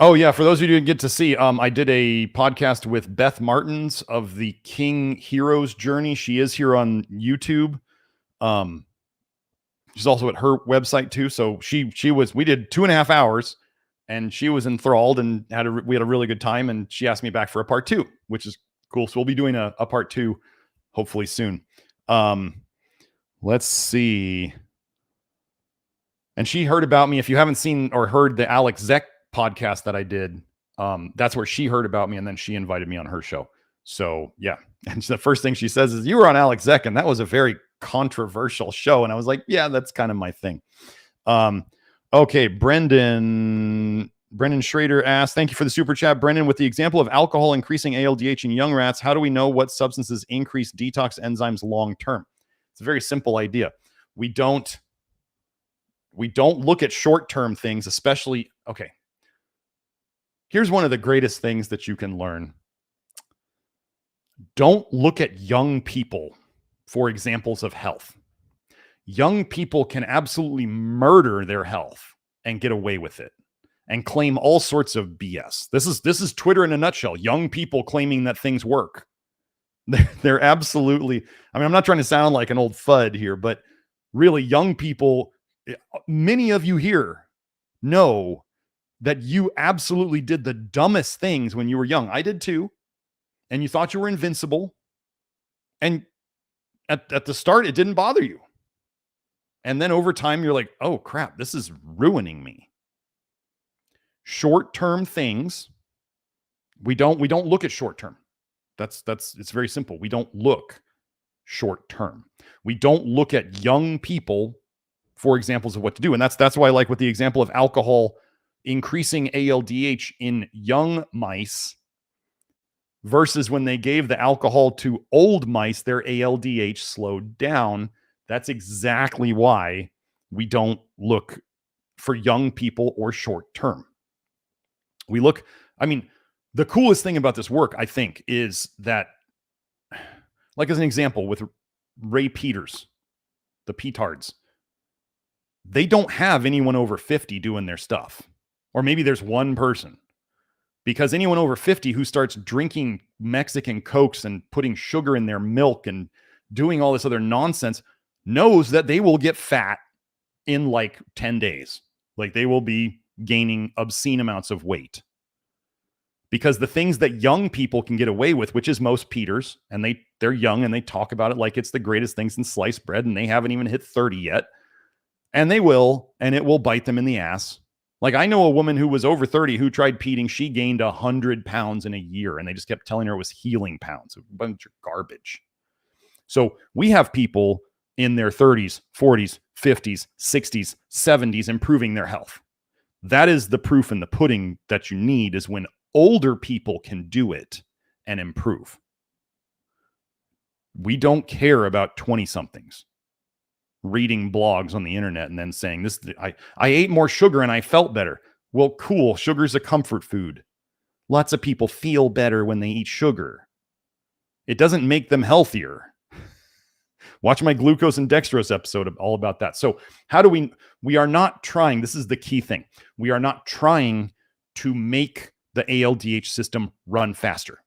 Oh, yeah. For those of you who didn't get to see, I did a podcast with Beth Martins of the King Heroes Journey. She is here on YouTube. She's also at her website too. So we did 2.5 hours and she was enthralled and we had a really good time. And she asked me back for a part 2, which is cool. So we'll be doing a part 2 hopefully soon. Let's see. And she heard about me. If you haven't seen or heard the Alex Zek podcast that I did, that's where she heard about me. And then she invited me on her show. So yeah. And the first thing she says is, you were on Alex Zek, and that was a very controversial show. And I was like, yeah, that's kind of my thing. Okay. Brendan Schrader asked, thank you for the super chat. Brendan, with the example of alcohol increasing ALDH in young rats, how do we know what substances increase detox enzymes long-term? It's a very simple idea. We don't look at short-term things, especially. Okay. Here's one of the greatest things that you can learn. Don't look at young people for examples of health. Young people can absolutely murder their health and get away with it and claim all sorts of BS. This is Twitter in a nutshell. Young people claiming that things work. They're absolutely, I mean, I'm not trying to sound like an old FUD here, but really young people, many of you here know that you absolutely did the dumbest things when you were young. I did too. And you thought you were invincible. And at the start, it didn't bother you. And then over time, you're like, oh crap, this is ruining me. Short-term things, we don't look at short-term. It's very simple. We don't look short-term. We don't look at young people for examples of what to do. And that's why I like with the example of alcohol increasing ALDH in young mice versus when they gave the alcohol to old mice, their ALDH slowed down. That's exactly why we don't look for young people or short term. We look, I mean, the coolest thing about this work, I think, is that, like as an example with Ray Peters, the Petards, they don't have anyone over 50 doing their stuff. Or maybe there's one person. Because anyone over 50 who starts drinking Mexican Cokes and putting sugar in their milk and doing all this other nonsense knows that they will get fat in like 10 days. Like they will be gaining obscene amounts of weight. Because the things that young people can get away with, which is most Peters, and they're young and they talk about it like it's the greatest thing since sliced bread, and they haven't even hit 30 yet. And they will, and it will bite them in the ass. Like I know a woman who was over 30 who tried peating. She gained 100 pounds in a year, and they just kept telling her it was healing pounds. A bunch of garbage. So we have people in their 30s, 40s, 50s, 60s, 70s improving their health. That is the proof in the pudding that you need, is when older people can do it and improve. We don't care about 20-somethings reading blogs on the internet and then saying this, I ate more sugar and I felt better. Well, cool. Sugar's a comfort food. Lots of people feel better when they eat sugar. It doesn't make them healthier. Watch my glucose and dextrose episode all about that. So how do we are not trying, this is the key thing. We are not trying to make the ALDH system run faster.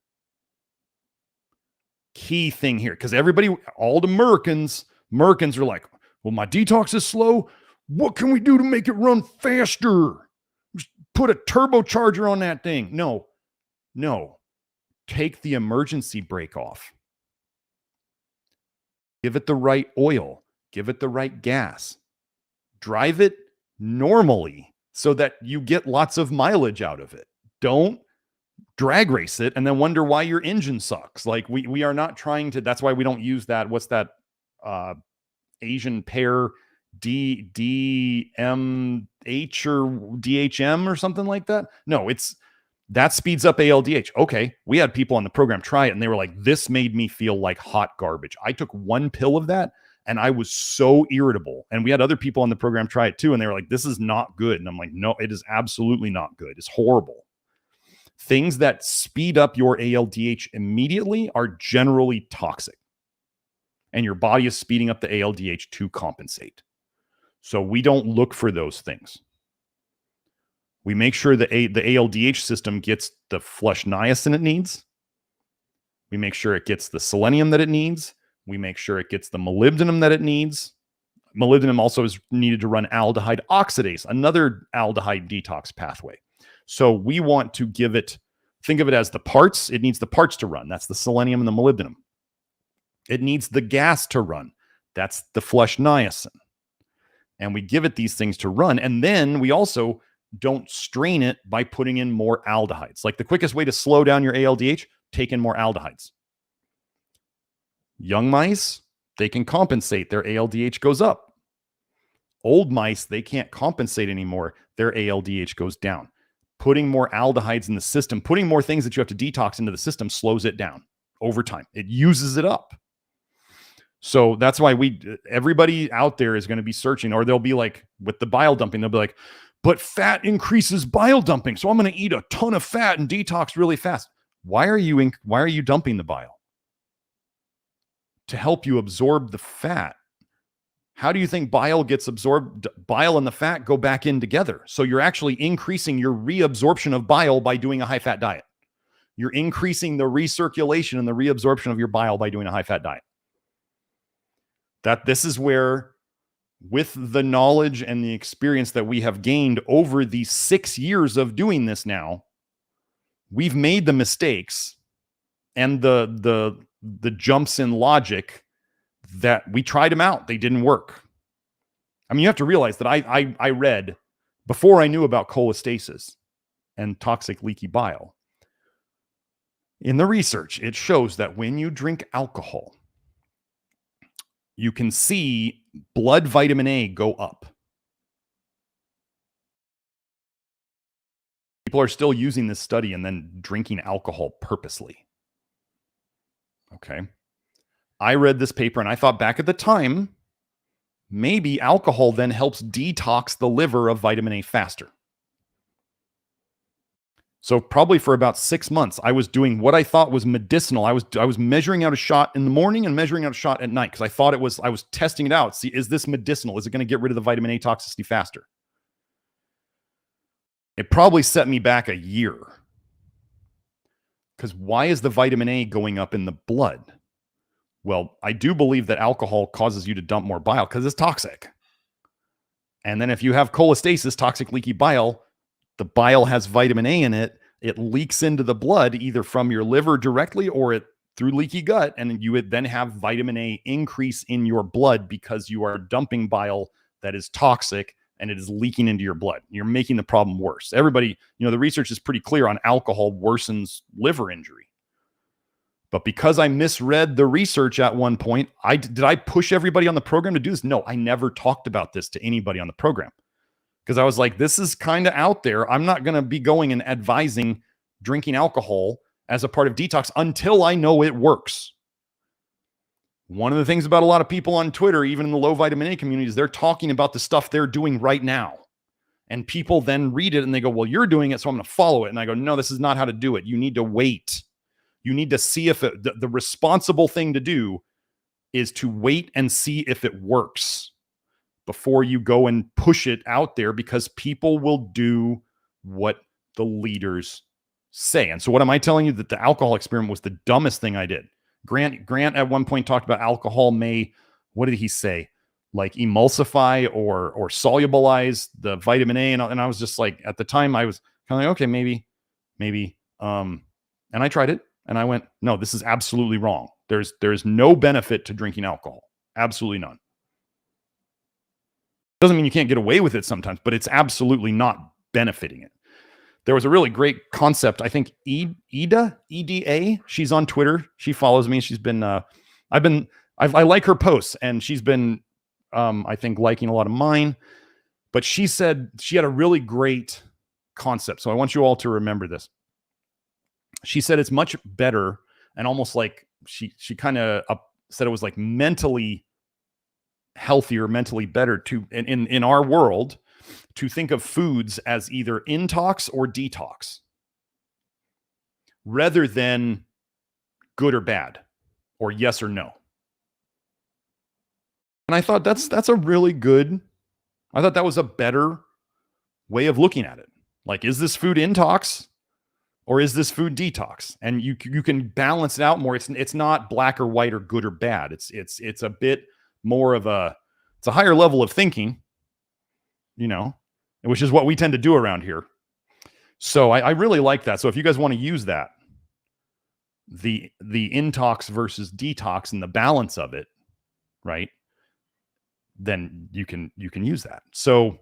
Key thing here, because everybody, all the Americans are like, well, my detox is slow. What can we do to make it run faster? Just put a turbocharger on that thing. No. Take the emergency brake off. Give it the right oil. Give it the right gas. Drive it normally so that you get lots of mileage out of it. Don't drag race it and then wonder why your engine sucks. Like we are not trying to, that's why we don't use that. What's that? Asian pear DMH or DHM or something like that. No, that speeds up ALDH. Okay. We had people on the program try it and they were like, this made me feel like hot garbage. I took one pill of that and I was so irritable. And we had other people on the program try it too. And they were like, this is not good. And I'm like, no, it is absolutely not good. It's horrible. Things that speed up your ALDH immediately are generally toxic. And your body is speeding up the ALDH to compensate. So we don't look for those things. We make sure the ALDH system gets the flush niacin it needs. We make sure it gets the selenium that it needs. We make sure it gets the molybdenum that it needs. Molybdenum also is needed to run aldehyde oxidase, another aldehyde detox pathway. So we want to give it, think of it as the parts. It needs the parts to run. That's the selenium and the molybdenum. It needs the gas to run. That's the flush niacin. And we give it these things to run. And then we also don't strain it by putting in more aldehydes. Like the quickest way to slow down your ALDH, take in more aldehydes. Young mice, they can compensate. Their ALDH goes up. Old mice, they can't compensate anymore. Their ALDH goes down. Putting more aldehydes in the system, putting more things that you have to detox into the system slows it down over time. It uses it up. So that's why everybody out there is going to be searching, or they'll be like with the bile dumping, they'll be like, but fat increases bile dumping. So I'm going to eat a ton of fat and detox really fast. Why are you dumping the bile? To help you absorb the fat. How do you think bile gets absorbed? Bile and the fat go back in together. So you're actually increasing your reabsorption of bile by doing a high-fat diet. You're increasing the recirculation and the reabsorption of your bile by doing a high-fat diet. This is where, with the knowledge and the experience that we have gained over these 6 years of doing this now, we've made the mistakes and the jumps in logic that we tried them out. They didn't work. I mean, you have to realize that I read, before I knew about cholestasis and toxic leaky bile, in the research, it shows that when you drink alcohol, you can see blood vitamin A go up. People are still using this study and then drinking alcohol purposely. Okay. I read this paper and I thought back at the time, maybe alcohol then helps detox the liver of vitamin A faster. So probably for about 6 months, I was doing what I thought was medicinal. I was measuring out a shot in the morning and measuring out a shot at night because I thought I was testing it out. See, is this medicinal? Is it going to get rid of the vitamin A toxicity faster? It probably set me back a year. Because why is the vitamin A going up in the blood? Well, I do believe that alcohol causes you to dump more bile because it's toxic. And then if you have cholestasis, toxic leaky bile, the bile has vitamin A in it. It leaks into the blood either from your liver directly or through leaky gut. And you would then have vitamin A increase in your blood because you are dumping bile that is toxic and it is leaking into your blood. You're making the problem worse. Everybody, the research is pretty clear on alcohol worsens liver injury. But because I misread the research at one point, did I push everybody on the program to do this? No, I never talked about this to anybody on the program. Because I was like, this is kind of out there. I'm not going to be going and advising drinking alcohol as a part of detox until I know it works. One of the things about a lot of people on Twitter, even in the low vitamin A communities, they're talking about the stuff they're doing right now. And people then read it and they go, well, you're doing it, so I'm going to follow it. And I go, no, this is not how to do it. You need to wait. You need to see if the responsible thing to do is to wait and see if it works before you go and push it out there, because people will do what the leaders say. And so what am I telling you? That the alcohol experiment was the dumbest thing I did. Grant at one point talked about alcohol may, what did he say? Like emulsify or solubilize the vitamin A. And I was just like, at the time I was kind of like, okay, maybe. And I tried it. And I went, no, this is absolutely wrong. There's no benefit to drinking alcohol. Absolutely none. Doesn't mean you can't get away with it sometimes, but it's absolutely not benefiting it. There was a really great concept. I think Eda, EDA, she's on Twitter. She follows me. She's been, I like her posts, and she's been, I think, liking a lot of mine. But she said she had a really great concept. So I want you all to remember this. She said it's much better, and almost like she kind of said it was like mentally healthier, mentally better to in our world to think of foods as either intox or detox rather than good or bad or yes or no. And I thought that's a really good, I thought that was a better way of looking at it. Like, is this food intox? Or is this food detox? And you can balance it out more. It's not black or white or good or bad. It's a bit more of it's a higher level of thinking, which is what we tend to do around here. So I really like that. So if you guys want to use that, the intox versus detox and the balance of it, right? Then you can use that. So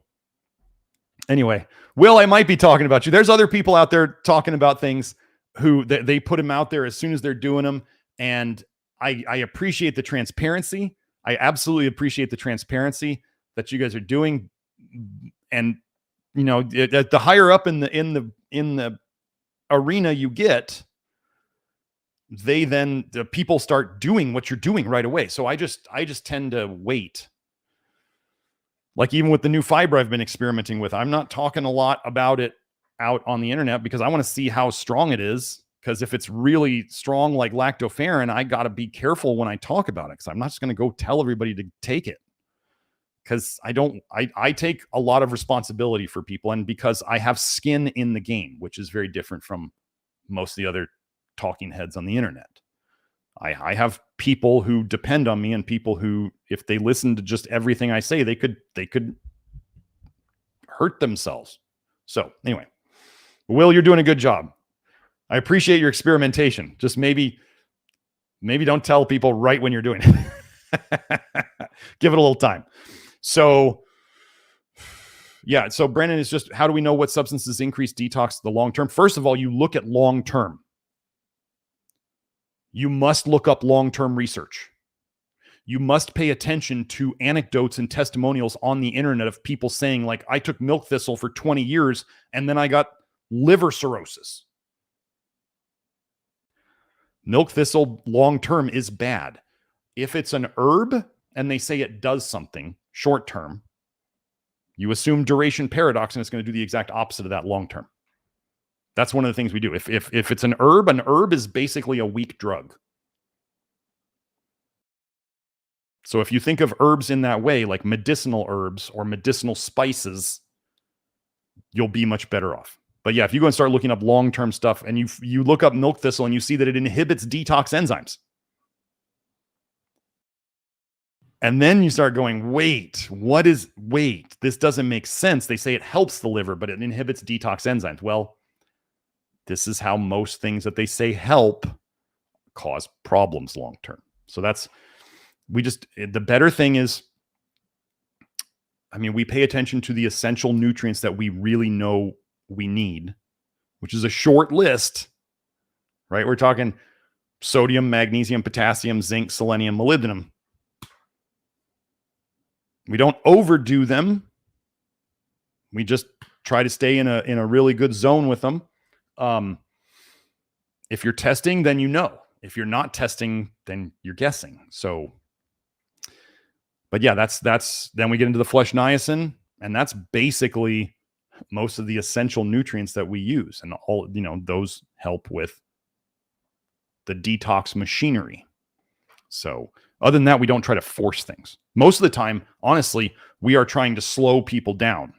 anyway, Will, I might be talking about you. There's other people out there talking about things who they put them out there as soon as they're doing them. And I appreciate the transparency. I absolutely appreciate the transparency that you guys are doing. And the higher up in the arena you get, the people start doing what you're doing right away. So I just tend to wait. Like even with the new fiber I've been experimenting with, I'm not talking a lot about it out on the internet because I want to see how strong it is. Because if it's really strong like lactoferrin, I got to be careful when I talk about it because I'm not just going to go tell everybody to take it. Because I take a lot of responsibility for people, and because I have skin in the game, which is very different from most of the other talking heads on the internet. I have people who depend on me and people who, if they listen to just everything I say, they could hurt themselves. So anyway, Will, you're doing a good job. I appreciate your experimentation. Just maybe don't tell people right when you're doing it. Give it a little time. So yeah. So Brennan is just, how do we know what substances increase detox the long term? First of all, you look at long term. You must look up long-term research. You must pay attention to anecdotes and testimonials on the internet of people saying, like, I took milk thistle for 20 years and then I got liver cirrhosis. Milk thistle long-term is bad. If it's an herb and they say it does something short-term, you assume duration paradox and it's going to do the exact opposite of that long-term. That's one of the things we do. If it's an herb is basically a weak drug. So if you think of herbs in that way, like medicinal herbs or medicinal spices, you'll be much better off. But yeah, if you go and start looking up long-term stuff and you look up milk thistle and you see that it inhibits detox enzymes. And then you start going, wait, this doesn't make sense. They say it helps the liver, but it inhibits detox enzymes. Well, this is how most things that they say help cause problems long term. So the better thing is, we pay attention to the essential nutrients that we really know we need, which is a short list, right? We're talking sodium, magnesium, potassium, zinc, selenium, molybdenum. We don't overdo them. We just try to stay in a really good zone with them. If you're testing, then you know. If you're not testing, then you're guessing. So, but yeah, that's then we get into the flesh niacin, and that's basically most of the essential nutrients that we use, and all those help with the detox machinery. So, other than that, we don't try to force things. Most of the time, honestly, we are trying to slow people down.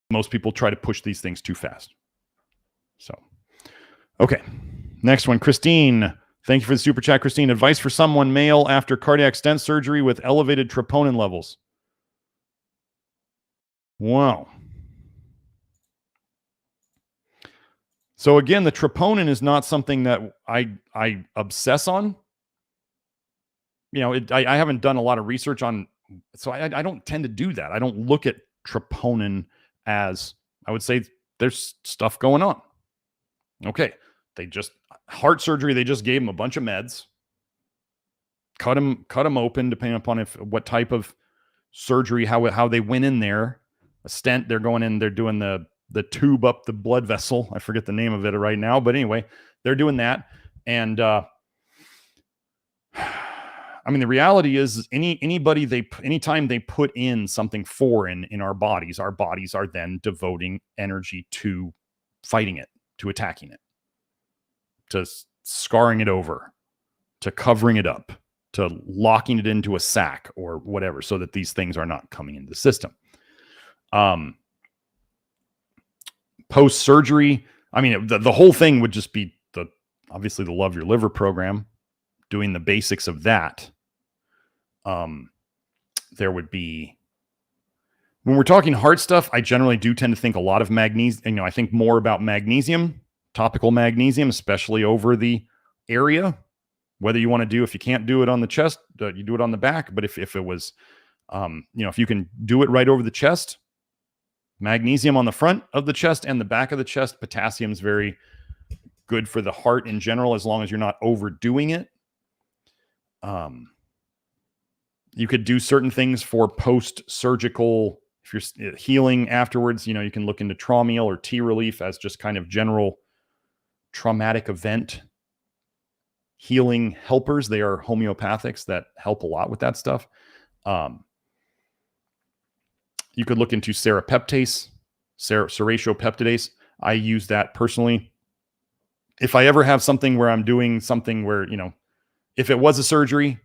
Most people try to push these things too fast. So, okay. Next one, Christine. Thank you for the super chat, Christine. Advice for someone male after cardiac stent surgery with elevated troponin levels. Wow. So again, the troponin is not something that I obsess on. I haven't done a lot of research on, so I don't tend to do that. I don't look at troponin as, I would say there's stuff going on. Okay. Heart surgery, they just gave him a bunch of meds, cut him open, depending upon what type of surgery, how they went in there. A stent, they're going in, they're doing the tube up the blood vessel. I forget the name of it right now, but anyway, they're doing that. And the reality is anytime they put in something foreign in our bodies are then devoting energy to fighting it, to attacking it, to scarring it over, to covering it up, to locking it into a sack or whatever, so that these things are not coming into the system. Post-surgery, I mean, the whole thing would just be obviously the Love Your Liver program, doing the basics of that. There would be, when we're talking heart stuff, I generally do tend to think a lot of magnesium. I think more about magnesium, topical magnesium, especially over the area. Whether you want to do, if you can't do it on the chest, you do it on the back. But if it was, if you can do it right over the chest, magnesium on the front of the chest and the back of the chest, potassium is very good for the heart in general, as long as you're not overdoing it. You could do certain things for post-surgical, if you're healing afterwards, you can look into Traumeal or T relief as just kind of general traumatic event healing helpers. They are homeopathics that help a lot with that stuff. You could look into serapeptase, serratio-peptidase. I use that personally. If I ever have something where I'm doing something where, if it was a surgery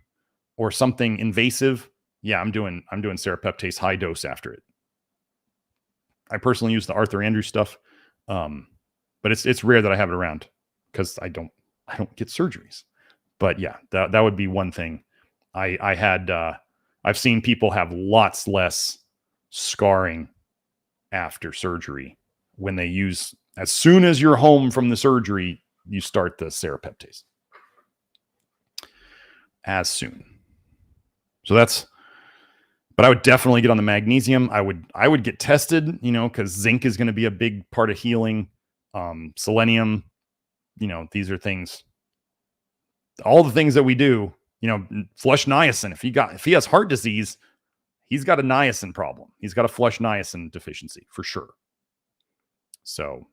or something invasive, yeah, I'm doing serapeptase high dose after it. I personally use the Arthur Andrews stuff. But it's rare that I have it around because I don't get surgeries. But yeah, that would be one thing. I've seen people have lots less scarring after surgery when they use, as soon as you're home from the surgery, you start the serapeptase. As soon. So but I would definitely get on the magnesium. I would get tested, because zinc is going to be a big part of healing. Selenium, these are things, all the things that we do, flush niacin. If he has heart disease, he's got a niacin problem. He's got a flush niacin deficiency for sure. So,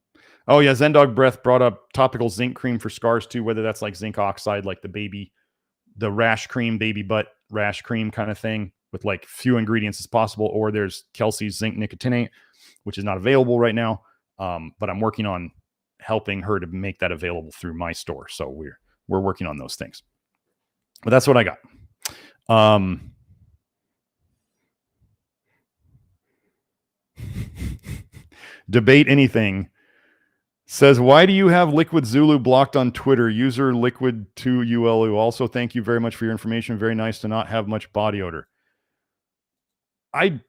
oh yeah, Zendog Breath brought up topical zinc cream for scars too, whether that's like zinc oxide, like the rash cream, baby butt rash cream kind of thing with like few ingredients as possible, or there's Kelsey's zinc nicotinate, which is not available right now. But I'm working on helping her to make that available through my store. So we're working on those things. But that's what I got. Debate anything says, why do you have Liquid Zulu blocked on Twitter? User Liquid2ULU. Also, thank you very much for your information. Very nice to not have much body odor. I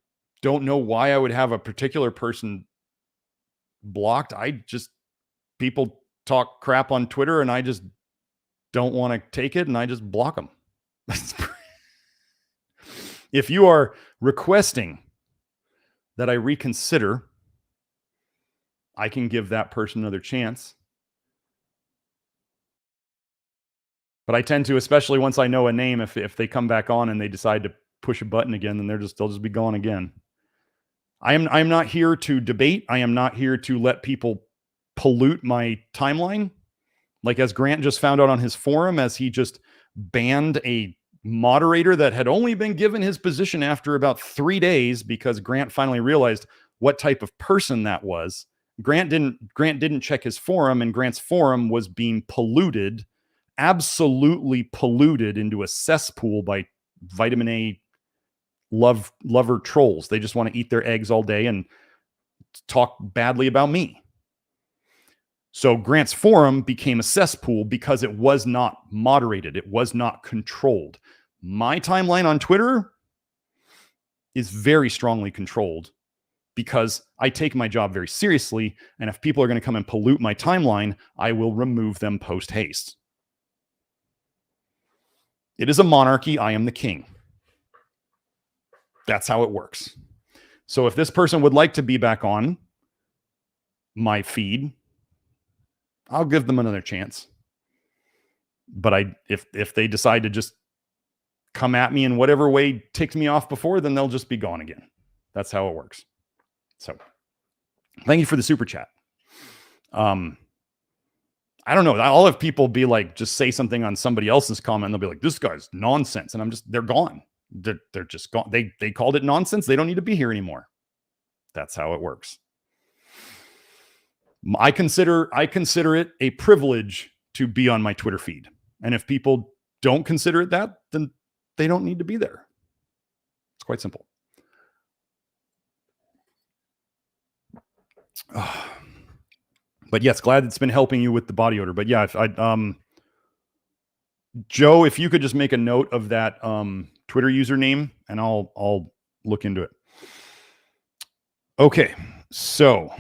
don't know why I would have a particular person blocked. People talk crap on Twitter and I just don't want to take it and I just block them. If you are requesting that I reconsider, I can give that person another chance. But I tend to, especially once I know a name, if they come back on and they decide to push a button again, then they'll just be gone again. I'm not here to debate. I am not here to let people pollute my timeline. Like as Grant just found out on his forum, as he just banned a moderator that had only been given his position after about 3 days because Grant finally realized what type of person that was. Grant didn't check his forum, and Grant's forum was being polluted, absolutely polluted into a cesspool by vitamin A lover trolls. They just want to eat their eggs all day and talk badly about me. So Grant's forum became a cesspool because it was not moderated. It was not controlled. My timeline on Twitter is very strongly controlled because I take my job very seriously. And if people are going to come and pollute my timeline, I will remove them post haste. It is a monarchy. I am the king. That's how it works. So if this person would like to be back on my feed, I'll give them another chance. But if they decide to just come at me in whatever way ticked me off before, then they'll just be gone again. That's how it works. So thank you for the super chat. I don't know. I'll have people be like, just say something on somebody else's comment. And they'll be like, this guy's nonsense. And they're gone. They're just gone. They called it nonsense. They don't need to be here anymore. That's how it works. I consider it a privilege to be on my Twitter feed. And if people don't consider it that, then they don't need to be there. It's quite simple. But yes, glad it's been helping you with the body odor. But yeah, Joe, if you could just make a note of that Twitter username, and I'll look into it. Okay, so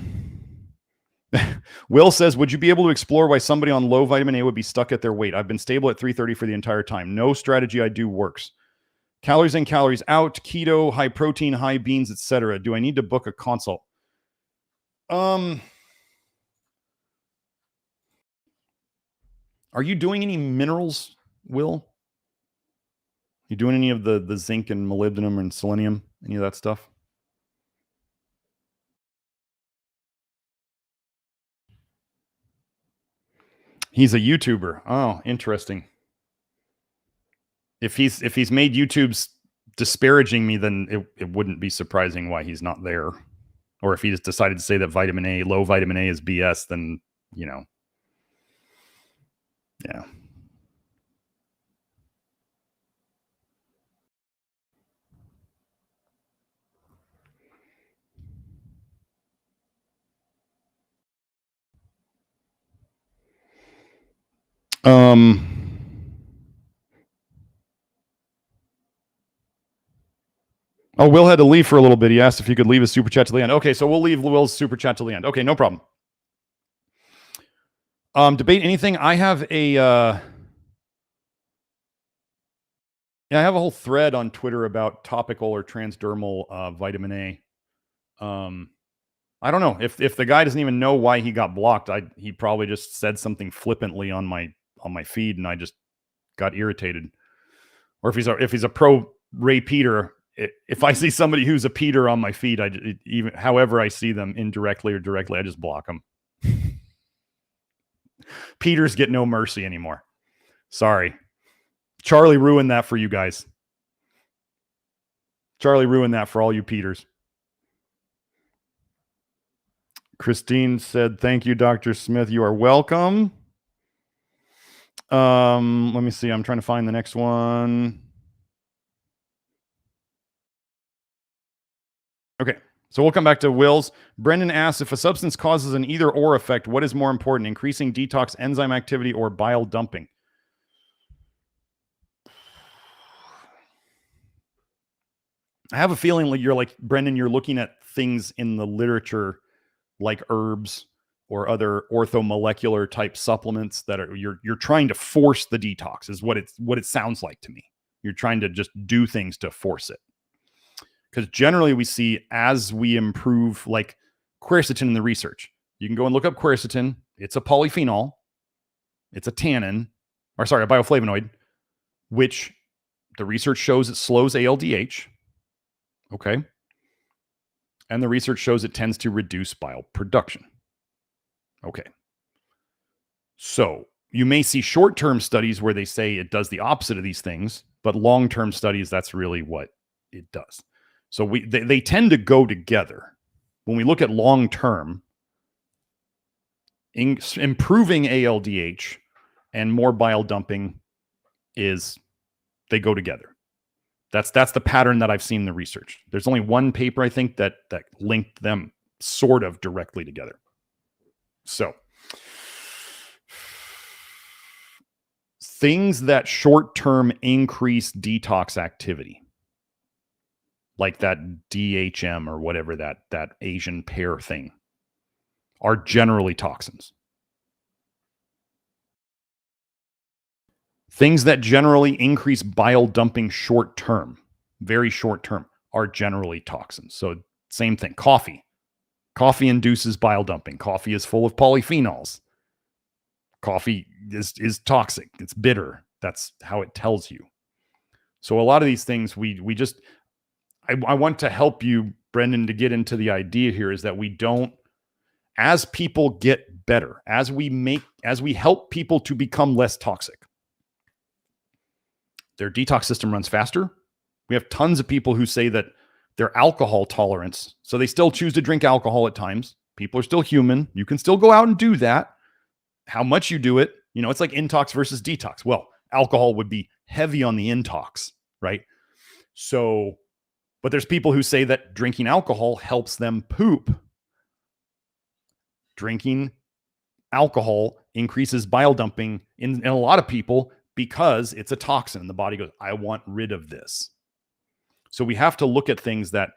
Will says, would you be able to explore why somebody on low vitamin A would be stuck at their weight? I've been stable at 330 for the entire time. No strategy I do works. Calories in, calories out, keto, high protein, high beans, etc. Do I need to book a consult? Are you doing any minerals, Will? You doing any of the zinc and molybdenum and selenium? Any of that stuff? He's a YouTuber. Oh, interesting. If he's made YouTube's disparaging me, then it wouldn't be surprising why he's not there. Or if he just decided to say that low vitamin A is BS, then, you know, yeah. Oh, Will had to leave for a little bit. He asked if you could leave a super chat to the end. Okay, so we'll leave Will's super chat to the end. Okay, no problem. Debate anything. I have a whole thread on Twitter about topical or transdermal vitamin A. I don't know if the guy doesn't even know why he got blocked. He probably just said something flippantly on my feed, and I just got irritated. Or if he's a pro Ray Peter, if I see somebody who's a Peter on my feed, even however I see them, indirectly or directly, I just block them. Peters get no mercy anymore. Sorry. Charlie ruined that for you guys. Charlie ruined that for all you Peters. Christine said, thank you, Dr. Smith. You are welcome. Let me see. I'm trying to find the next one. Okay. So we'll come back to Will's. Brendan asks, if a substance causes an either or effect, what is more important, increasing detox enzyme activity or bile dumping? I have a feeling like you're like, Brendan, you're looking at things in the literature like herbs or other orthomolecular type supplements that are you're trying to force the detox is what it sounds like to me. You're trying to just do things to force it. Because generally we see as we improve, like quercetin in the research, you can go and look up quercetin. It's a polyphenol. It's a tannin, or sorry, a bioflavonoid, which the research shows it slows ALDH. Okay. And the research shows it tends to reduce bile production. Okay. So you may see short-term studies where they say it does the opposite of these things, but long-term studies, that's really what it does. So they tend to go together. When we look at long-term, improving ALDH and more bile dumping they go together. That's the pattern that I've seen in the research. There's only one paper, I think, that linked them sort of directly together. So things that short-term increase detox activity, like that DHM or whatever that Asian pear thing, are generally toxins. Things that generally increase bile dumping short-term, very short-term, are generally toxins. So same thing, coffee. Coffee induces bile dumping. Coffee is full of polyphenols. Coffee is toxic. It's bitter. That's how it tells you. So a lot of these things we just, I want to help you, Brendan, to get into the idea here is that we don't, as people get better, as we help people to become less toxic, their detox system runs faster. We have tons of people who say that their alcohol tolerance, so they still choose to drink alcohol at times. People are still human. You can still go out and do that. How much you do it, it's like intox versus detox. Well, alcohol would be heavy on the intox, right? So, but there's people who say that drinking alcohol helps them poop. Drinking alcohol increases bile dumping in a lot of people because it's a toxin. The body goes, I want rid of this. So we have to look at things that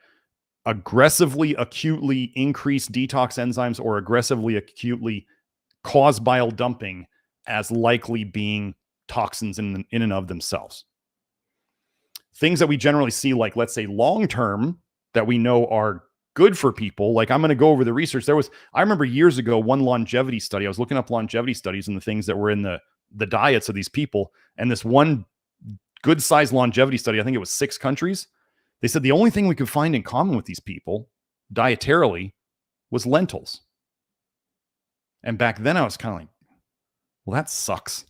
aggressively, acutely increase detox enzymes or aggressively, acutely cause bile dumping as likely being toxins in and of themselves. Things that we generally see, like let's say long-term, that we know are good for people. Like I'm going to go over the research. I remember years ago, one longevity study. I was looking up longevity studies and the things that were in the diets of these people. And this one good sized longevity study, I think it was 6 countries. They said the only thing we could find in common with these people dietarily was lentils. And back then I was kind of like, well, that sucks.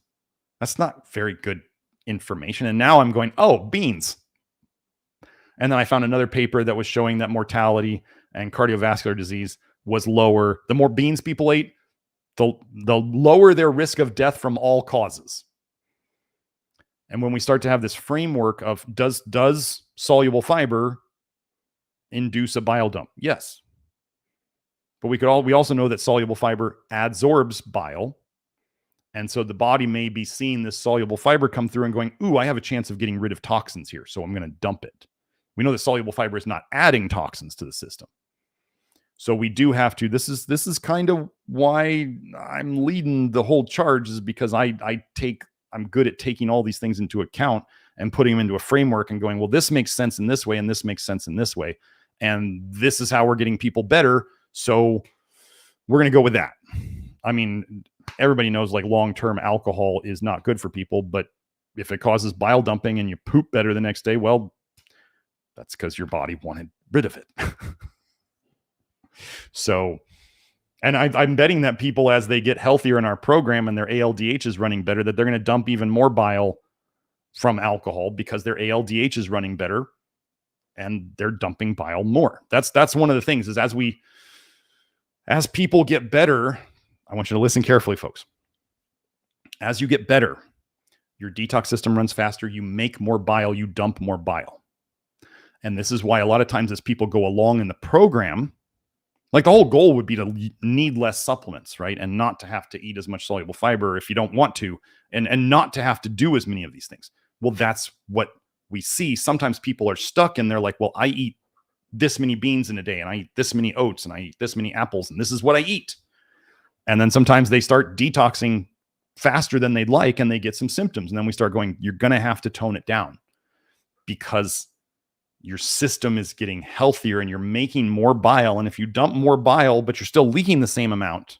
That's not very good information. And now I'm going, oh, beans. And then I found another paper that was showing that mortality and cardiovascular disease was lower. The more beans people ate, the lower their risk of death from all causes. And when we start to have this framework of does soluble fiber induce a bile dump? Yes. But we also know that soluble fiber adsorbs bile. And so the body may be seeing this soluble fiber come through and going, ooh, I have a chance of getting rid of toxins here, so I'm going to dump it. We know that soluble fiber is not adding toxins to the system. So we do have to, this is kind of why I'm leading the whole charge, is because I'm good at taking all these things into account and putting them into a framework and going, well, this makes sense in this way, and this makes sense in this way. And this is how we're getting people better. So we're going to go with that. I mean, everybody knows like long-term alcohol is not good for people, but if it causes bile dumping and you poop better the next day, well, that's because your body wanted rid of it. So, and I'm betting that people, as they get healthier in our program and their ALDH is running better, that they're going to dump even more bile from alcohol because their ALDH is running better and they're dumping bile more. That's one of the things is as people get better, I want you to listen carefully, folks. As you get better, your detox system runs faster, you make more bile, you dump more bile. And this is why a lot of times as people go along in the program, like the whole goal would be to need less supplements, right? And not to have to eat as much soluble fiber if you don't want to, and not to have to do as many of these things. Well, that's what we see. Sometimes people are stuck and they're like, well, I eat this many beans in a day, and I eat this many oats, and I eat this many apples, and this is what I eat. And then sometimes they start detoxing faster than they'd like, and they get some symptoms. And then we start going, you're going to have to tone it down because your system is getting healthier and you're making more bile. And if you dump more bile, but you're still leaking the same amount,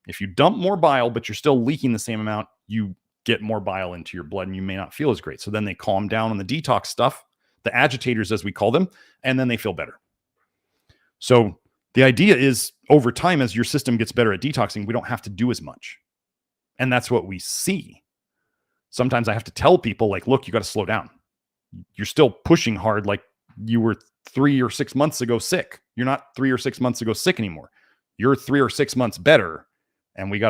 if you dump more bile, but you're still leaking the same amount, you get more bile into your blood and you may not feel as great. So then they calm down on the detox stuff, the agitators, as we call them, and then they feel better. So the idea is over time, as your system gets better at detoxing, we don't have to do as much. And that's what we see. Sometimes I have to tell people like, look, you got to slow down. You're still pushing hard like you were 3 or 6 months ago sick. You're not 3 or 6 months ago sick anymore. You're 3 or 6 months better. And we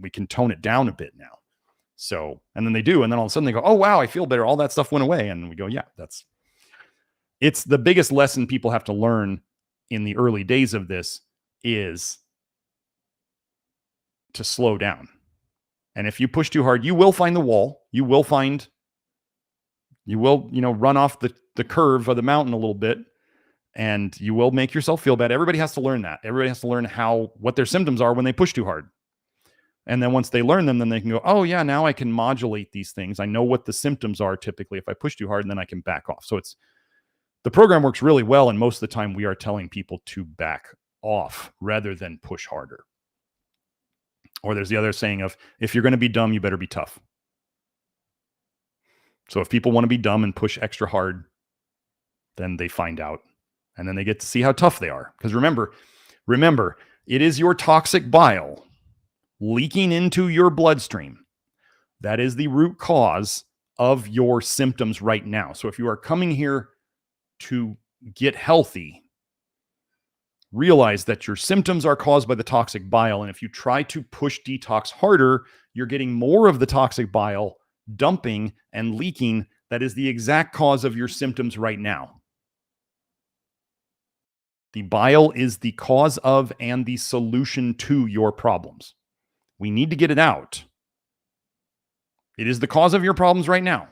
can tone it down a bit now. So, and then they do. And then all of a sudden they go, oh, wow, I feel better. All that stuff went away. And we go, yeah, it's the biggest lesson people have to learn in the early days of this is to slow down. And if you push too hard, you will find the wall. You will, run off the curve of the mountain a little bit, and you will make yourself feel bad. Everybody has to learn that. Everybody has to learn what their symptoms are when they push too hard. And then once they learn them, then they can go, oh yeah, now I can modulate these things. I know what the symptoms are typically if I push too hard, and then I can back off. So the program works really well. And most of the time we are telling people to back off rather than push harder. Or there's the other saying of, if you're going to be dumb, you better be tough. So if people want to be dumb and push extra hard, then they find out, and then they get to see how tough they are. Because remember, it is your toxic bile leaking into your bloodstream. That is the root cause of your symptoms right now. So if you are coming here to get healthy, realize that your symptoms are caused by the toxic bile. And if you try to push detox harder, you're getting more of the toxic bile dumping and leaking. That is the exact cause of your symptoms right now. The bile is the cause of and the solution to your problems. We need to get it out. It is the cause of your problems right now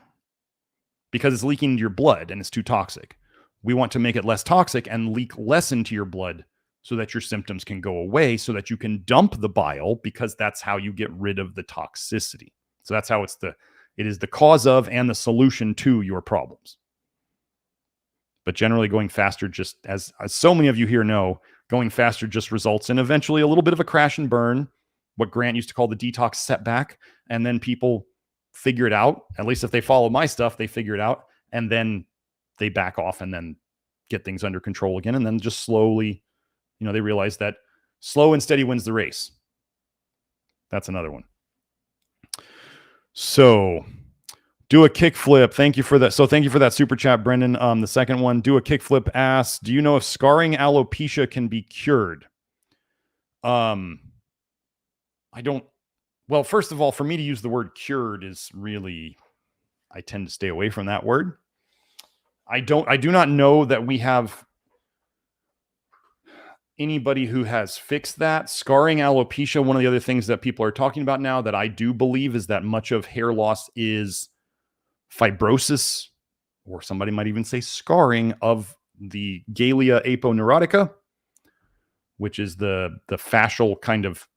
because it's leaking into your blood and it's too toxic. We want to make it less toxic and leak less into your blood so that your symptoms can go away, so that you can dump the bile, because that's how you get rid of the toxicity. So that's how it is the cause of and the solution to your problems. But generally going faster, just as so many of you here know, going faster just results in eventually a little bit of a crash and burn, what Grant used to call the detox setback. And then people figure it out. At least if they follow my stuff, they figure it out. And then they back off and then get things under control again. And then just slowly, they realize that slow and steady wins the race. That's another one. So do a kickflip. Thank you for that. So thank you for that super chat, Brendan. The second one, do a kickflip asks, do you know if scarring alopecia can be cured? I don't. Well, first of all, for me to use the word cured is really, I tend to stay away from that word. I do not know that we have anybody who has fixed that. Scarring alopecia, one of the other things that people are talking about now that I do believe is that much of hair loss is fibrosis, or somebody might even say scarring of the Galea aponeurotica, which is the fascial kind of,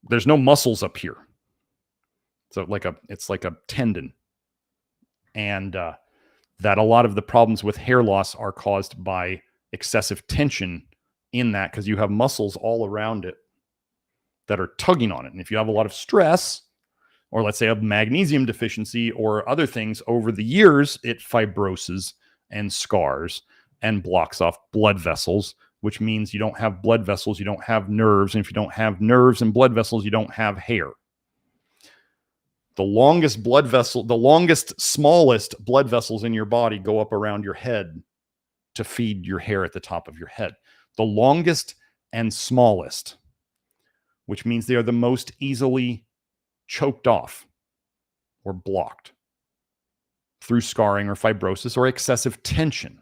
there's no muscles up here. So it's like a tendon. And that a lot of the problems with hair loss are caused by excessive tension in that, because you have muscles all around it that are tugging on it. And if you have a lot of stress, or let's say a magnesium deficiency or other things over the years, it fibroses and scars and blocks off blood vessels, which means you don't have blood vessels, you don't have nerves. And if you don't have nerves and blood vessels, you don't have hair. The longest blood vessel, the longest, smallest blood vessels in your body go up around your head to feed your hair at the top of your head. The longest and smallest, which means they are the most easily choked off or blocked through scarring or fibrosis or excessive tension.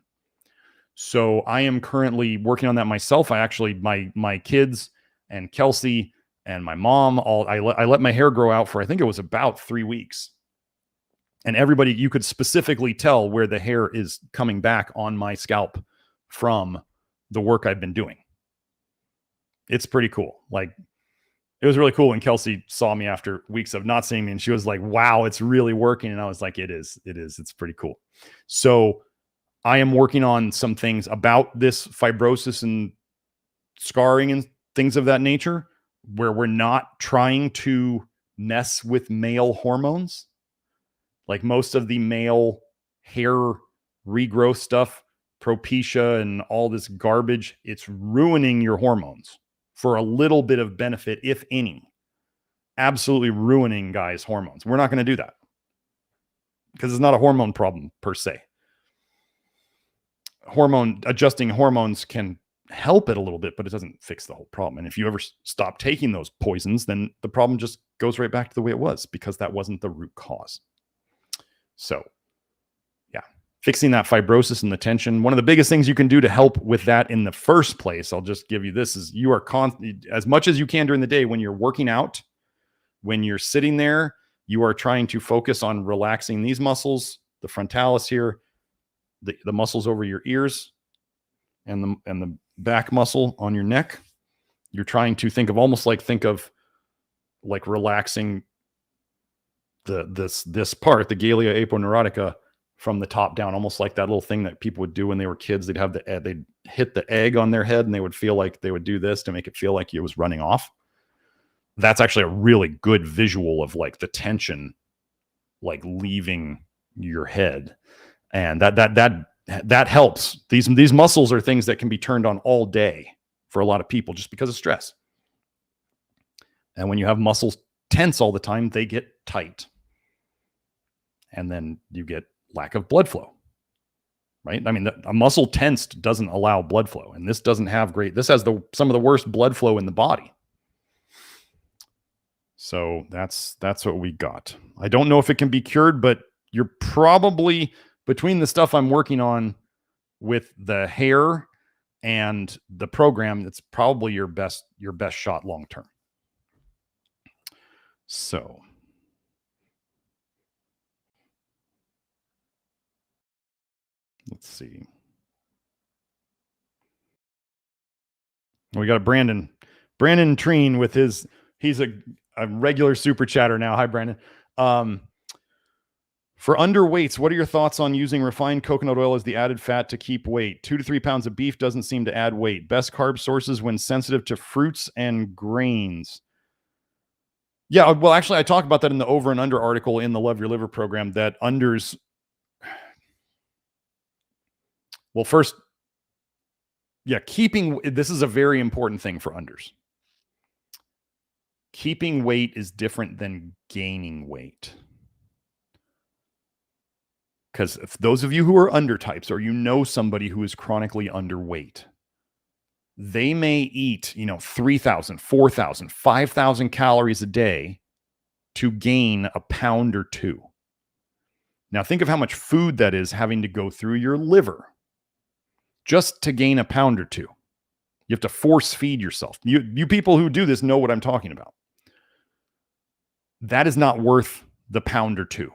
So I am currently working on that myself. I actually, my kids and Kelsey and my mom, I let my hair grow out for, I think it was about 3 weeks. And everybody, you could specifically tell where the hair is coming back on my scalp from the work I've been doing. It's pretty cool. Like, it was really cool when Kelsey saw me after weeks of not seeing me, and she was like, wow, it's really working. And I was like, it is. It's pretty cool. So I am working on some things about this fibrosis and scarring and things of that nature, where we're not trying to mess with male hormones. Like most of the male hair regrowth stuff, Propecia and all this garbage, it's ruining your hormones for a little bit of benefit, if any. Absolutely ruining guys' hormones. We're not going to do that because it's not a hormone problem per se. Adjusting hormones can help it a little bit, but it doesn't fix the whole problem. And if you ever stop taking those poisons, then the problem just goes right back to the way it was, because that wasn't the root cause. So yeah, fixing that fibrosis and the tension. One of the biggest things you can do to help with that in the first place, I'll just give you this, is you are as much as you can during the day when you're working out, when you're sitting there, you are trying to focus on relaxing these muscles, the frontalis here, the muscles over your ears, and the back muscle on your neck. You're trying to think of relaxing this part, the Galea aponeurotica, from the top down, almost like that little thing that people would do when they were kids. They'd hit the egg on their head and they would feel like they would do this to make it feel like it was running off. That's actually a really good visual of like the tension, like leaving your head. And that helps. These muscles are things that can be turned on all day for a lot of people just because of stress. And when you have muscles tense all the time, they get tight. And then you get lack of blood flow, right? I mean, a muscle tensed doesn't allow blood flow. And this doesn't have this has some of the worst blood flow in the body. So that's what we got. I don't know if it can be cured, but you're probably, between the stuff I'm working on with the hair and the program, that's probably your best shot long term. So let's see. We got a Brandon Treen with he's a regular super chatter now. Hi, Brandon. For underweights, what are your thoughts on using refined coconut oil as the added fat to keep weight? 2 to 3 pounds of beef doesn't seem to add weight. Best carb sources when sensitive to fruits and grains. Yeah, well, actually, I talk about that in the over and under article in the Love Your Liver program, that unders. Well, first, yeah, this is a very important thing for unders. Keeping weight is different than gaining weight. Because those of you who are under types, or you know somebody who is chronically underweight, they may eat, 3,000, 4,000, 5,000 calories a day to gain a pound or two. Now think of how much food that is having to go through your liver just to gain a pound or two. You have to force feed yourself. You people who do this know what I'm talking about. That is not worth the pound or two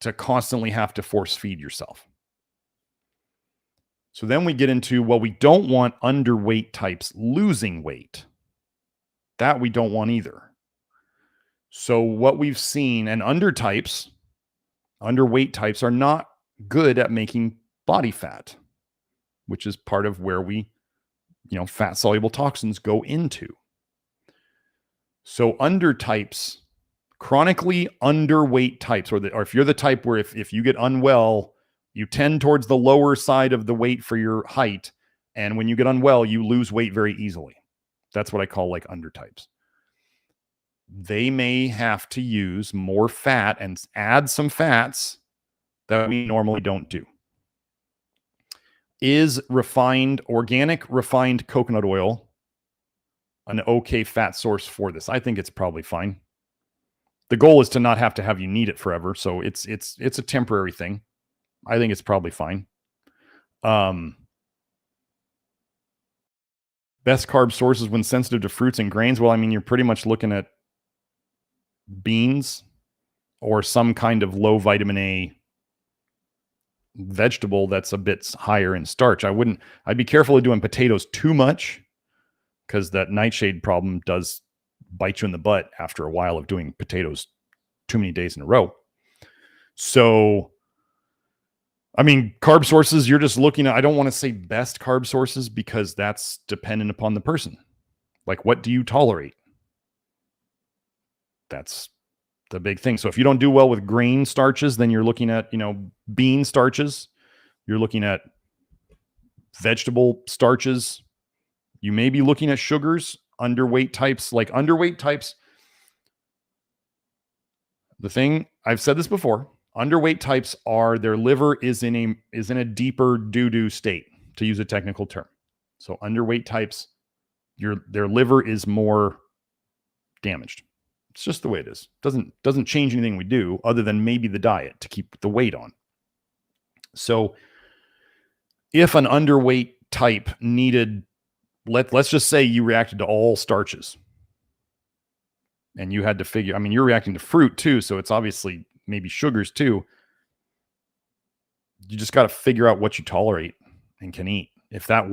to constantly have to force feed yourself. So then we get into, well, we don't want underweight types losing weight. That we don't want either. So what we've seen, and underweight types are not good at making body fat, which is part of where fat soluble toxins go into. So chronically underweight types, or if you're the type where if you get unwell, you tend towards the lower side of the weight for your height. And when you get unwell, you lose weight very easily. That's what I call like undertypes. They may have to use more fat and add some fats that we normally don't do. Is organic refined coconut oil an okay fat source for this? I think it's probably fine. The goal is to not have to have you need it forever. So it's a temporary thing. I think it's probably fine. Best carb sources when sensitive to fruits and grains. Well, I mean, you're pretty much looking at beans or some kind of low vitamin A vegetable that's a bit higher in starch. I'd be careful of doing potatoes too much, because that nightshade problem does bite you in the butt after a while of doing potatoes too many days in a row. So, I mean, carb sources, you're just looking at, I don't want to say best carb sources because that's dependent upon the person. Like, what do you tolerate? That's the big thing. So if you don't do well with grain starches, then you're looking at, bean starches. You're looking at vegetable starches. You may be looking at sugars. Underweight types, the thing, I've said this before, underweight types their liver is in a deeper doo-doo state, to use a technical term. So underweight types, their liver is more damaged. It's just the way it is. Doesn't change anything we do other than maybe the diet to keep the weight on. So if an underweight type needed, let's just say you reacted to all starches and you had to figure, I mean, you're reacting to fruit too, so it's obviously maybe sugars too. You just got to figure out what you tolerate and can eat. If an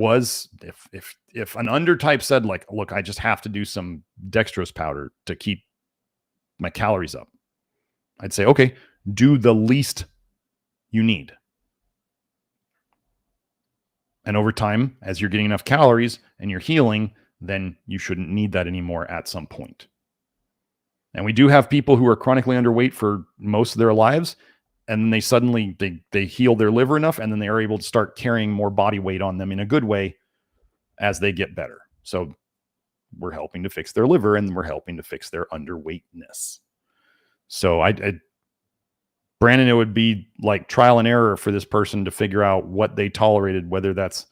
undertype said like, look, I just have to do some dextrose powder to keep my calories up, I'd say, okay, do the least you need. And over time, as you're getting enough calories and you're healing, then you shouldn't need that anymore at some point. And we do have people who are chronically underweight for most of their lives, and then they suddenly they heal their liver enough, and then they are able to start carrying more body weight on them in a good way as they get better. So we're helping to fix their liver, and we're helping to fix their underweightness. So Brandon, it would be like trial and error for this person to figure out what they tolerated, whether that's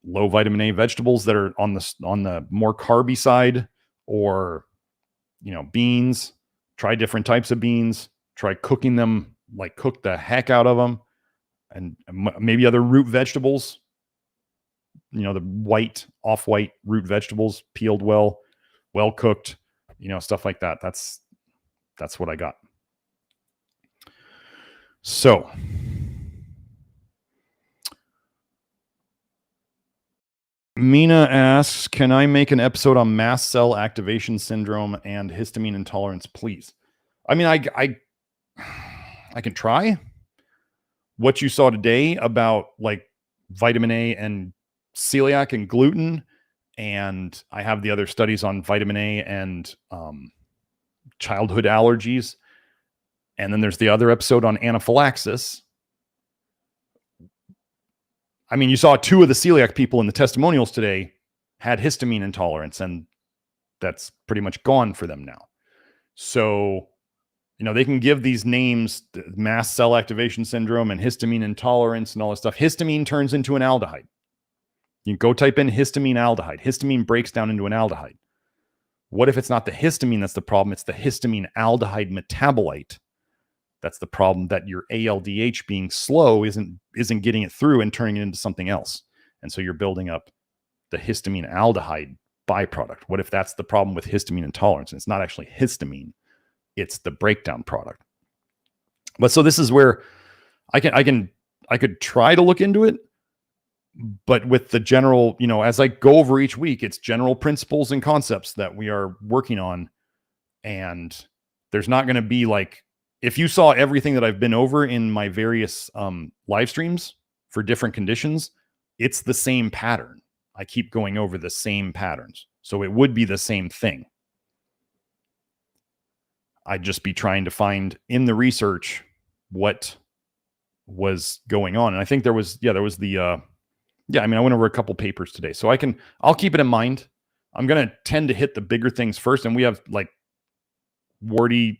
low vitamin A vegetables that are on the more carby side, or beans. Try different types of beans. Try cooking them, like cook the heck out of them, and maybe other root vegetables. The off-white root vegetables, peeled well cooked. stuff like that. That's what I got. So Mina asks, can I make an episode on mast cell activation syndrome and histamine intolerance, please? I mean, I can try. What you saw today about like vitamin A and celiac and gluten, and I have the other studies on vitamin A and childhood allergies. And then there's the other episode on anaphylaxis. I mean, you saw 2 of the celiac people in the testimonials today had histamine intolerance, and that's pretty much gone for them now. So, they can give these names, mast cell activation syndrome and histamine intolerance and all this stuff. Histamine turns into an aldehyde. You can go type in histamine aldehyde. Histamine breaks down into an aldehyde. What if it's not the histamine that's the problem? It's the histamine aldehyde metabolite. That's the problem, that your ALDH being slow isn't getting it through and turning it into something else. And so you're building up the histamine aldehyde byproduct. What if that's the problem with histamine intolerance? And it's not actually histamine, it's the breakdown product. But so this is where I could try to look into it, but with the general, as I go over each week, it's general principles and concepts that we are working on. And there's not going to be like, if you saw everything that I've been over in my various live streams for different conditions, it's the same pattern. I keep going over the same patterns. So it would be the same thing. I'd just be trying to find in the research what was going on. And I think there was the, I went over a couple papers today. So I'll keep it in mind. I'm going to tend to hit the bigger things first. And we have like Wardy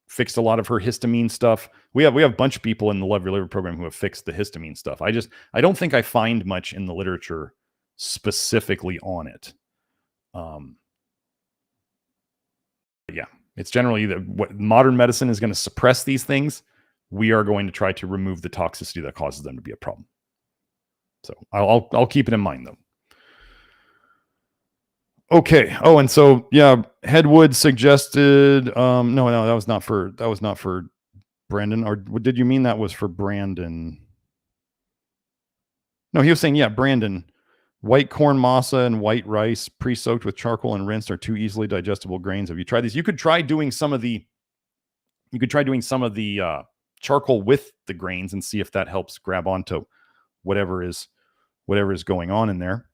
fixed a lot of her histamine stuff. We have a bunch of people in the Love Your Liver program who have fixed the histamine stuff. I don't think I find much in the literature specifically on it. Yeah, it's generally what modern medicine is going to suppress these things. We are going to try to remove the toxicity that causes them to be a problem. So I'll keep it in mind though. Okay. Oh, and so yeah, Headwood suggested. No, that was not for Brandon. Or did you mean that was for Brandon? No, he was saying, yeah, Brandon. White corn masa and white rice pre-soaked with charcoal and rinsed are 2 easily digestible grains. Have you tried these? You could try doing some of the. Charcoal with the grains and see if that helps grab onto whatever is going on in there.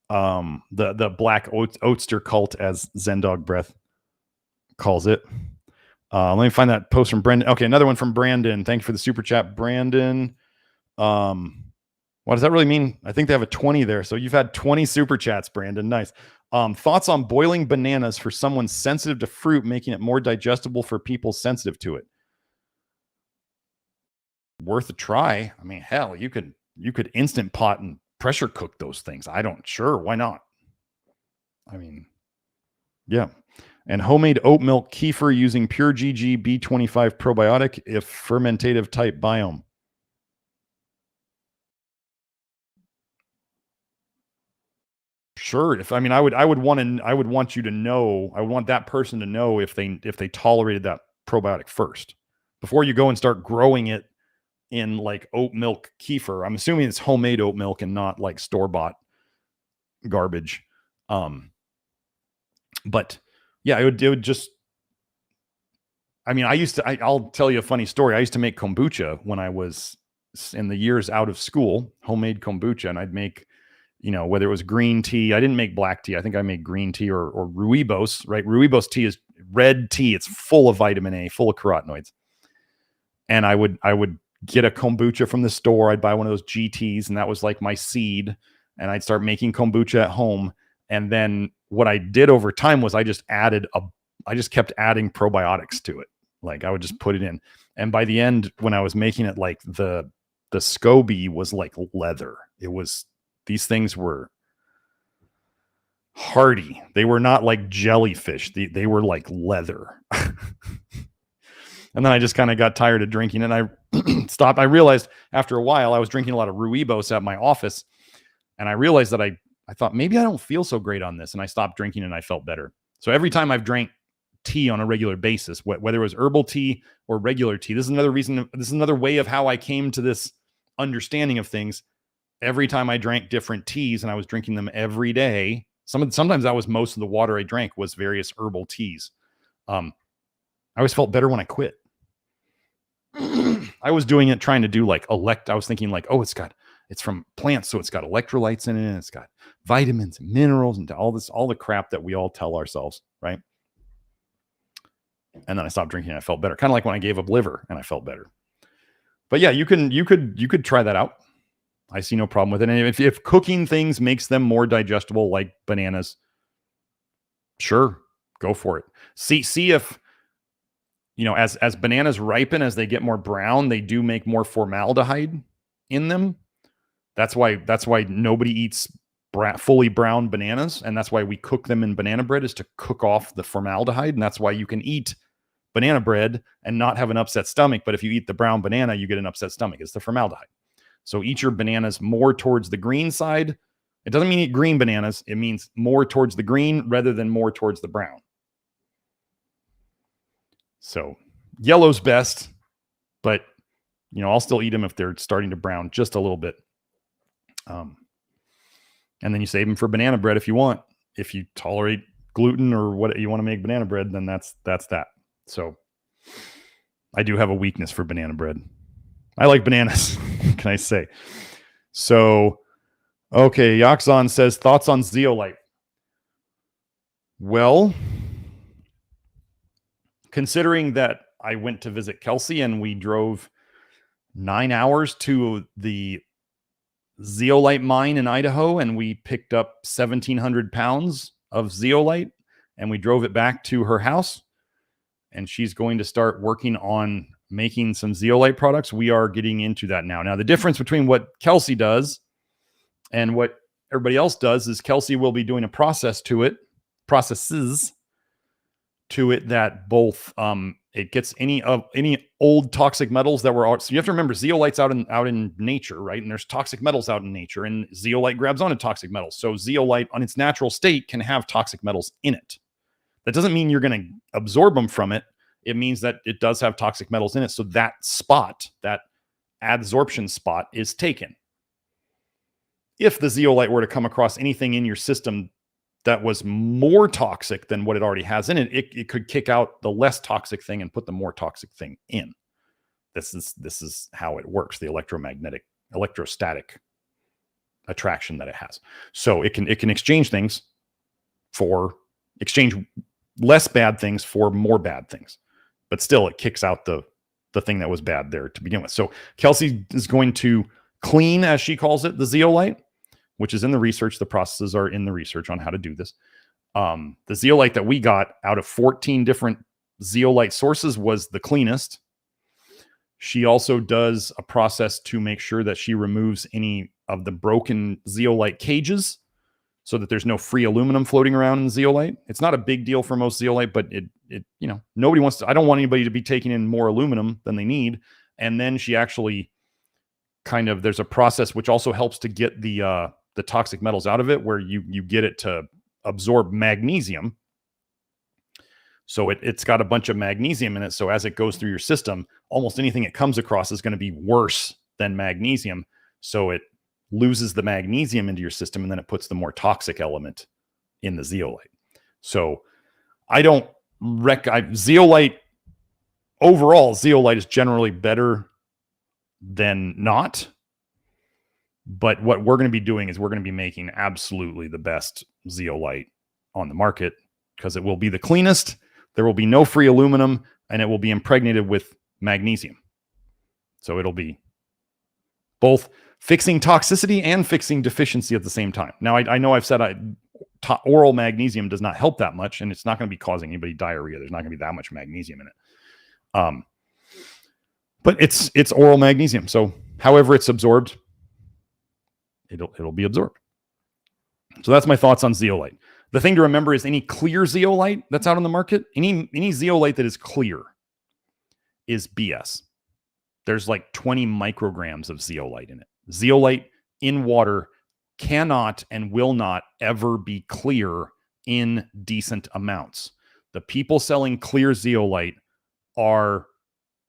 The black oatster cult, as Zendog Breath calls it. Let me find that post from Brendan. Okay, another one from Brandon. Thank you for the super chat, Brandon. What does that really mean? I think they have a 20 there. So you've had 20 super chats, Brandon. Nice. Thoughts on boiling bananas for someone sensitive to fruit, making it more digestible for people sensitive to it? Worth a try. I mean, hell, you could Instant Pot and pressure cook those things. Sure, why not? I mean, yeah. And homemade oat milk kefir using pure GG B25 probiotic if fermentative type biome. Sure. I would want you to know, I want that person to know if they tolerated that probiotic first before you go and start growing it in like oat milk kefir. I'm assuming it's homemade oat milk and not like store-bought garbage. But yeah, it would just, I'll tell you a funny story. I used to make kombucha when I was in the years out of school, homemade kombucha, and I'd make, whether it was green tea. I didn't make black tea. I think I made green tea or rooibos, right? Rooibos tea is red tea. It's full of vitamin A, full of carotenoids. And I would get a kombucha from the store. I'd buy one of those GTs, and that was like my seed. And I'd start making kombucha at home. And then what I did over time was I just kept adding probiotics to it. Like I would just put it in. And by the end, when I was making it, like the SCOBY was like leather. These things were hardy. They were not like jellyfish. They were like leather. And then I just kind of got tired of drinking and I stopped. I realized after a while I was drinking a lot of rooibos at my office. And I realized that I thought maybe I don't feel so great on this. And I stopped drinking and I felt better. So every time I've drank tea on a regular basis, whether it was herbal tea or regular tea, this is another reason, this is another way of how I came to this understanding of things. Every time I drank different teas and I was drinking them every day, sometimes that was most of the water I drank was various herbal teas. I always felt better when I quit. I was doing it trying to do like I was thinking like, oh, it's from plants, so it's got electrolytes in it, and it's got vitamins and minerals and all the crap that we all tell ourselves, right? And then I stopped drinking and I felt better. Kind of like when I gave up liver and I felt better. But yeah, you could try that out. I see no problem with it. And if cooking things makes them more digestible, like bananas, sure, go for it. See if, as bananas ripen, as they get more brown, they do make more formaldehyde in them. That's why nobody eats fully brown bananas. And that's why we cook them in banana bread, is to cook off the formaldehyde. And that's why you can eat banana bread and not have an upset stomach. But if you eat the brown banana, you get an upset stomach. It's the formaldehyde. So eat your bananas more towards the green side. It doesn't mean eat green bananas. It means more towards the green rather than more towards the brown. So yellow's best, but I'll still eat them if they're starting to brown just a little bit. And then you save them for banana bread if you want. If you tolerate gluten or what you want to make banana bread, then that's that. So I do have a weakness for banana bread. I like bananas, can I say? So, okay, Yaxon says, thoughts on zeolite? Well, considering that I went to visit Kelsey and we drove 9 hours to the zeolite mine in Idaho, and we picked up 1,700 pounds of zeolite, and we drove it back to her house, and she's going to start working on making some zeolite products. We are getting into that now. Now, the difference between what Kelsey does and what everybody else does is Kelsey will be doing processes to it that both it gets any old toxic metals that were out. So you have to remember, zeolite's out in nature, right? And there's toxic metals out in nature, and zeolite grabs onto toxic metals. So zeolite on its natural state can have toxic metals in it. That doesn't mean you're going to absorb them from it. It means that it does have toxic metals in it. So that spot, that adsorption spot, is taken. If the zeolite were to come across anything in your system that was more toxic than what it already has in it, it could kick out the less toxic thing and put the more toxic thing in. This is how it works, the electrostatic attraction that it has. So it can exchange less bad things for more bad things. But still, it kicks out the thing that was bad there to begin with. So Kelsey is going to clean, as she calls it, the zeolite, which is in the research. The processes are in the research on how to do this. The zeolite that we got out of 14 different zeolite sources was the cleanest. She also does a process to make sure that she removes any of the broken zeolite cages so that there's no free aluminum floating around in zeolite. It's not a big deal for most zeolite, but nobody wants to. I don't want anybody to be taking in more aluminum than they need. And then she actually there's a process which also helps to get the toxic metals out of it, where you get it to absorb magnesium. So it's got a bunch of magnesium in it. So as it goes through your system, almost anything it comes across is going to be worse than magnesium. So it loses the magnesium into your system, and then it puts the more toxic element in the zeolite. So I don't zeolite is generally better than not. But what we're going to be doing is we're going to be making absolutely the best zeolite on the market, because it will be the cleanest. There will be no free aluminum, and it will be impregnated with magnesium. So it'll be both fixing toxicity and fixing deficiency at the same time. Now, I know I've said oral magnesium does not help that much, and it's not going to be causing anybody diarrhea. There's not going to be that much magnesium in it. But it's oral magnesium. So however it's absorbed, it'll be absorbed. So that's my thoughts on zeolite. The thing to remember is any clear zeolite that's out on the market, any zeolite that is clear is BS. There's like 20 micrograms of zeolite in it. Zeolite in water cannot and will not ever be clear in decent amounts. The people selling clear zeolite are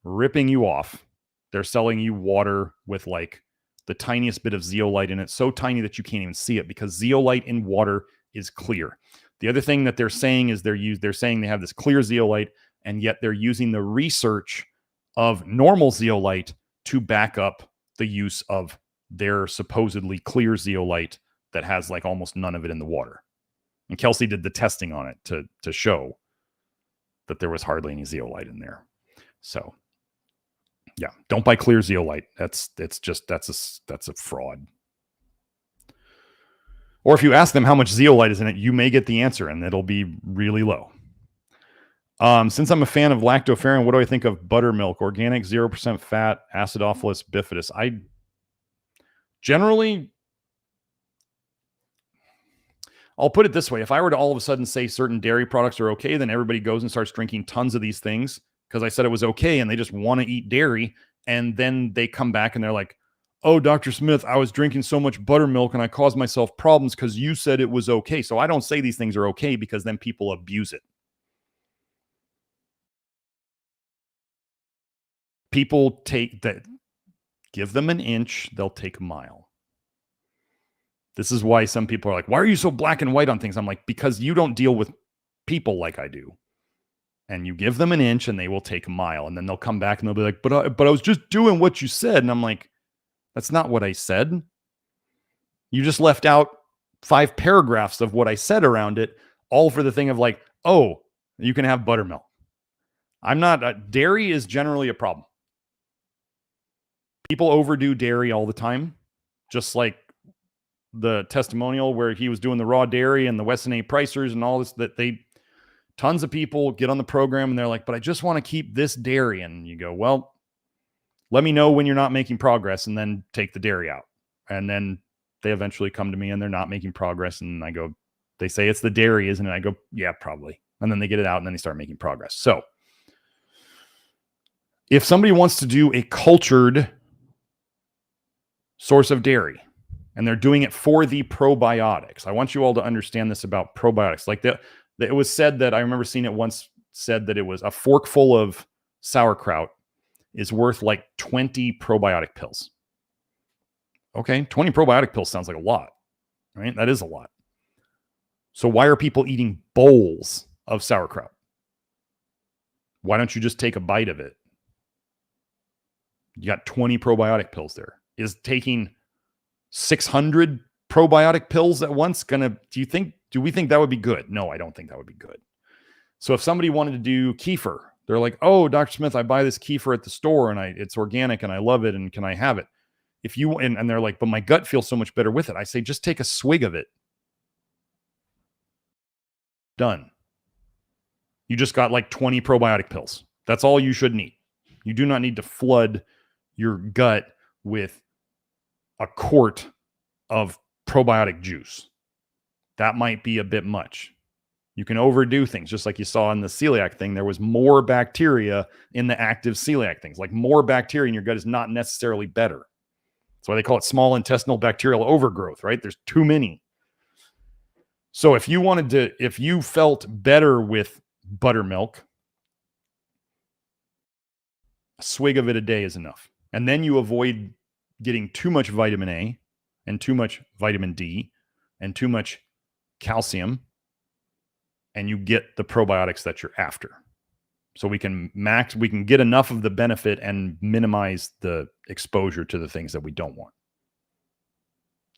ripping you off. They're selling you water with like the tiniest bit of zeolite in it, so tiny that you can't even see it, because zeolite in water is clear. The other thing that they're saying is they're saying they have this clear zeolite, and yet they're using the research of normal zeolite to back up the use of their supposedly clear zeolite that has like almost none of it in the water. And Kelsey did the testing on it to show that there was hardly any zeolite in there. So yeah, don't buy clear zeolite. That's a fraud. Or if you ask them how much zeolite is in it, you may get the answer, and it'll be really low. Since I'm a fan of lactoferrin, what do I think of buttermilk? Organic, 0% fat, acidophilus bifidus. I'll put it this way. If I were to all of a sudden say certain dairy products are okay, then everybody goes and starts drinking tons of these things because I said it was okay, and they just want to eat dairy. And then they come back and they're like, oh, Dr. Smith, I was drinking so much buttermilk and I caused myself problems because you said it was okay. So I don't say these things are okay, because then people abuse it. People take that, give them an inch, they'll take a mile. This is why some people are like, why are you so black and white on things? I'm like, because you don't deal with people like I do. And you give them an inch and they will take a mile. And then they'll come back and they'll be like, but I was just doing what you said. And I'm like, that's not what I said. You just left out 5 paragraphs of what I said around it, all for the thing of like, oh, you can have buttermilk. I'm not, dairy is generally a problem. People overdo dairy all the time, just like the testimonial where he was doing the raw dairy and the Weston A. Pricers and all this, tons of people get on the program and they're like, but I just want to keep this dairy. And you go, well, let me know when you're not making progress, and then take the dairy out. And then they eventually come to me and they're not making progress. And I go, they say it's the dairy, isn't it? I go, yeah, probably. And then they get it out and then they start making progress. So if somebody wants to do a cultured source of dairy and they're doing it for the probiotics, I want you all to understand this about probiotics. Like it was said that, I remember seeing it once said that it was a forkful of sauerkraut is worth like 20 probiotic pills. Okay, 20 probiotic pills sounds like a lot, right? That is a lot. So why are people eating bowls of sauerkraut? Why don't you just take a bite of it? You got 20 probiotic pills there. Is taking 600 probiotic pills at once do we think that would be good? No, I don't think that would be good. So if somebody wanted to do kefir, they're like, oh, Dr. Smith, I buy this kefir at the store and it's organic and I love it, and can I have it? If you, and they're like, but my gut feels so much better with it. I say, just take a swig of it. Done. You just got like 20 probiotic pills. That's all you should need. You do not need to flood your gut with a quart of probiotic juice. That might be a bit much. You can overdo things, just like you saw in the celiac thing. There was more bacteria in the active celiac things. Like, more bacteria in your gut is not necessarily better. That's why they call it small intestinal bacterial overgrowth, right? There's too many. So if you felt better with buttermilk, a swig of it a day is enough. And then you avoid getting too much vitamin A and too much vitamin D and too much calcium, and you get the probiotics that you're after. So we can get enough of the benefit and minimize the exposure to the things that we don't want.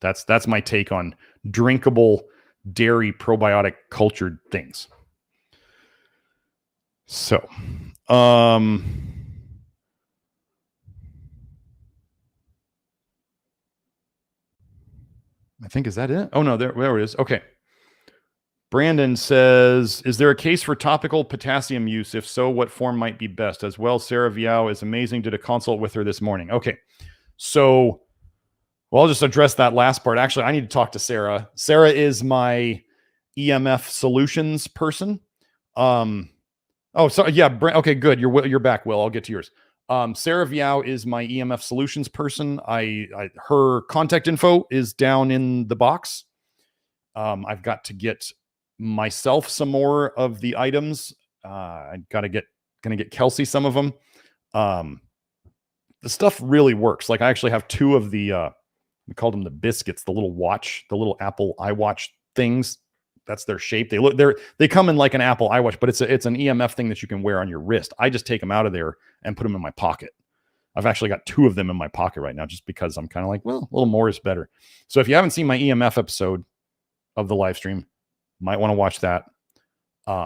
That's my take on drinkable dairy probiotic cultured things. So, I think, is that it? Oh no, there it is. Okay. Brandon says, is there a case for topical potassium use? If so, what form might be best? As well, Sarah Viao is amazing. Did a consult with her this morning. Okay. So, well, I'll just address that last part. Actually, I need to talk to Sarah. Sarah is my EMF solutions person. Oh, so yeah. Okay, good. You're back, Will. I'll get to yours. Sarah Viao is my EMF solutions person. Her contact info is down in the box. I've got to get myself some more of the items. I gonna get Kelsey some of them. The stuff really works. Like I actually have two of the we called them the biscuits, the little Apple iWatch things. That's their shape. They come in like an Apple iWatch, but it's an EMF thing that you can wear on your wrist. I just take them out of there and put them in my pocket. I've actually got two of them in my pocket right now, just because I'm kind of like, well, a little more is better. So if you haven't seen my EMF episode of the live stream, might want to watch that.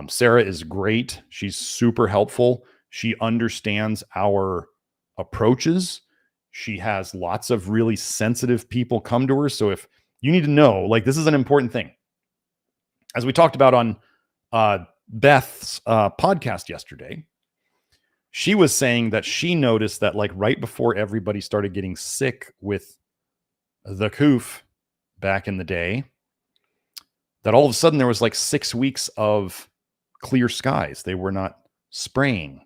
Sarah is great. She's super helpful. She understands our approaches. She has lots of really sensitive people come to her. So if you need to know, like, this is an important thing. As we talked about on Beth's podcast yesterday, she was saying that she noticed that, like, right before everybody started getting sick with the coof back in the day, that all of a sudden there was like 6 weeks of clear skies. They were not spraying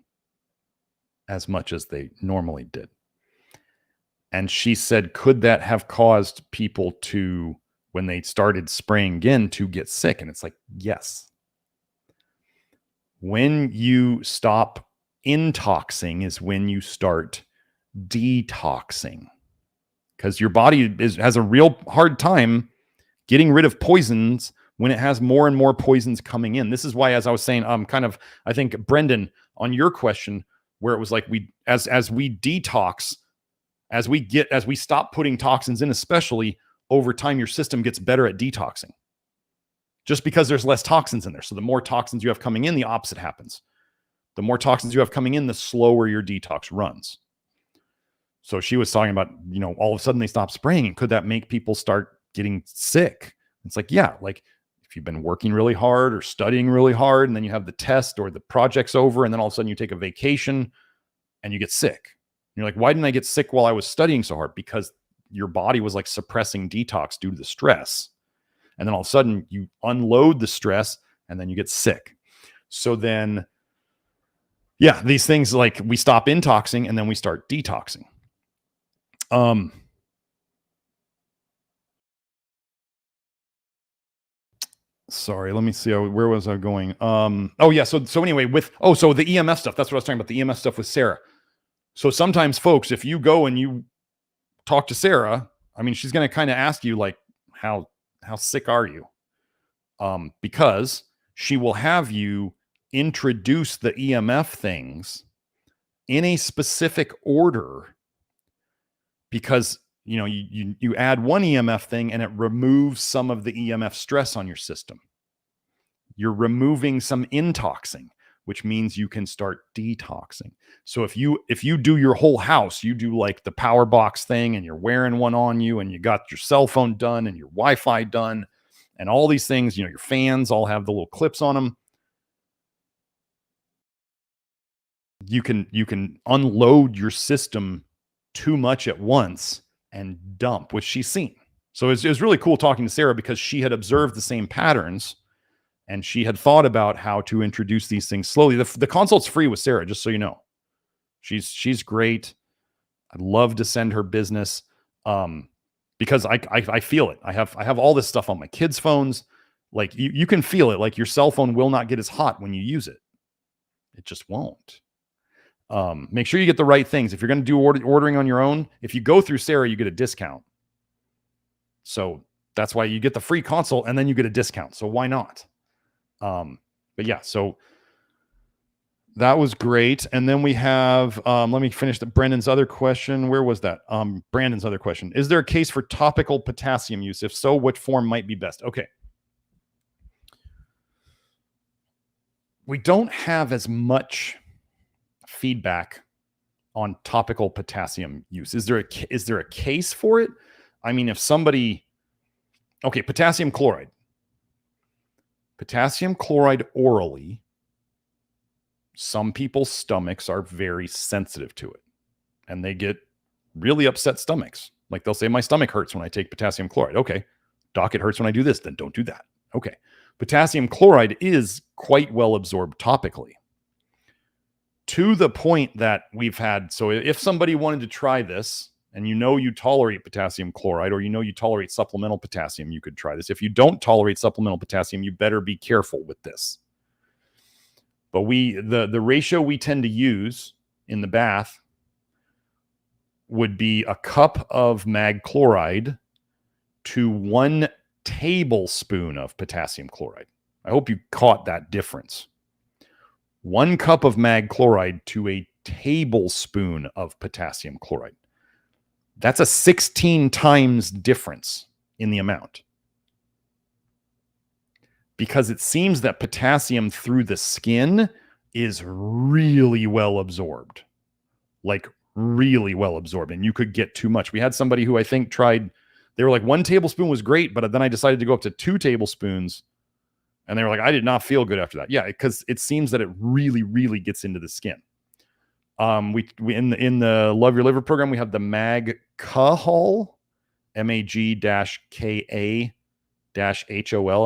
as much as they normally did. And she said, could that have caused people to, when they started spraying again, to get sick? And it's like, yes. When you stop intoxing is when you start detoxing, because your body has a real hard time getting rid of poisons when it has more and more poisons coming in. This is why, as I was saying, I think, Brendan, on your question, where it was like, as we detox, as we stop putting toxins in, especially over time, your system gets better at detoxing, just because there's less toxins in there. So the more toxins you have coming in, the opposite happens. The more toxins you have coming in, the slower your detox runs. So she was talking about, all of a sudden they stop spraying, and could that make people start getting sick? It's like, yeah, like if you've been working really hard or studying really hard, and then you have the test or the project's over, and then all of a sudden you take a vacation and you get sick. You're like, why didn't I get sick while I was studying so hard? Because your body was like suppressing detox due to the stress. And then all of a sudden you unload the stress and then you get sick. So then, yeah, these things, like, we stop intoxing and then we start detoxing. Sorry, let me see. Where was I going? Oh yeah. So anyway, so the EMF stuff, that's what I was talking about. The EMF stuff with Sarah. So sometimes, folks, if you go and you talk to Sarah, I mean, she's going to kind of ask you, like, how sick are you? Because she will have you introduce the EMF things in a specific order, because you add one EMF thing and it removes some of the EMF stress on your system. You're removing some intoxing, which means you can start detoxing. So if you do your whole house, you do like the power box thing, and you're wearing one on you, and you got your cell phone done and your Wi-Fi done and all these things, your fans all have the little clips on them. You can unload your system too much at once and dump, which she's seen. So it was really cool talking to Sarah, because she had observed the same patterns, and she had thought about how to introduce these things slowly. The consult's free with Sarah, just so you know. She's great. I'd love to send her business, because I feel it. I have all this stuff on my kids' phones. Like, you can feel it. Like, your cell phone will not get as hot when you use it. It just won't. Make sure you get the right things. If you're going to do ordering on your own, if you go through Sarah, you get a discount. So that's why you get the free consult, and then you get a discount. So why not? But yeah, so that was great. And then we have, let me finish Brendan's other question. Where was that? Brandon's other question. Is there a case for topical potassium use? If so, what form might be best? Okay. We don't have as much feedback on topical potassium use. Is there a case for it? I mean, if somebody, okay, potassium chloride orally, some people's stomachs are very sensitive to it, and they get really upset stomachs. Like, they'll say, my stomach hurts when I take potassium chloride. Okay. Doc, it hurts when I do this. Then don't do that. Okay. Potassium chloride is quite well absorbed topically, to the point that we've had. So if somebody wanted to try this and you know you tolerate potassium chloride, or you know you tolerate supplemental potassium, you could try this. If you don't tolerate supplemental potassium, you better be careful with this. But the ratio we tend to use in the bath would be a cup of mag chloride to 1 tablespoon of potassium chloride. I hope you caught that difference. 1 cup of mag chloride to a tablespoon of potassium chloride. That's a 16 times difference in the amount. Because it seems that potassium through the skin is really well absorbed. Like really well absorbed, and you could get too much. We had somebody who I think tried, they were like 1 tablespoon was great, but then I decided to go up to 2 tablespoons, and they were like, I did not feel good after that. Yeah, because it seems that it really, really gets into the skin. We in the Love Your Liver program, we have the MAG-CAHOL, MAG-KA-HOL,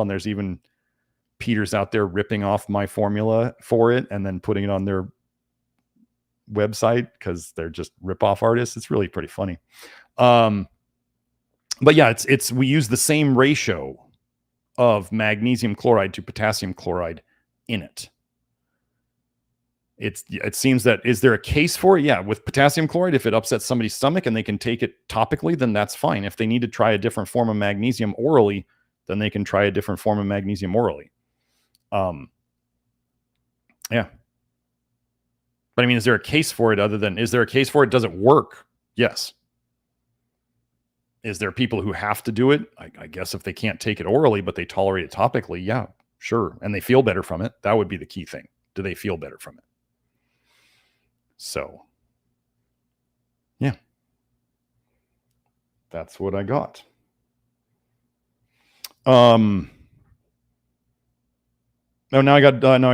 and there's even Peters out there ripping off my formula for it and then putting it on their website because they're just rip-off artists. It's really pretty funny. But yeah, we use the same ratio of magnesium chloride to potassium chloride in it. It seems that, is there a case for it? Yeah, with potassium chloride, if it upsets somebody's stomach and they can take it topically, then that's fine. If they need to try a different form of magnesium orally, then they can try a different form of magnesium orally. Yeah. But I mean, is there a case for it is there a case for it? Does it work? Yes. Is there people who have to do it? I guess if they can't take it orally, but they tolerate it topically, yeah, sure. And they feel better from it. That would be the key thing. Do they feel better from it? So, yeah. That's what I got. Oh, now I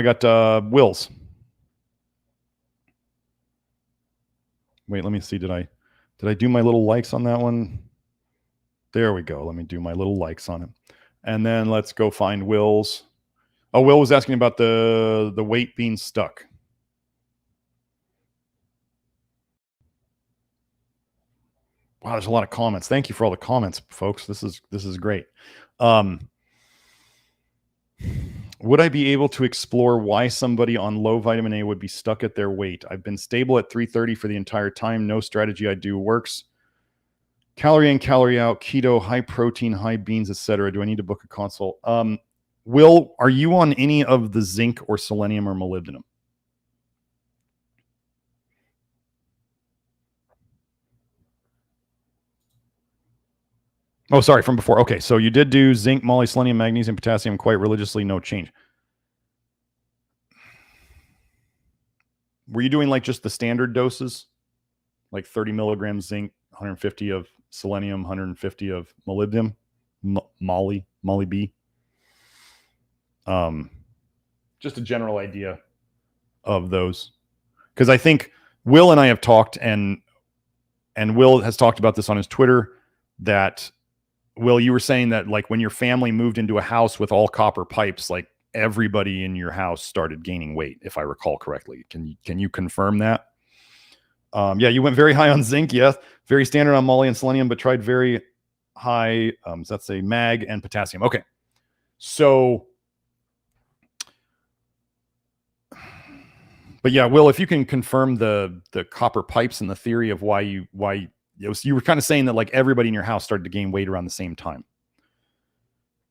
got Will's. Wait, let me see. Did I do my little likes on that one? There we go. Let me do my little likes on it. And then let's go find Will's. Oh, Will was asking about the weight being stuck. Wow, there's a lot of comments. Thank you for all the comments, folks. This is great. Would I be able to explore why somebody on low vitamin A would be stuck at their weight? I've been stable at 330 for the entire time. No strategy I do works. Calorie in, calorie out, keto, high protein, high beans, etc. Do I need to book a consult? Will, are you on any of the zinc or selenium or molybdenum? Oh, sorry, from before. Okay, so you did do zinc, moly, selenium, magnesium, potassium quite religiously, no change. Were you doing like just the standard doses? Like 30 milligrams zinc, 150 of selenium, 150 of molybdenum, moly B. Just a general idea of those. Because I think Will and I have talked, and Will has talked about this on his Twitter, that, Will, you were saying that like when your family moved into a house with all copper pipes, like everybody in your house started gaining weight, if I recall correctly. Can you confirm that? Yeah, you went very high on zinc, yes. Very standard on moly and selenium, but tried very high, so that's a mag and potassium. Okay. So, but yeah, Will, if you can confirm the copper pipes and the theory of why you were kind of saying that like everybody in your house started to gain weight around the same time.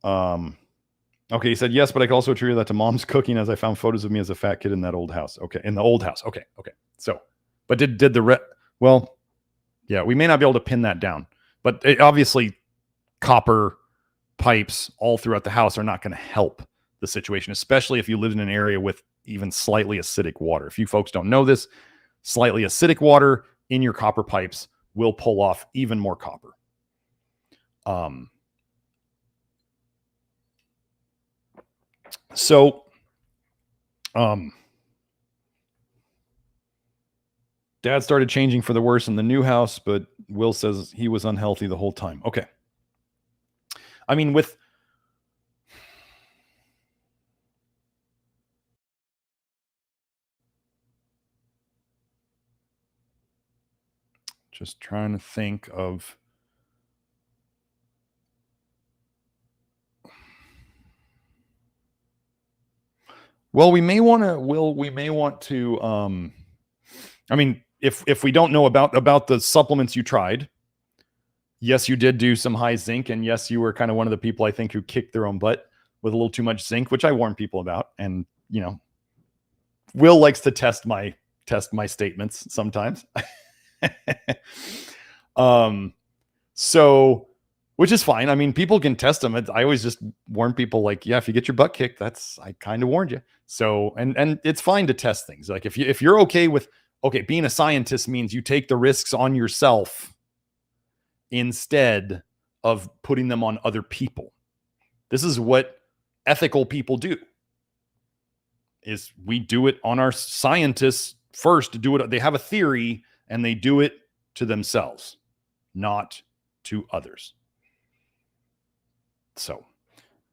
Okay, he said yes, but I can also attribute that to mom's cooking, as I found photos of me as a fat kid in that old house. Okay, in the old house. Okay. So, but did the well, yeah, we may not be able to pin that down, but obviously copper pipes all throughout the house are not going to help the situation, especially if you live in an area with even slightly acidic water. If you folks don't know this, slightly acidic water in your copper pipes will pull off even more copper. So, Dad started changing for the worse in the new house, but Will says he was unhealthy the whole time. Okay. I mean, with Just trying to think of. Well, we may want to, I mean, if we don't know about the supplements you tried, yes, you did do some high zinc, and yes, you were kind of one of the people I think who kicked their own butt with a little too much zinc, which I warn people about. And Will likes to test my statements sometimes. So, which is fine. I mean, people can test them. I always just warn people, like, yeah, if you get your butt kicked, I kind of warned you. So, and it's fine to test things. Like if you're okay with, being a scientist means you take the risks on yourself instead of putting them on other people. This is what ethical people do. Is we do it on our scientists first to do it. They have a theory and they do it to themselves, not to others. So,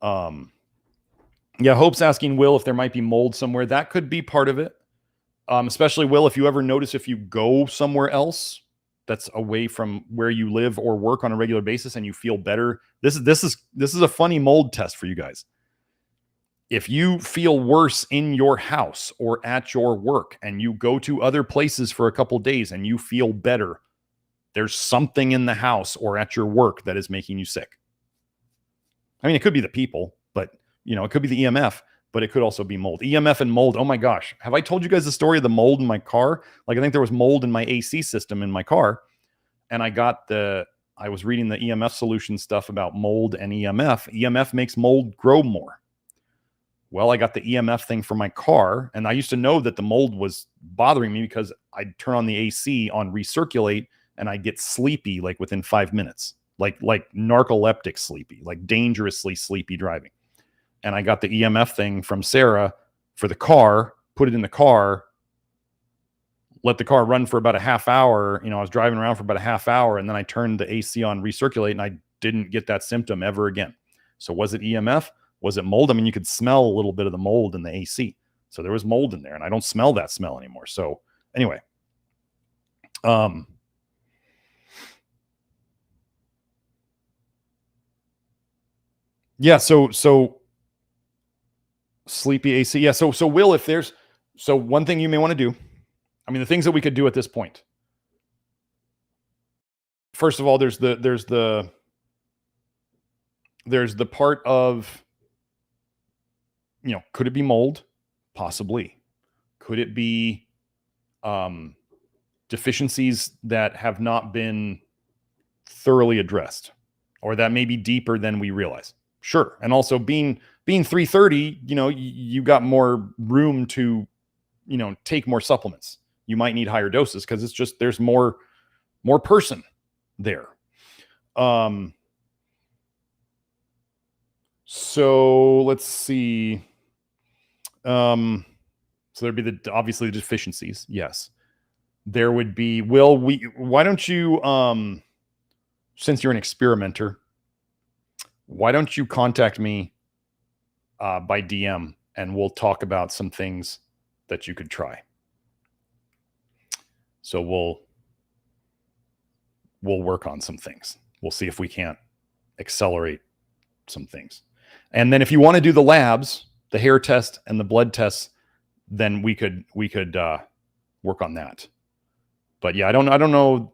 yeah, Hope's asking Will if there might be mold somewhere. That could be part of it. Especially, Will, if you ever notice, if you go somewhere else that's away from where you live or work on a regular basis and you feel better. This is a funny mold test for you guys. If you feel worse in your house or at your work and you go to other places for a couple days and you feel better, there's something in the house or at your work that is making you sick. I mean, it could be the people, but it could be the EMF, but it could also be mold. EMF and mold. Oh my gosh. Have I told you guys the story of the mold in my car? Like, I think there was mold in my AC system in my car. And I was reading the EMF solution stuff about mold and EMF. EMF makes mold grow more. Well, I got the EMF thing for my car, and I used to know that the mold was bothering me because I'd turn on the AC on recirculate and I'd get sleepy like within 5 minutes, like narcoleptic sleepy, like dangerously sleepy driving. And I got the EMF thing from Sarah for the car, put it in the car, let the car run for about a half hour. I was driving around for about a half hour, and then I turned the AC on recirculate and I didn't get that symptom ever again. So was it EMF? Was it mold? I mean, you could smell a little bit of the mold in the AC. So there was mold in there, and I don't smell that smell anymore. So anyway, yeah. So sleepy AC. Yeah. So Will, so one thing you may want to do, I mean, the things that we could do at this point. First of all, there's the part of, could it be mold? Possibly. Could it be deficiencies that have not been thoroughly addressed, or that may be deeper than we realize? Sure. And also being 330, you got more room to, take more supplements. You might need higher doses because it's just, there's more person there. So let's see. So there'd be obviously the deficiencies. Yes. There would be, why don't you, since you're an experimenter, why don't you contact me by DM and we'll talk about some things that you could try. So we'll work on some things. We'll see if we can't accelerate some things. And then if you want to do the labs, the hair test and the blood tests, then we could work on that. But yeah, I don't know.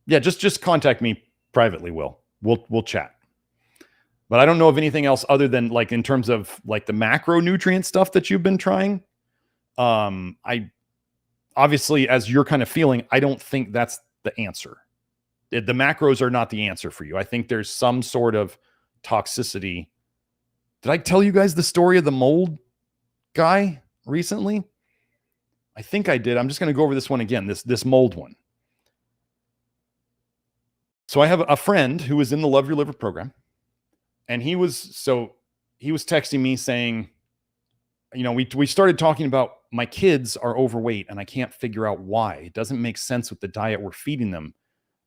Yeah, just contact me privately, Will. We'll chat. But I don't know of anything else other than, like, in terms of like the macronutrient stuff that you've been trying. I obviously, as you're kind of feeling, I don't think that's the answer. The macros are not the answer for you. I think there's some sort of toxicity. Did I tell you guys the story of the mold guy recently? I think I did. I'm just going to go over this one again, this mold one. So I have a friend who was in the Love Your Liver program, and he was texting me saying, we started talking about my kids are overweight and I can't figure out why. It doesn't make sense with the diet we're feeding them.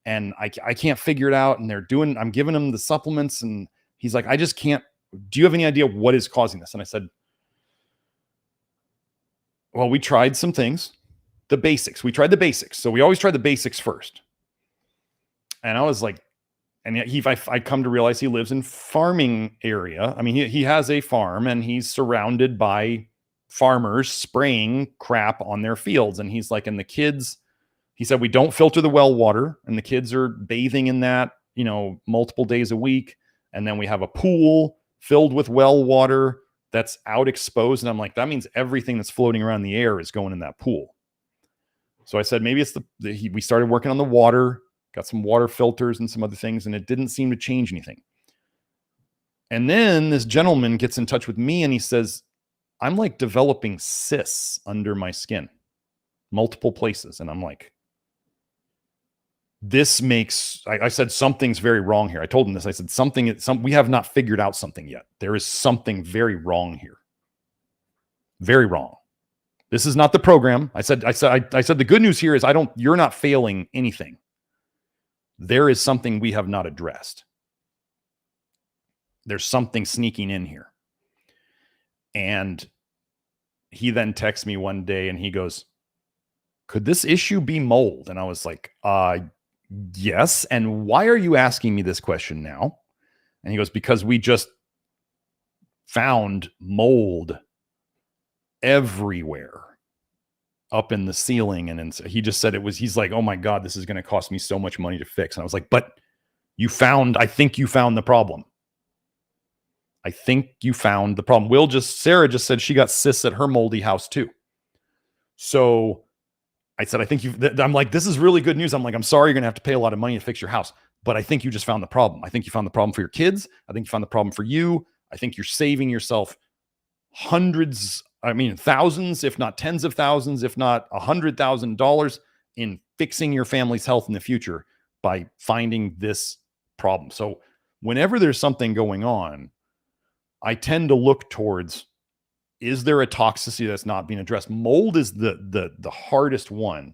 And I can't figure it out. And I'm giving them the supplements. And he's like, I just can't. Do you have any idea what is causing this? And I said, well, we tried some things. the basics. We tried the basics. So we always try the basics first. And I was like, and I come to realize he lives in farming area. I mean, he has a farm and he's surrounded by farmers spraying crap on their fields. And he's like, and the kids, he said, we don't filter the well water and the kids are bathing in that, multiple days a week. And then we have a pool filled with well water that's out exposed. And I'm like, that means everything that's floating around the air is going in that pool. So I said, maybe it's we started working on the water, got some water filters and some other things, and it didn't seem to change anything. And then this gentleman gets in touch with me and he says, I'm like developing cysts under my skin, multiple places. And I'm like, I said, something's very wrong here. I told him this. I said, we have not figured out something yet. There is something very wrong here. Very wrong. This is not the program. I said, the good news here is you're not failing anything. There is something we have not addressed. There's something sneaking in here. And he then texts me one day and he goes, could this issue be mold? And I was like, yes. And why are you asking me this question now? And he goes, because we just found mold everywhere up in the ceiling. And he just said he's like, oh my God, this is going to cost me so much money to fix. And I was like, but I think you found the problem. I think you found the problem. Sarah just said she got cysts at her moldy house too. So I said, I'm like, this is really good news. I'm like, I'm sorry, you're going to have to pay a lot of money to fix your house, but I think you just found the problem. I think you found the problem for your kids. I think you found the problem for you. I think you're saving yourself thousands, if not tens of thousands, if not $100,000 in fixing your family's health in the future by finding this problem. So whenever there's something going on, I tend to look towards, is there a toxicity that's not being addressed? Mold is the hardest one.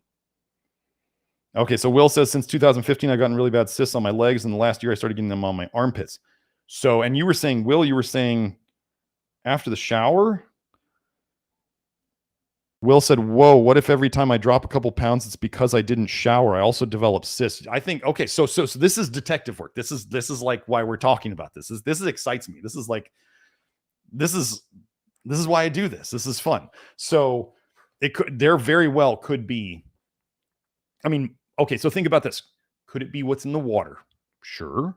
Okay, so Will says, since 2015, I've gotten really bad cysts on my legs, and the last year I started getting them on my armpits. So, and you were saying, Will, after the shower? Will said, whoa, what if every time I drop a couple pounds, it's because I didn't shower? I also developed cysts. I think, okay, so this is detective work. This is like why we're talking about this. This excites me. This is why I do this. This is fun. So there very well could be, okay, so think about this. Could it be what's in the water? Sure.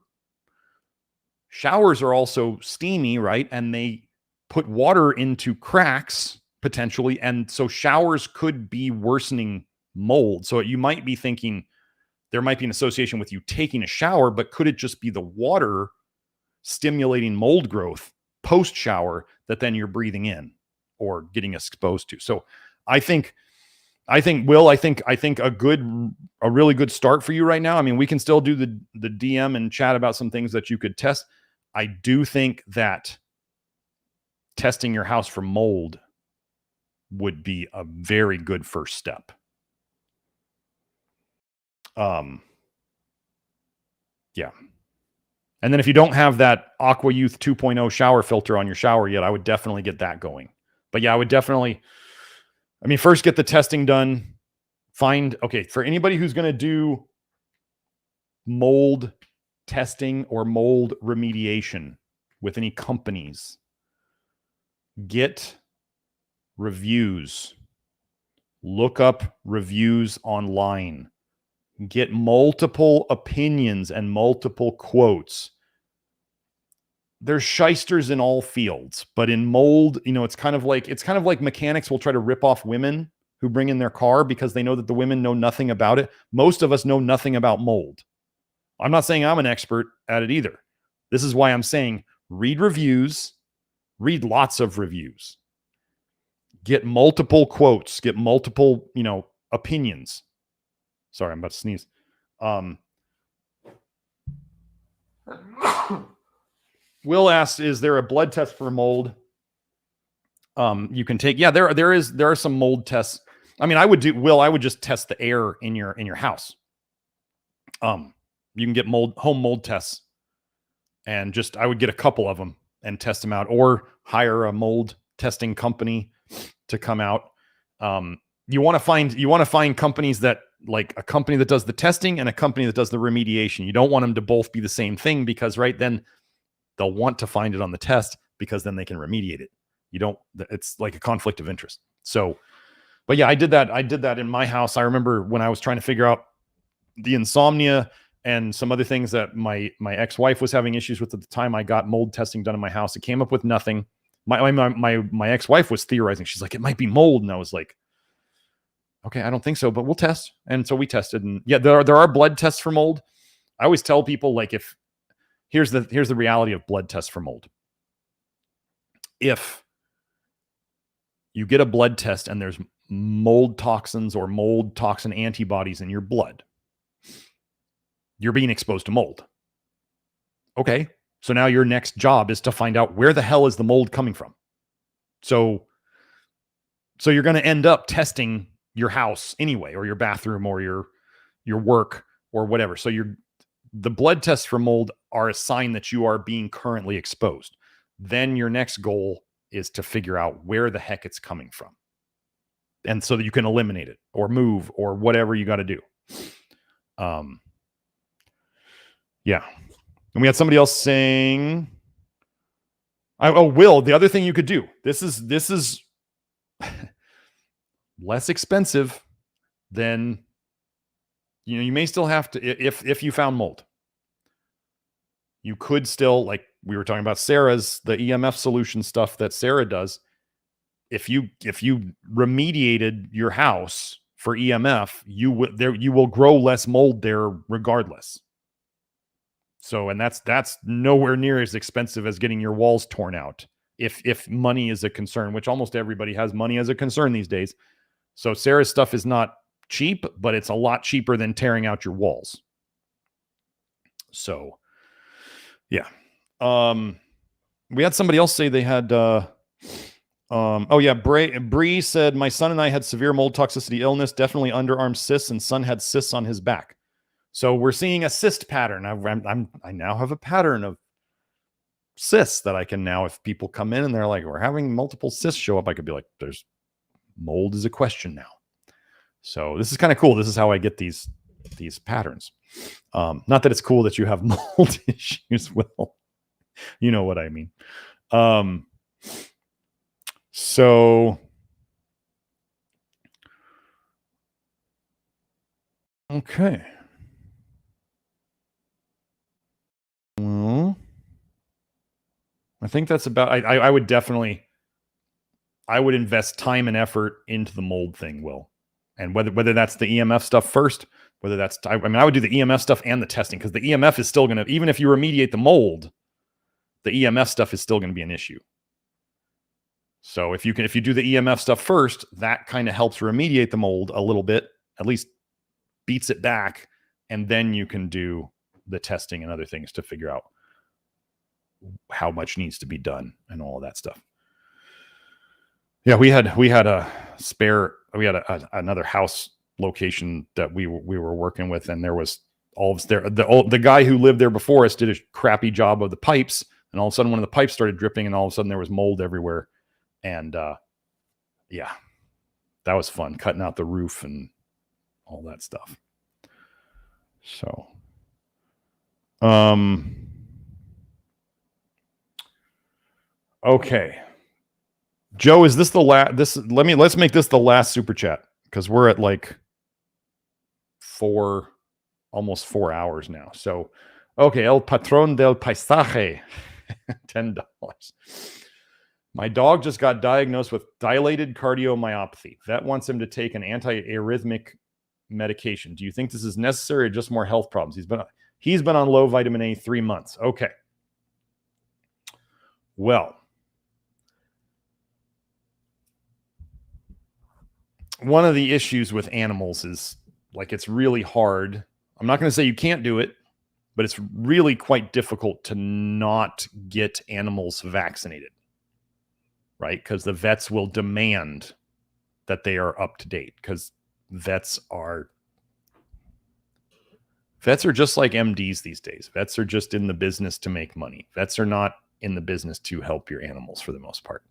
Showers are also steamy, right? And they put water into cracks potentially. And so showers could be worsening mold. So you might be thinking there might be an association with you taking a shower, but could it just be the water stimulating mold growth post shower that then you're breathing in or getting exposed to? So I think Will, I think a really good start for you right now. I mean, we can still do the DM and chat about some things that you could test. I do think that testing your house for mold would be a very good first step. Yeah. And then if you don't have that Aqua Youth 2.0 shower filter on your shower yet, I would definitely get that going. But yeah, I would definitely, first get the testing done. For anybody who's going to do mold testing or mold remediation with any companies, get reviews, look up reviews online, get multiple opinions and multiple quotes. There's shysters in all fields, but in mold, it's kind of like mechanics will try to rip off women who bring in their car because they know that the women know nothing about it. Most of us know nothing about mold. I'm not saying I'm an expert at it either. This is why I'm saying read reviews, read lots of reviews, get multiple quotes, get multiple, opinions. Sorry, I'm about to sneeze. Will asks, is there a blood test for mold? You can take, yeah, there are some mold tests. I would just test the air in your house. You can get home mold tests, and I would get a couple of them and test them out, or hire a mold testing company to come out. you want to find companies that, like, a company that does the testing and a company that does the remediation. You don't want them to both be the same thing, because then they'll want to find it on the test, because then they can remediate it. It's like a conflict of interest. So, but yeah, I did that in my house. I remember when I was trying to figure out the insomnia and some other things that my ex-wife was having issues with at the time, I got mold testing done in my house. It came up with nothing. My ex-wife was theorizing. She's like, it might be mold. And I was like, okay, I don't think so, but we'll test. And so we tested, and yeah, there are blood tests for mold. I always tell people, like, here's the reality of blood tests for mold. If you get a blood test and there's mold toxins or mold toxin antibodies in your blood, you're being exposed to mold. Okay, so now your next job is to find out where the hell is the mold coming from. So you're going to end up testing your house anyway, or your bathroom, or your work, or whatever. So the blood tests for mold are a sign that you are being currently exposed. Then your next goal is to figure out where the heck it's coming from, and so that you can eliminate it or move or whatever you got to do. Yeah. And we had somebody else saying, Will, the other thing you could do, this is less expensive than, you may still have to, if you found mold, you could still, like we were talking about the EMF solution stuff that Sarah does. If you remediated your house for EMF, you will grow less mold there regardless. So, and that's nowhere near as expensive as getting your walls torn out. If money is a concern, which almost everybody has money as a concern these days. So Sarah's stuff is not cheap, but it's a lot cheaper than tearing out your walls. So, yeah. We had somebody else say they had, Bree said, my son and I had severe mold toxicity illness, definitely underarm cysts, and son had cysts on his back. So we're seeing a cyst pattern. I now have a pattern of cysts that I can now, if people come in and they're like, we're having multiple cysts show up, I could be like, there's mold is a question now. So this is kind of cool. This is how I get these patterns. Not that it's cool that you have mold issues, Will. You know what I mean. So, okay. Well, I think that's about, I would definitely, I would invest time and effort into the mold thing, Will. And whether that's the EMF stuff first, whether that's, I would do the EMF stuff and the testing, because the EMF is still going to, even if you remediate the mold, the EMF stuff is still going to be an issue. So if you do the EMF stuff first, that kind of helps remediate the mold a little bit, at least beats it back. And then you can do the testing and other things to figure out how much needs to be done and all of that stuff. Yeah, we had another house location that we were working with, and there was the guy who lived there before us did a crappy job of the pipes, and all of a sudden one of the pipes started dripping, and all of a sudden there was mold everywhere. And yeah, that was fun, cutting out the roof and all that stuff. So, okay. Joe, is this the last? Let's make this the last super chat, because we're at like almost 4 hours now. So, okay, El Patron del Paisaje, $10. My dog just got diagnosed with dilated cardiomyopathy. Vet wants him to take an antiarrhythmic medication. Do you think this is necessary or just more health problems? He's been on low vitamin A 3 months. Okay. Well, one of the issues with animals is, like, it's really hard. I'm not going to say you can't do it, but it's really quite difficult to not get animals vaccinated, right? Because the vets will demand that they are up to date, because vets are just like MDs these days. Vets are just in the business to make money. Vets are not in the business to help your animals for the most part.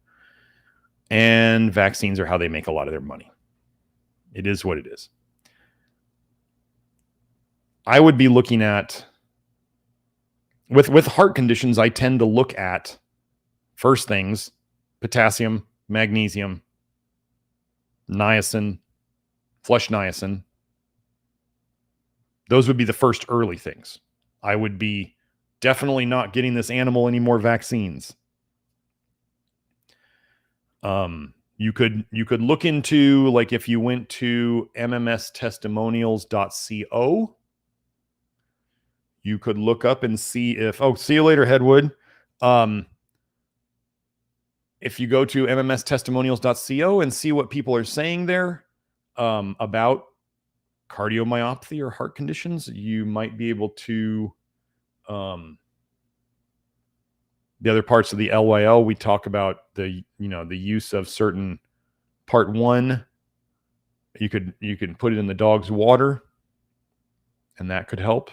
And vaccines are how they make a lot of their money. It is what it is. I would be looking at, with heart conditions, I tend to look at first things, potassium, magnesium, niacin, flush niacin. Those would be the first early things. I would be definitely not getting this animal any more vaccines. You could look into, like, if you went to mmstestimonials.co, you could look up and see if, oh, see you later, Headwood. If you go to mmstestimonials.co and see what people are saying there about cardiomyopathy or heart conditions, you might be able to, the other parts of the LYL, we talk about the use of certain part 1. You can put it in the dog's water, and that could helps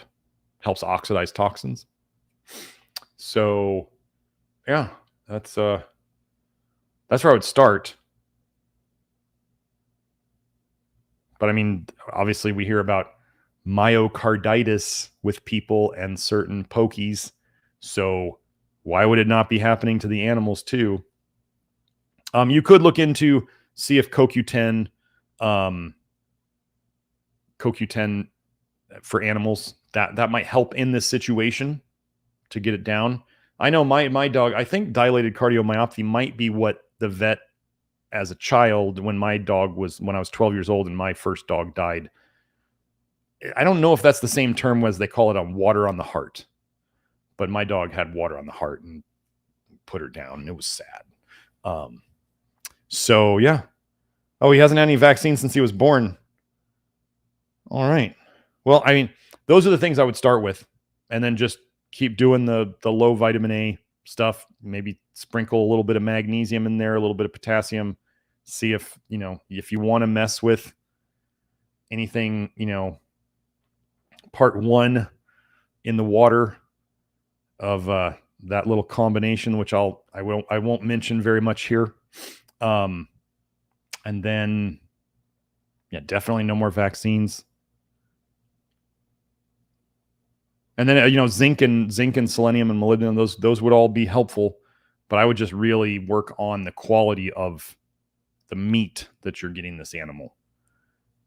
oxidize toxins. So yeah, that's where I would start. But I mean, obviously we hear about myocarditis with people and certain pokies. So why would it not be happening to the animals too? You could look into, see if CoQ10 for animals, that might help in this situation to get it down. I know my dog, I think dilated cardiomyopathy might be what the vet, as a child, when I was 12 years old and my first dog died. I don't know if that's the same term as they call it on water on the heart, but my dog had water on the heart and put her down, and it was sad. So yeah. Oh, he hasn't had any vaccines since he was born. All right. Well, I mean, those are the things I would start with, and then just keep doing the low vitamin A stuff. Maybe sprinkle a little bit of magnesium in there, a little bit of potassium. See if you want to mess with anything, part 1 in the water of that little combination, which I won't mention very much here. And then, yeah, definitely no more vaccines. And then, zinc and selenium and molybdenum, those would all be helpful, but I would just really work on the quality of the meat that you're getting this animal.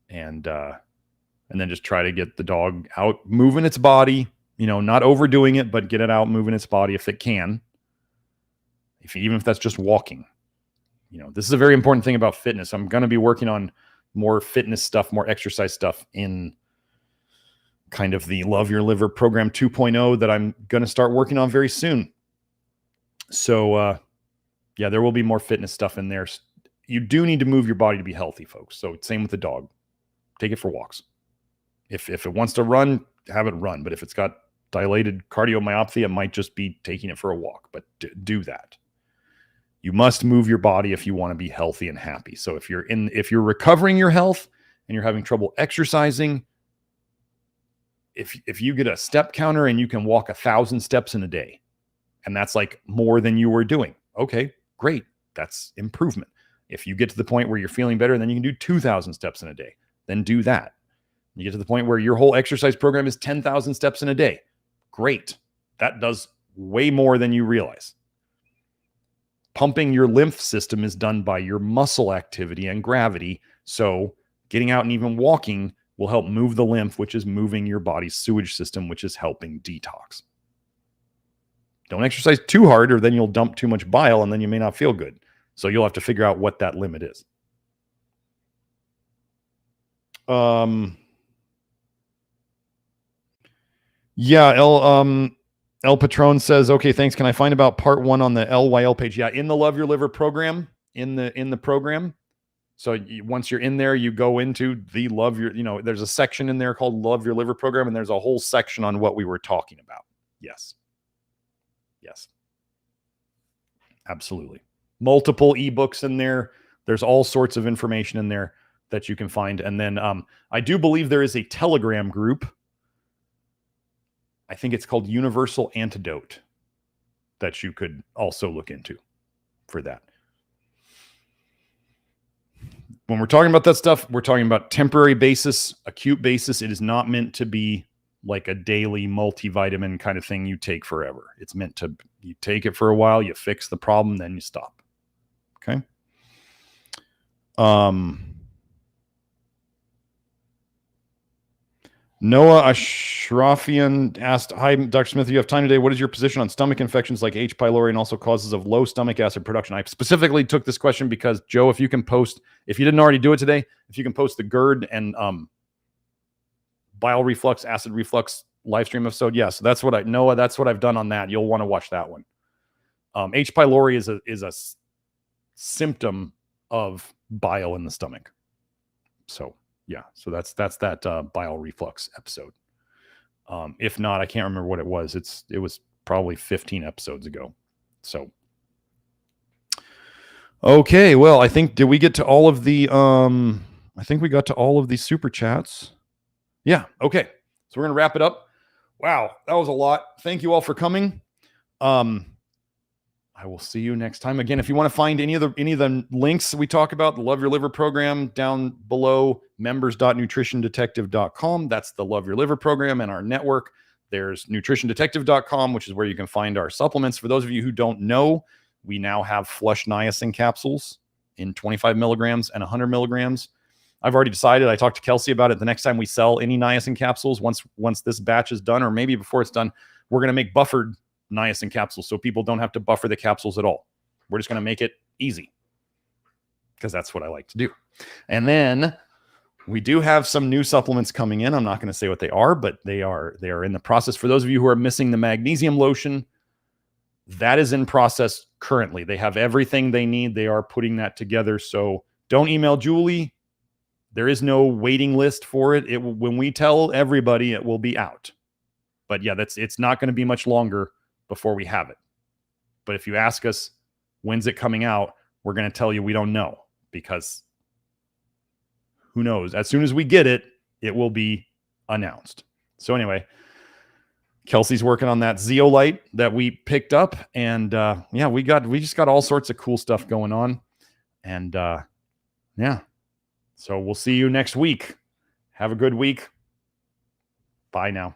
And then just try to get the dog out moving its body, not overdoing it, but get it out moving its body if it can. Even if that's just walking. This is a very important thing about fitness. I'm going to be working on more fitness stuff, more exercise stuff in kind of the Love Your Liver program 2.0 that I'm going to start working on very soon. So, yeah, there will be more fitness stuff in there. You do need to move your body to be healthy, folks. So same with the dog. Take it for walks. If it wants to run, have it run. But if it's got dilated cardiomyopathy, it might just be taking it for a walk. But do that. You must move your body if you want to be healthy and happy. So if you're recovering your health and you're having trouble exercising, if you get a step counter and you can walk 1,000 steps in a day, and that's like more than you were doing, okay, great. That's improvement. If you get to the point where you're feeling better, then you can do 2,000 steps in a day. Then do that. You get to the point where your whole exercise program is 10,000 steps in a day. Great. That does way more than you realize. Pumping your lymph system is done by your muscle activity and gravity. So getting out and even walking will help move the lymph, which is moving your body's sewage system, which is helping detox. Don't exercise too hard, or then you'll dump too much bile and then you may not feel good. So you'll have to figure out what that limit is. Yeah, El Patron says, okay, thanks. Can I find about part 1 on the LYL page? Yeah, in the Love Your Liver program, in the program. So once you're in there, you go into the there's a section in there called Love Your Liver program, and there's a whole section on what we were talking about. Yes. Absolutely. Multiple ebooks in there. There's all sorts of information in there that you can find. And then I do believe there is a Telegram group. I think it's called Universal Antidote that you could also look into for that. When we're talking about that stuff, we're talking about temporary basis, acute basis. It is not meant to be like a daily multivitamin kind of thing you take forever. It's meant to, you take it for a while, you fix the problem, then you stop. Okay. Noah Ashrafian asked, hi, Dr. Smith, you have time today. What is your position on stomach infections like H. pylori and also causes of low stomach acid production? I specifically took this question because, Joe, if you can post, if you didn't already do it today, if you can post the GERD and bile reflux, acid reflux live stream episode. Yeah, so that's what Noah, that's what I've done on that. You'll want to watch that one. H. pylori is a symptom of bile in the stomach. So yeah, so that's that bile reflux episode. If not, I can't remember what it was. It was probably 15 episodes ago. So okay, well, I think, did we get to all of the I think we got to all of the super chats. Yeah, okay. So we're gonna wrap it up. Wow, that was a lot. Thank you all for coming. I will see you next time. Again, if you want to find any of the links we talk about, the Love Your Liver program down below, members.nutritiondetective.com. That's the Love Your Liver program and our network. There's nutritiondetective.com, which is where you can find our supplements. For those of you who don't know, we now have flush niacin capsules in 25 milligrams and 100 milligrams. I've already decided, I talked to Kelsey about it. The next time we sell any niacin capsules, once this batch is done, or maybe before it's done, we're going to make buffered niacin capsules so people don't have to buffer the capsules at all. We're just going to make it easy because that's what I like to do. And then we do have some new supplements coming in. I'm not going to say what they are, but they are in the process. For those of you who are missing the magnesium lotion, that is in process currently. They have everything they need. They are putting that together. So don't email Julie. There is no waiting list for it. When we tell everybody, it will be out. But yeah, it's not going to be much longer before we have it. But if you ask us, when's it coming out? We're going to tell you we don't know, because who knows? As soon as we get it, it will be announced. So anyway, Kelsey's working on that zeolite that we picked up. And yeah, we just got all sorts of cool stuff going on. And yeah, so we'll see you next week. Have a good week. Bye now.